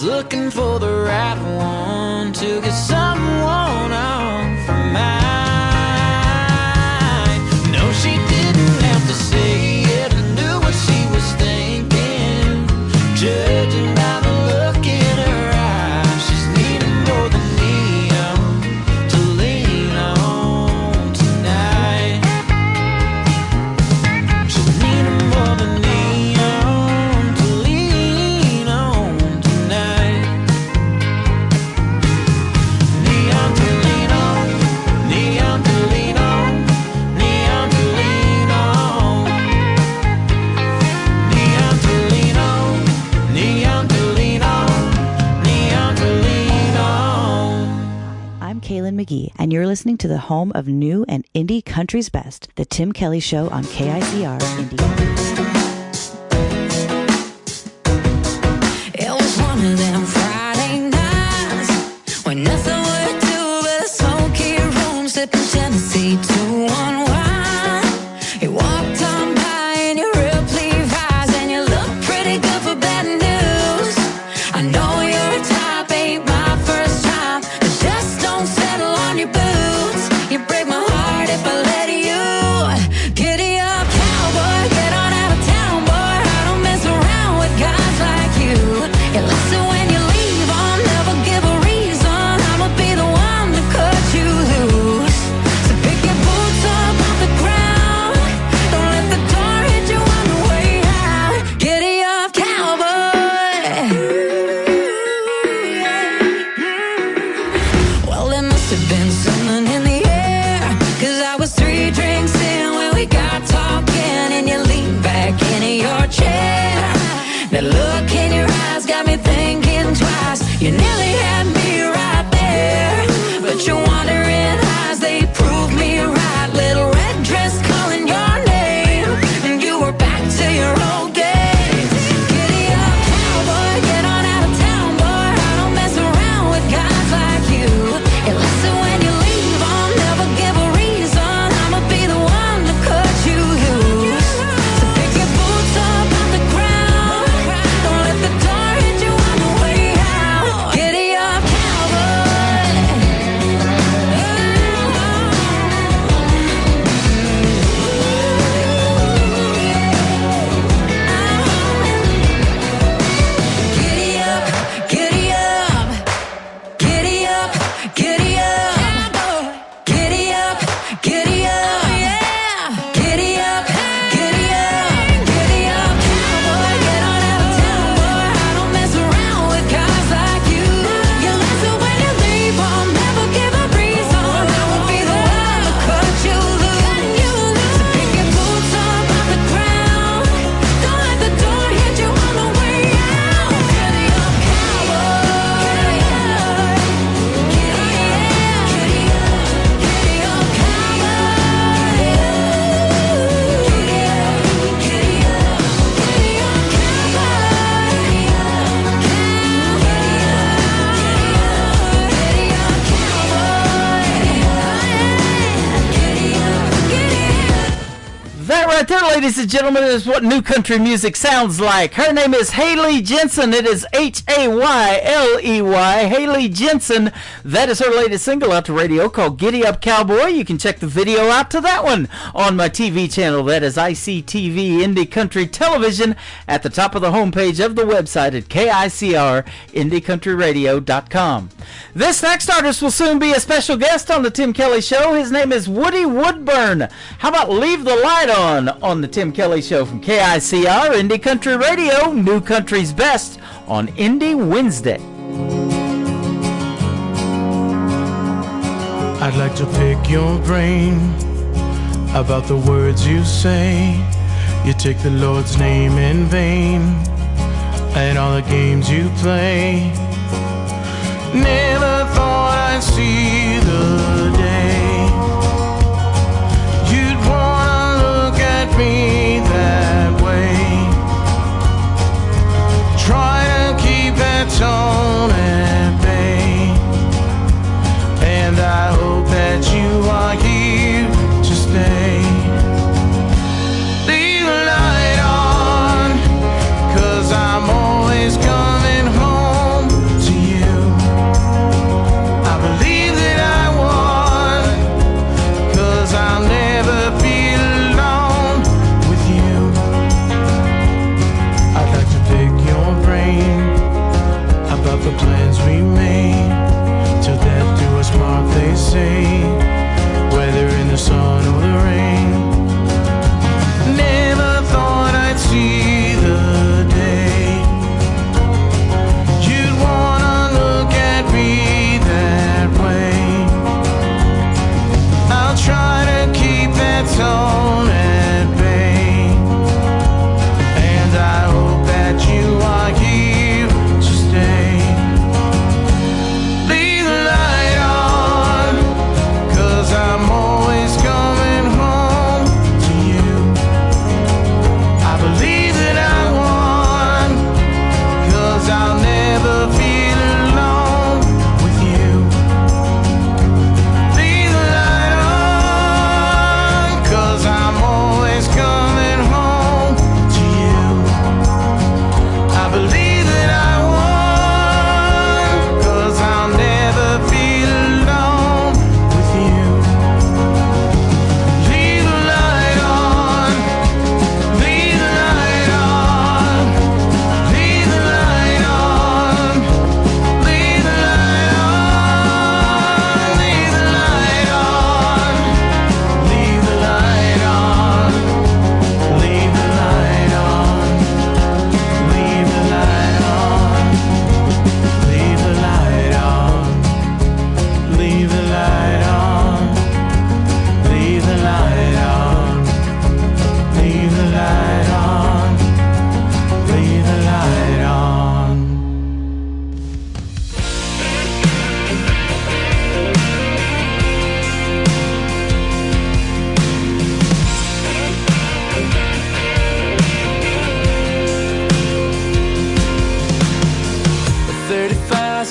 She's looking for the right one to get someone off her mind. No, she didn't have to say it. I knew what she was thinking. Judging by the look in her eyes, she's needing more than neon to lean on tonight. She's needing more than neon to lean on tonight. Neon to lean on, neon to lean on, neon to lean on, neon to lean on, neon to lean on, neon to lean on. I'm Kaylin McGee, and you're listening to the home of new and indie country's best, The Tim Kelly Show on KICR Indie. It was one of them Friday nights when nothing would do but smoke your room, sipping Tennessee to unwind. You walked on by in your real Levi's and you look pretty good for bad news. I know your type ain't my first time. The dust don't settle on your boots. You break my heart if I let you. Giddy up, cowboy, get on out of town, boy. I don't mess around with guys like you. You listen when you leave, I'll never give a reason. I'ma be the one to cut you loose. So pick your boots up off the ground. Don't let the door hit you on the way out. Giddy up, cowboy. Well, there must have been something in the air, 'cause I was 3 drinks in when we got talking, and you leaned back into your chair. That look in your eyes got me thinking twice. You nearly had me right there, but your wandering eyes, they proved me right. Little red dress calling your name, and you were back to your old days. Giddy up, cowboy, get on out of town, boy. I don't mess around with guys like you. You listen when you leave, I'll never give a reason. I'ma be the one to cut you loose. So pick your boots up off the ground. Don't let the door hit you on the way out. Giddy up, cowboy. Giddy up, giddy up, giddy up, giddy up, giddy up, giddy up, yeah. Giddy up, giddy up, giddy up, cowboy, get on out of town, boy. I don't mess around with guys like you. You listen when you leave, I'll never give a reason. I will be the one to cut you loose. So pick your boots up off the ground. Don't let the door hit you on the way out. Giddy up, cowboy. Giddy up, giddy up, cowboy. That right there, ladies and gentlemen, is what new country music sounds like. Her name is Haley Jensen. It is Hayley. Haley Jensen. That is her latest single out to radio called Giddy Up Cowboy. You can check the video out to that one on my TV channel. That is ICTV Indie Country Television at the top of the homepage of the website at KICRIndieCountryRadio.com. This next artist will soon be a special guest on the Tim Kelly Show. His name is Woody Woodburn. How about Leave the Light on the Tim Kelly Show from KICR Indie Country Radio, New Country's Best on Indie Wednesday. I'd like to pick your brain about the words you say. You take the Lord's name in vain and all the games you play. Never thought I'd see the day you'd wanna look at me that way. Try to keep that tone at bay, and I hope that you are here to stay. Leave the light on, 'cause I'm always coming home.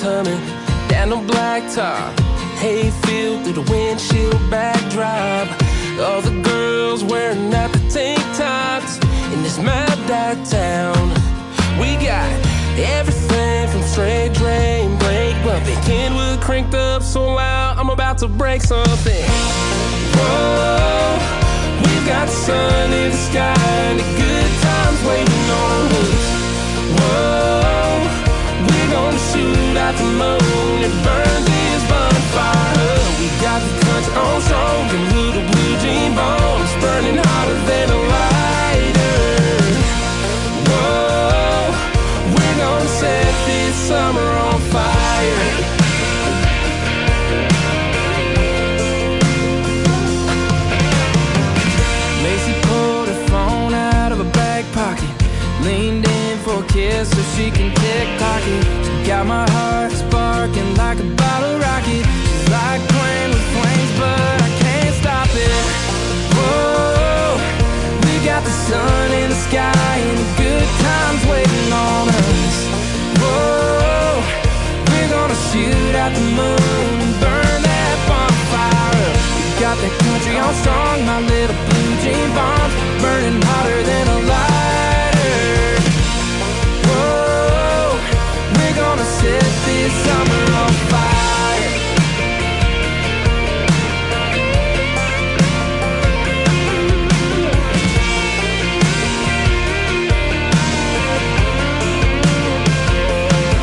humming down the blacktop. Hayfield through the windshield backdrop. All the girls wearing out the tank tops in this mad town. We got everything from straight drain, brake bumping, Kenwood cranked up so loud I'm about to break something. Whoa, we've got the sun in the sky and the good times waiting on us. Whoa, we're gonna shoot out the moon and burn this bonfire. We got the country on strong and little blue jean bombs burning hotter than a lighter. Whoa, we're gonna set this summer on fire. Macy pulled her phone out of her back pocket, leaned in for a kiss so she can tick-tock it. She got my heart sparking like a bottle rocket. She's like playing with flames, but I can't stop it. Whoa, we got the sun in the sky and the good times waiting on us. Whoa, we're gonna shoot out the moon and burn that bonfire up. We got that country on strong, my little blue jean bombs burning hotter than a lighter. Whoa, we're gonna set this summer on fire.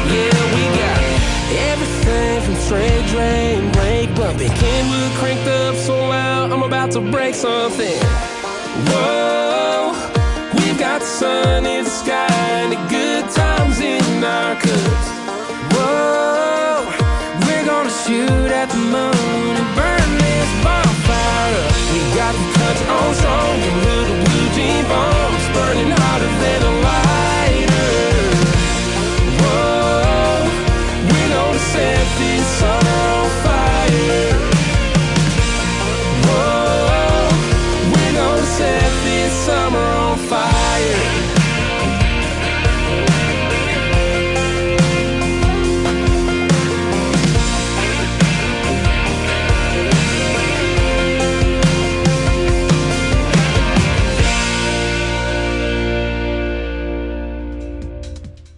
Yeah, we got everything from straight drain, brake bumping, Kenwood cranked up so loud I'm about to break something. Whoa, we've got the sun in the sky and the good times in our cups. Whoa, we're gonna shoot at the moon and burn this bonfire up. We got the country on strong and little blue jean bombs burning hotter than a lighter. Whoa, we're gonna set this summer on fire. Whoa, we're gonna set this summer on fire.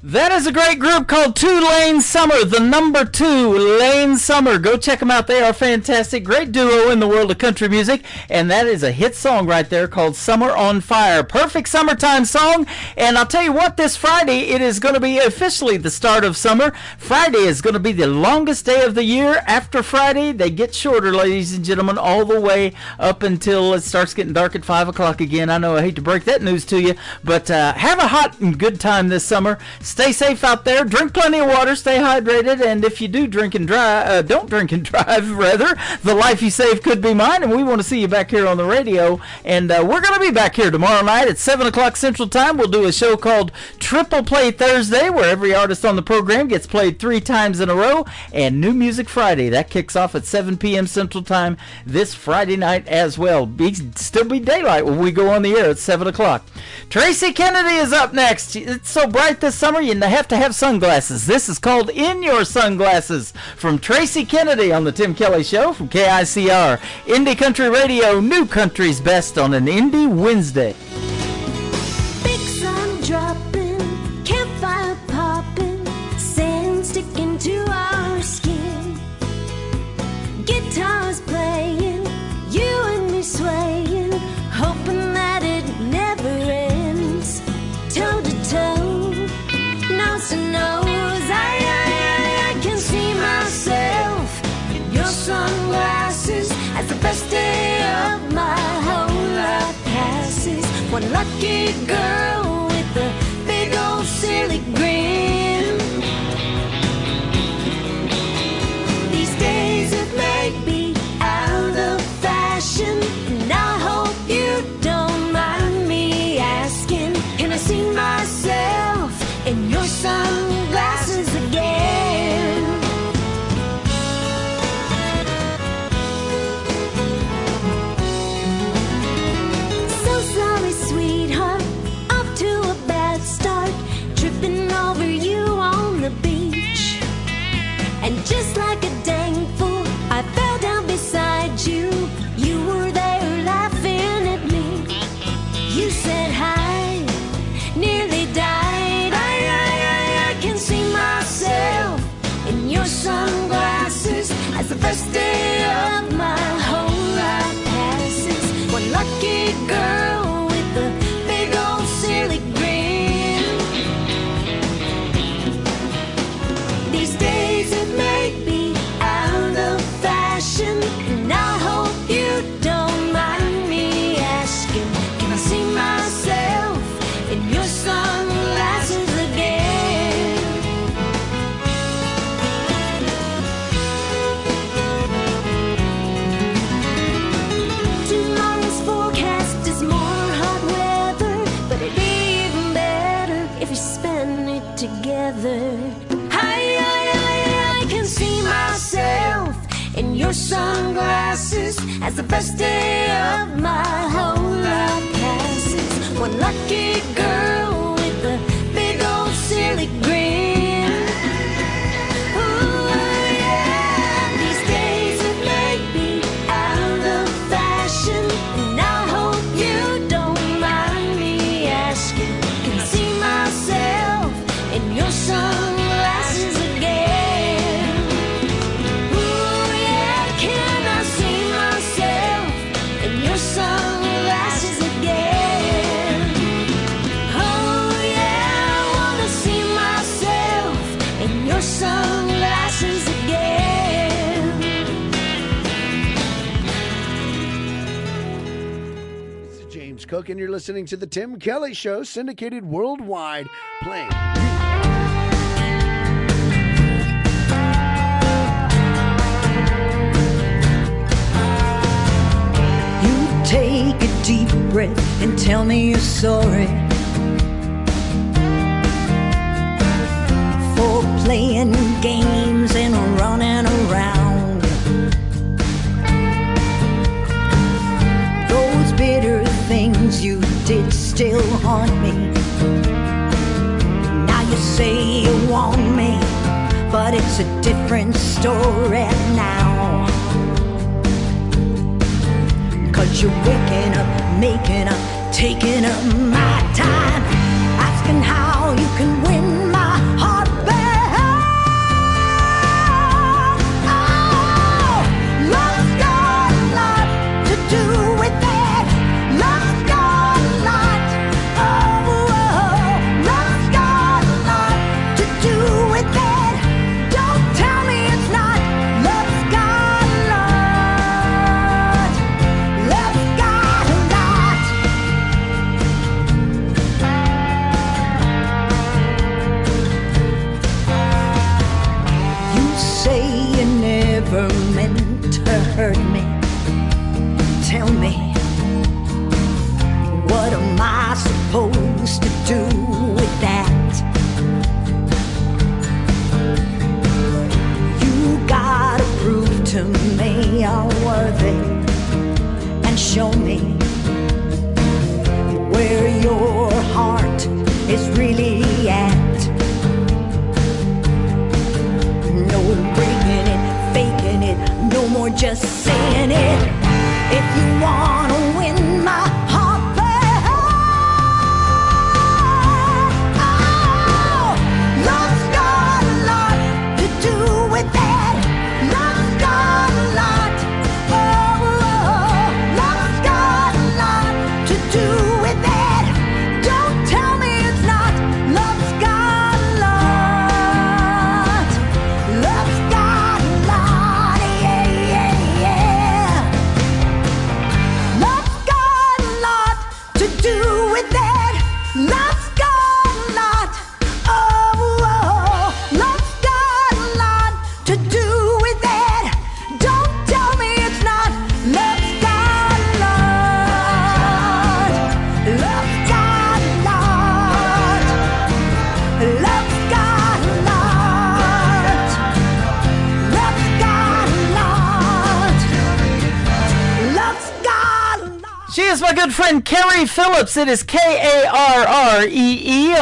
That is a great group called Two Lane Summer, the number 2 Lane Summer. Go check them out. They are fantastic. Great duo in the world of country music. And that is a hit song right there called Summer on Fire. Perfect summertime song. And I'll tell you what, this Friday, it is going to be officially the start of summer. Friday is going to be the longest day of the year. After Friday, they get shorter, ladies and gentlemen, all the way up until it starts getting dark at 5 o'clock again. I know I hate to break that news to you, but have a hot and good time this summer. Stay safe out there. Drink plenty of water. Stay hydrated. And if you do drink and drive, don't drink and drive, rather. The life you save could be mine. And we want to see you back here on the radio. And we're going to be back here tomorrow night at 7 o'clock Central Time. We'll do a show called Triple Play Thursday, where every artist on the program gets played 3 times in a row. And New Music Friday. That kicks off at 7 p.m. Central Time this Friday night as well. Still be daylight when we go on the air at 7 o'clock. Tracy Kennedy is up next. It's so bright this summer, you have to have sunglasses. This is called In Your Sunglasses from Tracy Kennedy on the Tim Kelly Show from KICR. Indie Country Radio, New Country's Best on an Indie Wednesday. Big sun dropping, campfire popping, sand sticking to our skin. Guitars playing, you and me swaying, hoping that it never ends. Toe to toe, nose to nose, I can see myself in your sunglasses as the best day of my whole life passes. One lucky girl with a big old silly grin. These days it may be out of fashion, and I hope you don't mind me asking, can I see myself in your sunglasses again? So sorry, sweetheart, off to a bad start, tripping over you on the beach. just like a dang fool. I fell down beside you. You were there laughing at me. You said hi, nearly died. I can see myself in your sunglasses as the first day of my whole life passes. One lucky girl with a big old silly grin. These days it may be out of fashion, and I hope you don't mind me asking, can I see myself in your sunglasses again? Tomorrow's forecast is more hot weather, but it'd be even better if we spend it together. I can see myself in your sunglasses as the best day of my whole life passes. One lucky girl with a big old silly grin. Ooh, yeah. These days it may be out of fashion, and I hope you don't mind me asking, can I see myself in your sunglasses again? Ooh, yeah, can I see myself in your sunglasses again? Oh yeah, I wanna see myself in your sunglasses again. This is James Cook, and you're listening to The Tim Kelly Show, syndicated worldwide, playing. You take a deep breath and tell me you're sorry for playing games and running around. Those bitter things you did still haunt me. Now you say you want me, but it's a different story now. 'Cause you're waking up, making up, taking up my time, asking how you can win my heart back. Oh, love's got a lot to do with it. Love's got a lot. Oh, love's got a lot to do with it. Don't tell me it's not. Love's got a lot. Love's got a lot. You say you never meant to hurt me. Tell me, what am I supposed to do with that? You gotta prove to me you're worthy, and show me where your heart is really at. No breaking it, faking it, no more just saying it. If you wanna win my heart back, oh, love's got a lot to do with that. Love's got a lot. Oh, love's got a She is my good friend Carrie Phillips. It is Karree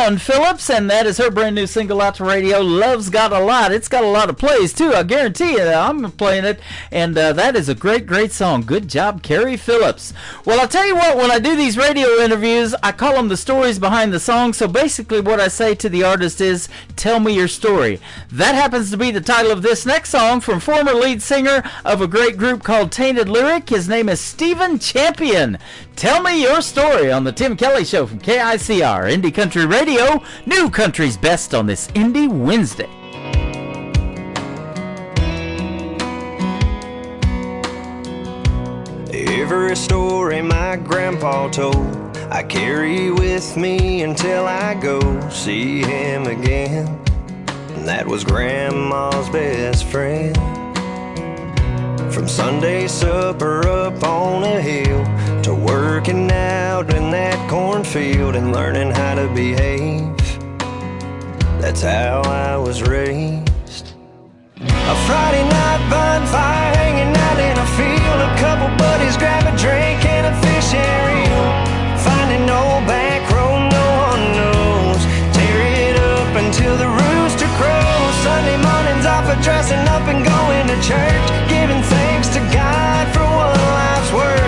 on Phillips, and that is her brand new single out to radio, Love's Got a Lot. It's got a lot of plays, too. I guarantee you I'm playing it, and that is a great, great song. Good job, Carrie Phillips. Well, I'll tell you what, when I do these radio interviews, I call them the stories behind the song, so basically what I say to the artist is, tell me your story. That happens to be the title of this next song from former lead singer of a great group called Tainted Lyric. His name is Stephen Champion. Tell me your story on the Tim Kelly Show from KICR, Indie Country Radio, New Country's Best on this Indie Wednesday. Every story my grandpa told, I carry with me until I go see him again. And that was Grandma's best friend. From Sunday supper up on a hill to working out in that cornfield and learning how to behave. That's how I was raised. A Friday night bonfire hanging out in a field. A couple buddies grab a drink and a fish and reel. Finding no back road no one knows. Tear it up until the rooster crows. Sunday mornings off of dressing up and going to church. Giving thanks to God for one life's work.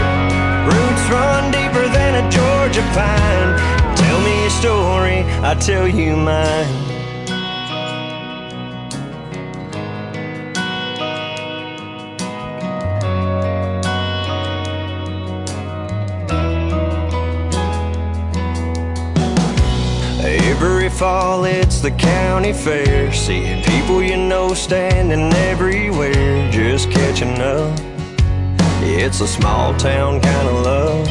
Roots run deeper than a Georgia pine. Tell me your story, I'll tell you mine. Every fall it's the county fair, seeing people you know standing everywhere, just catching up. It's a small town kind of love.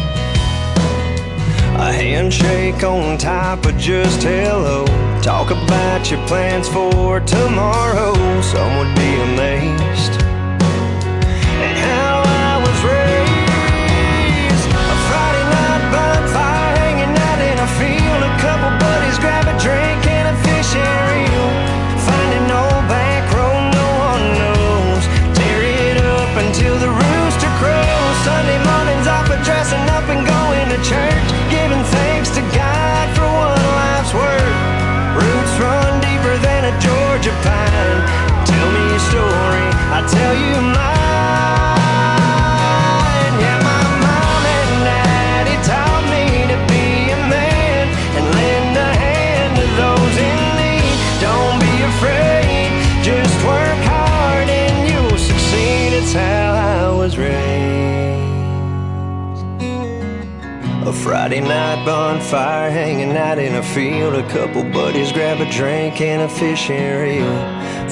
A handshake on top of just hello. Talk about your plans for tomorrow. Some would be amazed at how I was raised. A Friday night bonfire hanging out in a field. A couple buddies grab a drink and a fish and reel. Finding no back road no one knows. Tear it up until the rooster crows. Sunday mornings off of dressing up and going to church. Giving thanks to God for one life's work. Roots run deeper than a Georgia pine. Tell me your story, I'll tell you mine. Yeah, my mom and daddy taught me to be a man and lend a hand to those in need. Don't be afraid, just work hard and you'll succeed. It's how I was raised. A Friday night bonfire hanging out in a field. A couple buddies grab a drink and a fish and reel.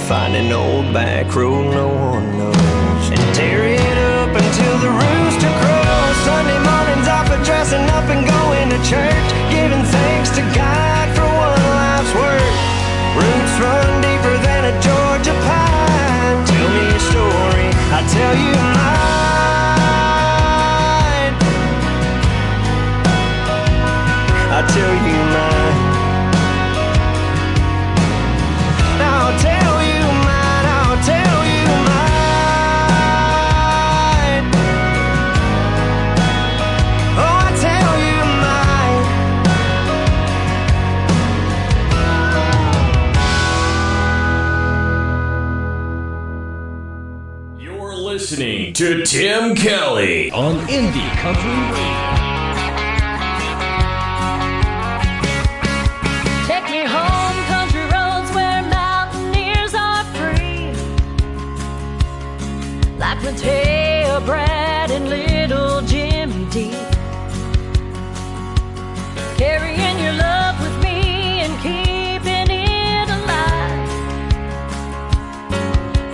Finding old back road no one knows. And tear it up until the rooster crows. Sunday mornings off of dressing up and going to church. Giving thanks to God for one life's work. Roots run deeper than a Georgia pine. Tell me your story, I'll tell you mine. I'll tell you mine. I'll tell you mine. I'll tell you mine. Oh, I'll tell you mine. You're listening to Tim Kelly on Indie Country Radio. Take me home, country roads where mountaineers are free. Like Mateo, Brad, and little Jimmy D. Carrying your love with me and keeping it alive.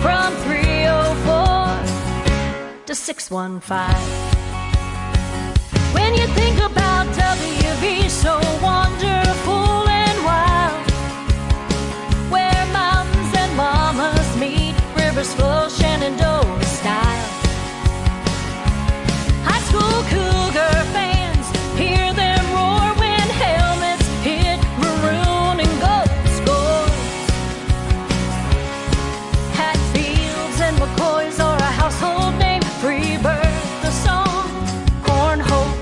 From 304 to 615. When you think about WV, so wonderful and wild, where mountains and mamas meet, rivers flow Shenandoah style. High school Cougar fans hear them roar when helmets hit maroon and gold scores. Hatfields and McCoys are a household name. Freebird, the song, Cornhole,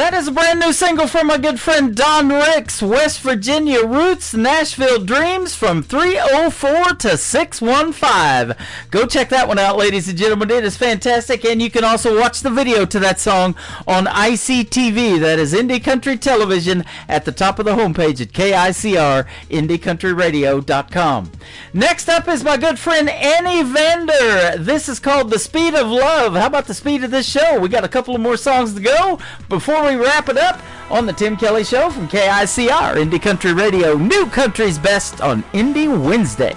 That is a brand new single from my good friend Don Ricks, West Virginia Roots, Nashville Dreams from 304 to 615. Go check that one out, ladies and gentlemen. It is fantastic, and you can also watch the video to that song on ICTV. That is Indie Country Television at the top of the homepage at KICR, IndieCountryRadio.com. Next up is my good friend Annie Vander. This is called The Speed of Love. How about the speed of this show? We got a couple of more songs to go before we wrap it up on the Tim Kelly Show from KICR, Indie Country Radio, New Country's Best on Indie Wednesday.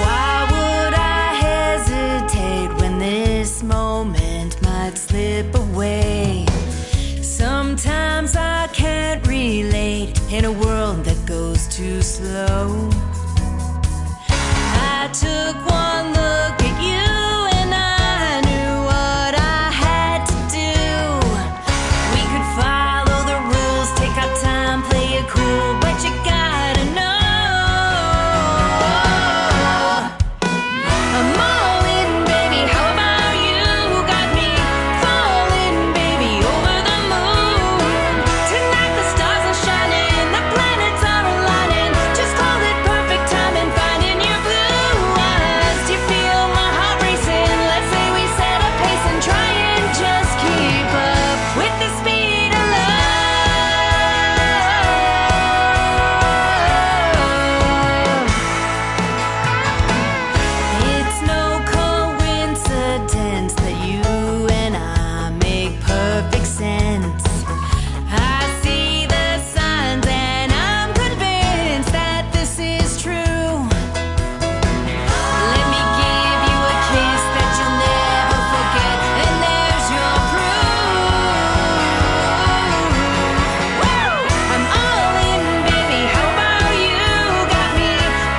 Why would I hesitate when this moment might slip away? Sometimes I can't relate in a world that goes too slow. I took one look at you and I knew what I had to do. We could follow the rules, take our time, play it cool, but you gotta know I'm all in, baby. How about you? Got me falling, baby, over the moon. Tonight the stars are shining, the planets are aligning. Just call it perfect timing, finding your blue eyes. Do you feel my heart racing? Let's say we set a pace and try and just keep up with the speed of love. It's no coincidence that you and I make perfect sense. I see the signs and I'm convinced that this is true. Let me give you a kiss that you'll never forget, and there's your proof. I'm all in, baby. How about you? Got me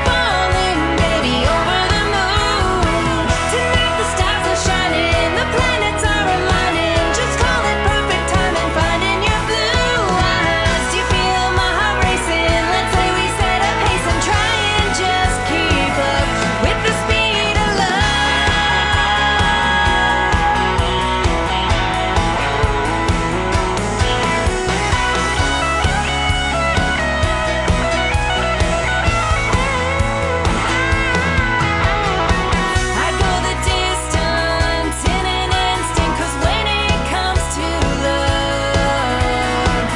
falling, baby, over the moon. Tonight the stars are shining, the planets are aligning. Just call it perfect timing, finding your blue eyes. Do you feel my heart racing? Let's say we set a pace and try and just keep up with the speed of love. I go the distance in an instant, 'cause when it comes to love,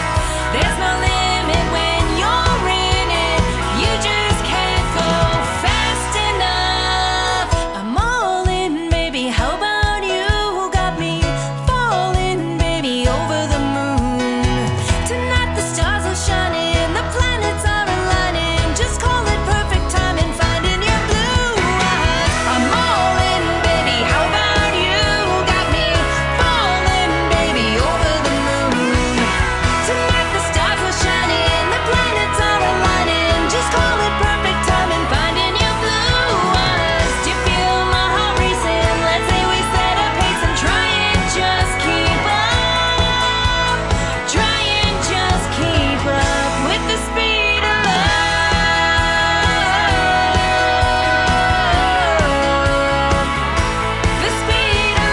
there's no limit when you're in it. You just can't go fast enough. I'm all in, baby. How about you? Got me falling, baby, over the moon. Tonight the stars are shining, the planets are aligning. Just call it perfect timing, finding your blue eyes. I'm all in, baby. How about you? Got me falling, baby, over the moon. Tonight the stars are shining, the planets are aligning. Just call it perfect timing, finding your blue eyes. Do you feel my heart racing? Let's say we set a pace and try and just keep up. Try and just keep up with the speed of love. The speed of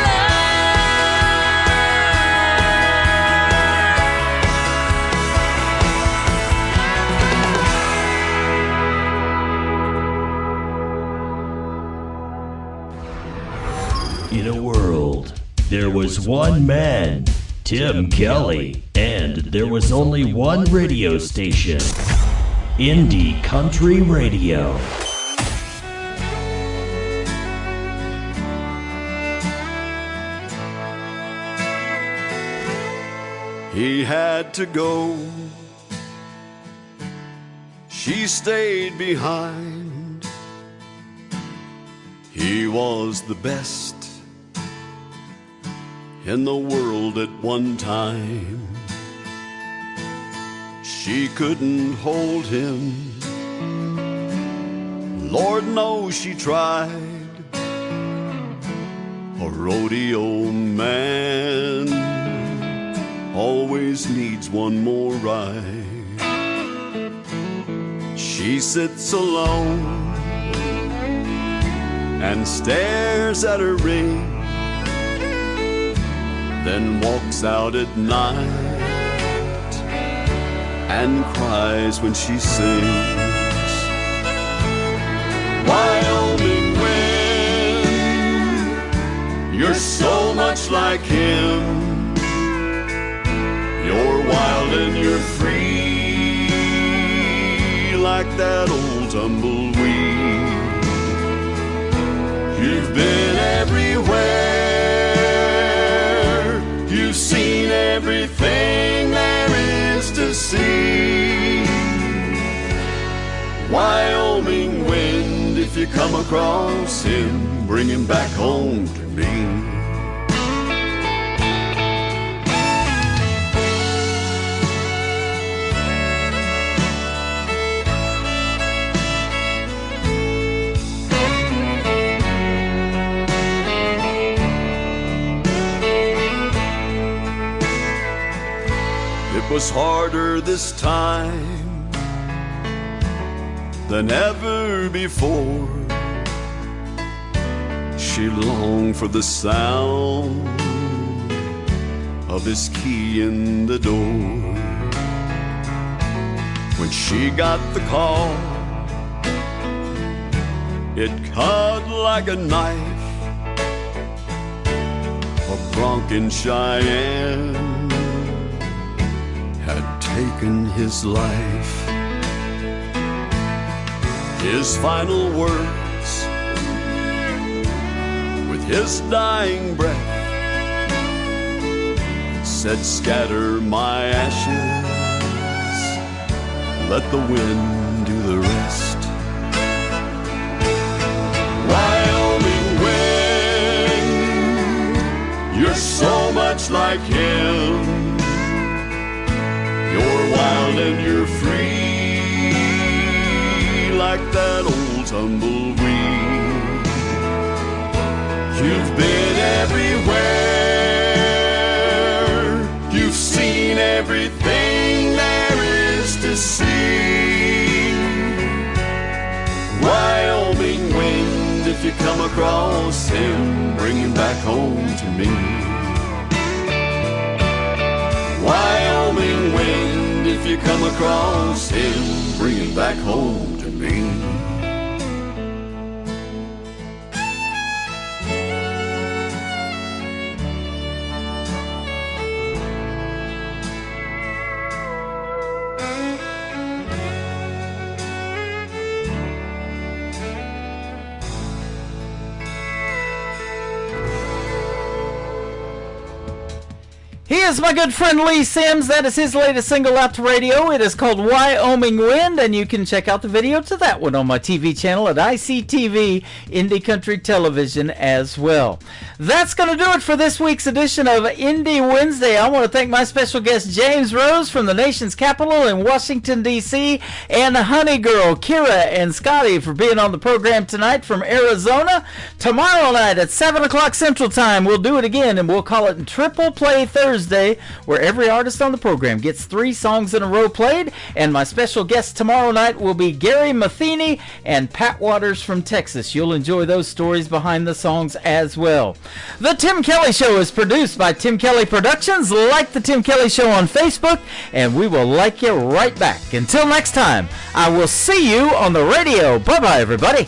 In a world, there was one man, Tim Kelly, and there was only one radio station, Indie Country Radio. He had to go. She stayed behind. He was the best in the world at one time. She couldn't hold him. Lord knows she tried. A rodeo man always needs one more ride. She sits alone and stares at her ring, then walks out at night and cries when she sings. Wyoming wind, you're so much like him. You're wild and you're free, like that old tumbleweed. You've been everywhere, you've seen everything there is to see. Wyoming wind, if you come across him, bring him back home to me. It was harder this time than ever before. She longed for the sound of his key in the door. When she got the call, it cut like a knife. A Bronco Cheyenne had taken his life. His final words, with his dying breath, said, scatter my ashes, let the wind do the rest. Wyoming wind, you're so much like him. You're wild and you're free, like that old tumbleweed. You've been everywhere, you've seen everything there is to see. Wyoming wind, if you come across him, bring him back home to me. Wyoming wind, if you come across him, bring him back home to me. He is my good friend Lee Sims. That is his latest single out to radio. It is called Wyoming Wind, and you can check out the video to that one on my TV channel at ICTV Indie Country Television as well. That's going to do it for this week's edition of Indie Wednesday. I want to thank my special guest James Rose from the nation's capital in Washington, D.C., and Honey Girl, Kira and Scotty for being on the program tonight from Arizona. Tomorrow night at 7 o'clock Central Time, we'll do it again, and we'll call it Triple Play Thursday, where every artist on the program gets 3 songs in a row played, and my special guest tomorrow night will be Gary Matheny and Pat Waters from Texas. You'll enjoy those stories behind the songs as well. The Tim Kelly Show is produced by Tim Kelly Productions. Like the Tim Kelly Show on Facebook, and we will like you right back. Until next time, I will see you on the radio. Bye-bye, everybody.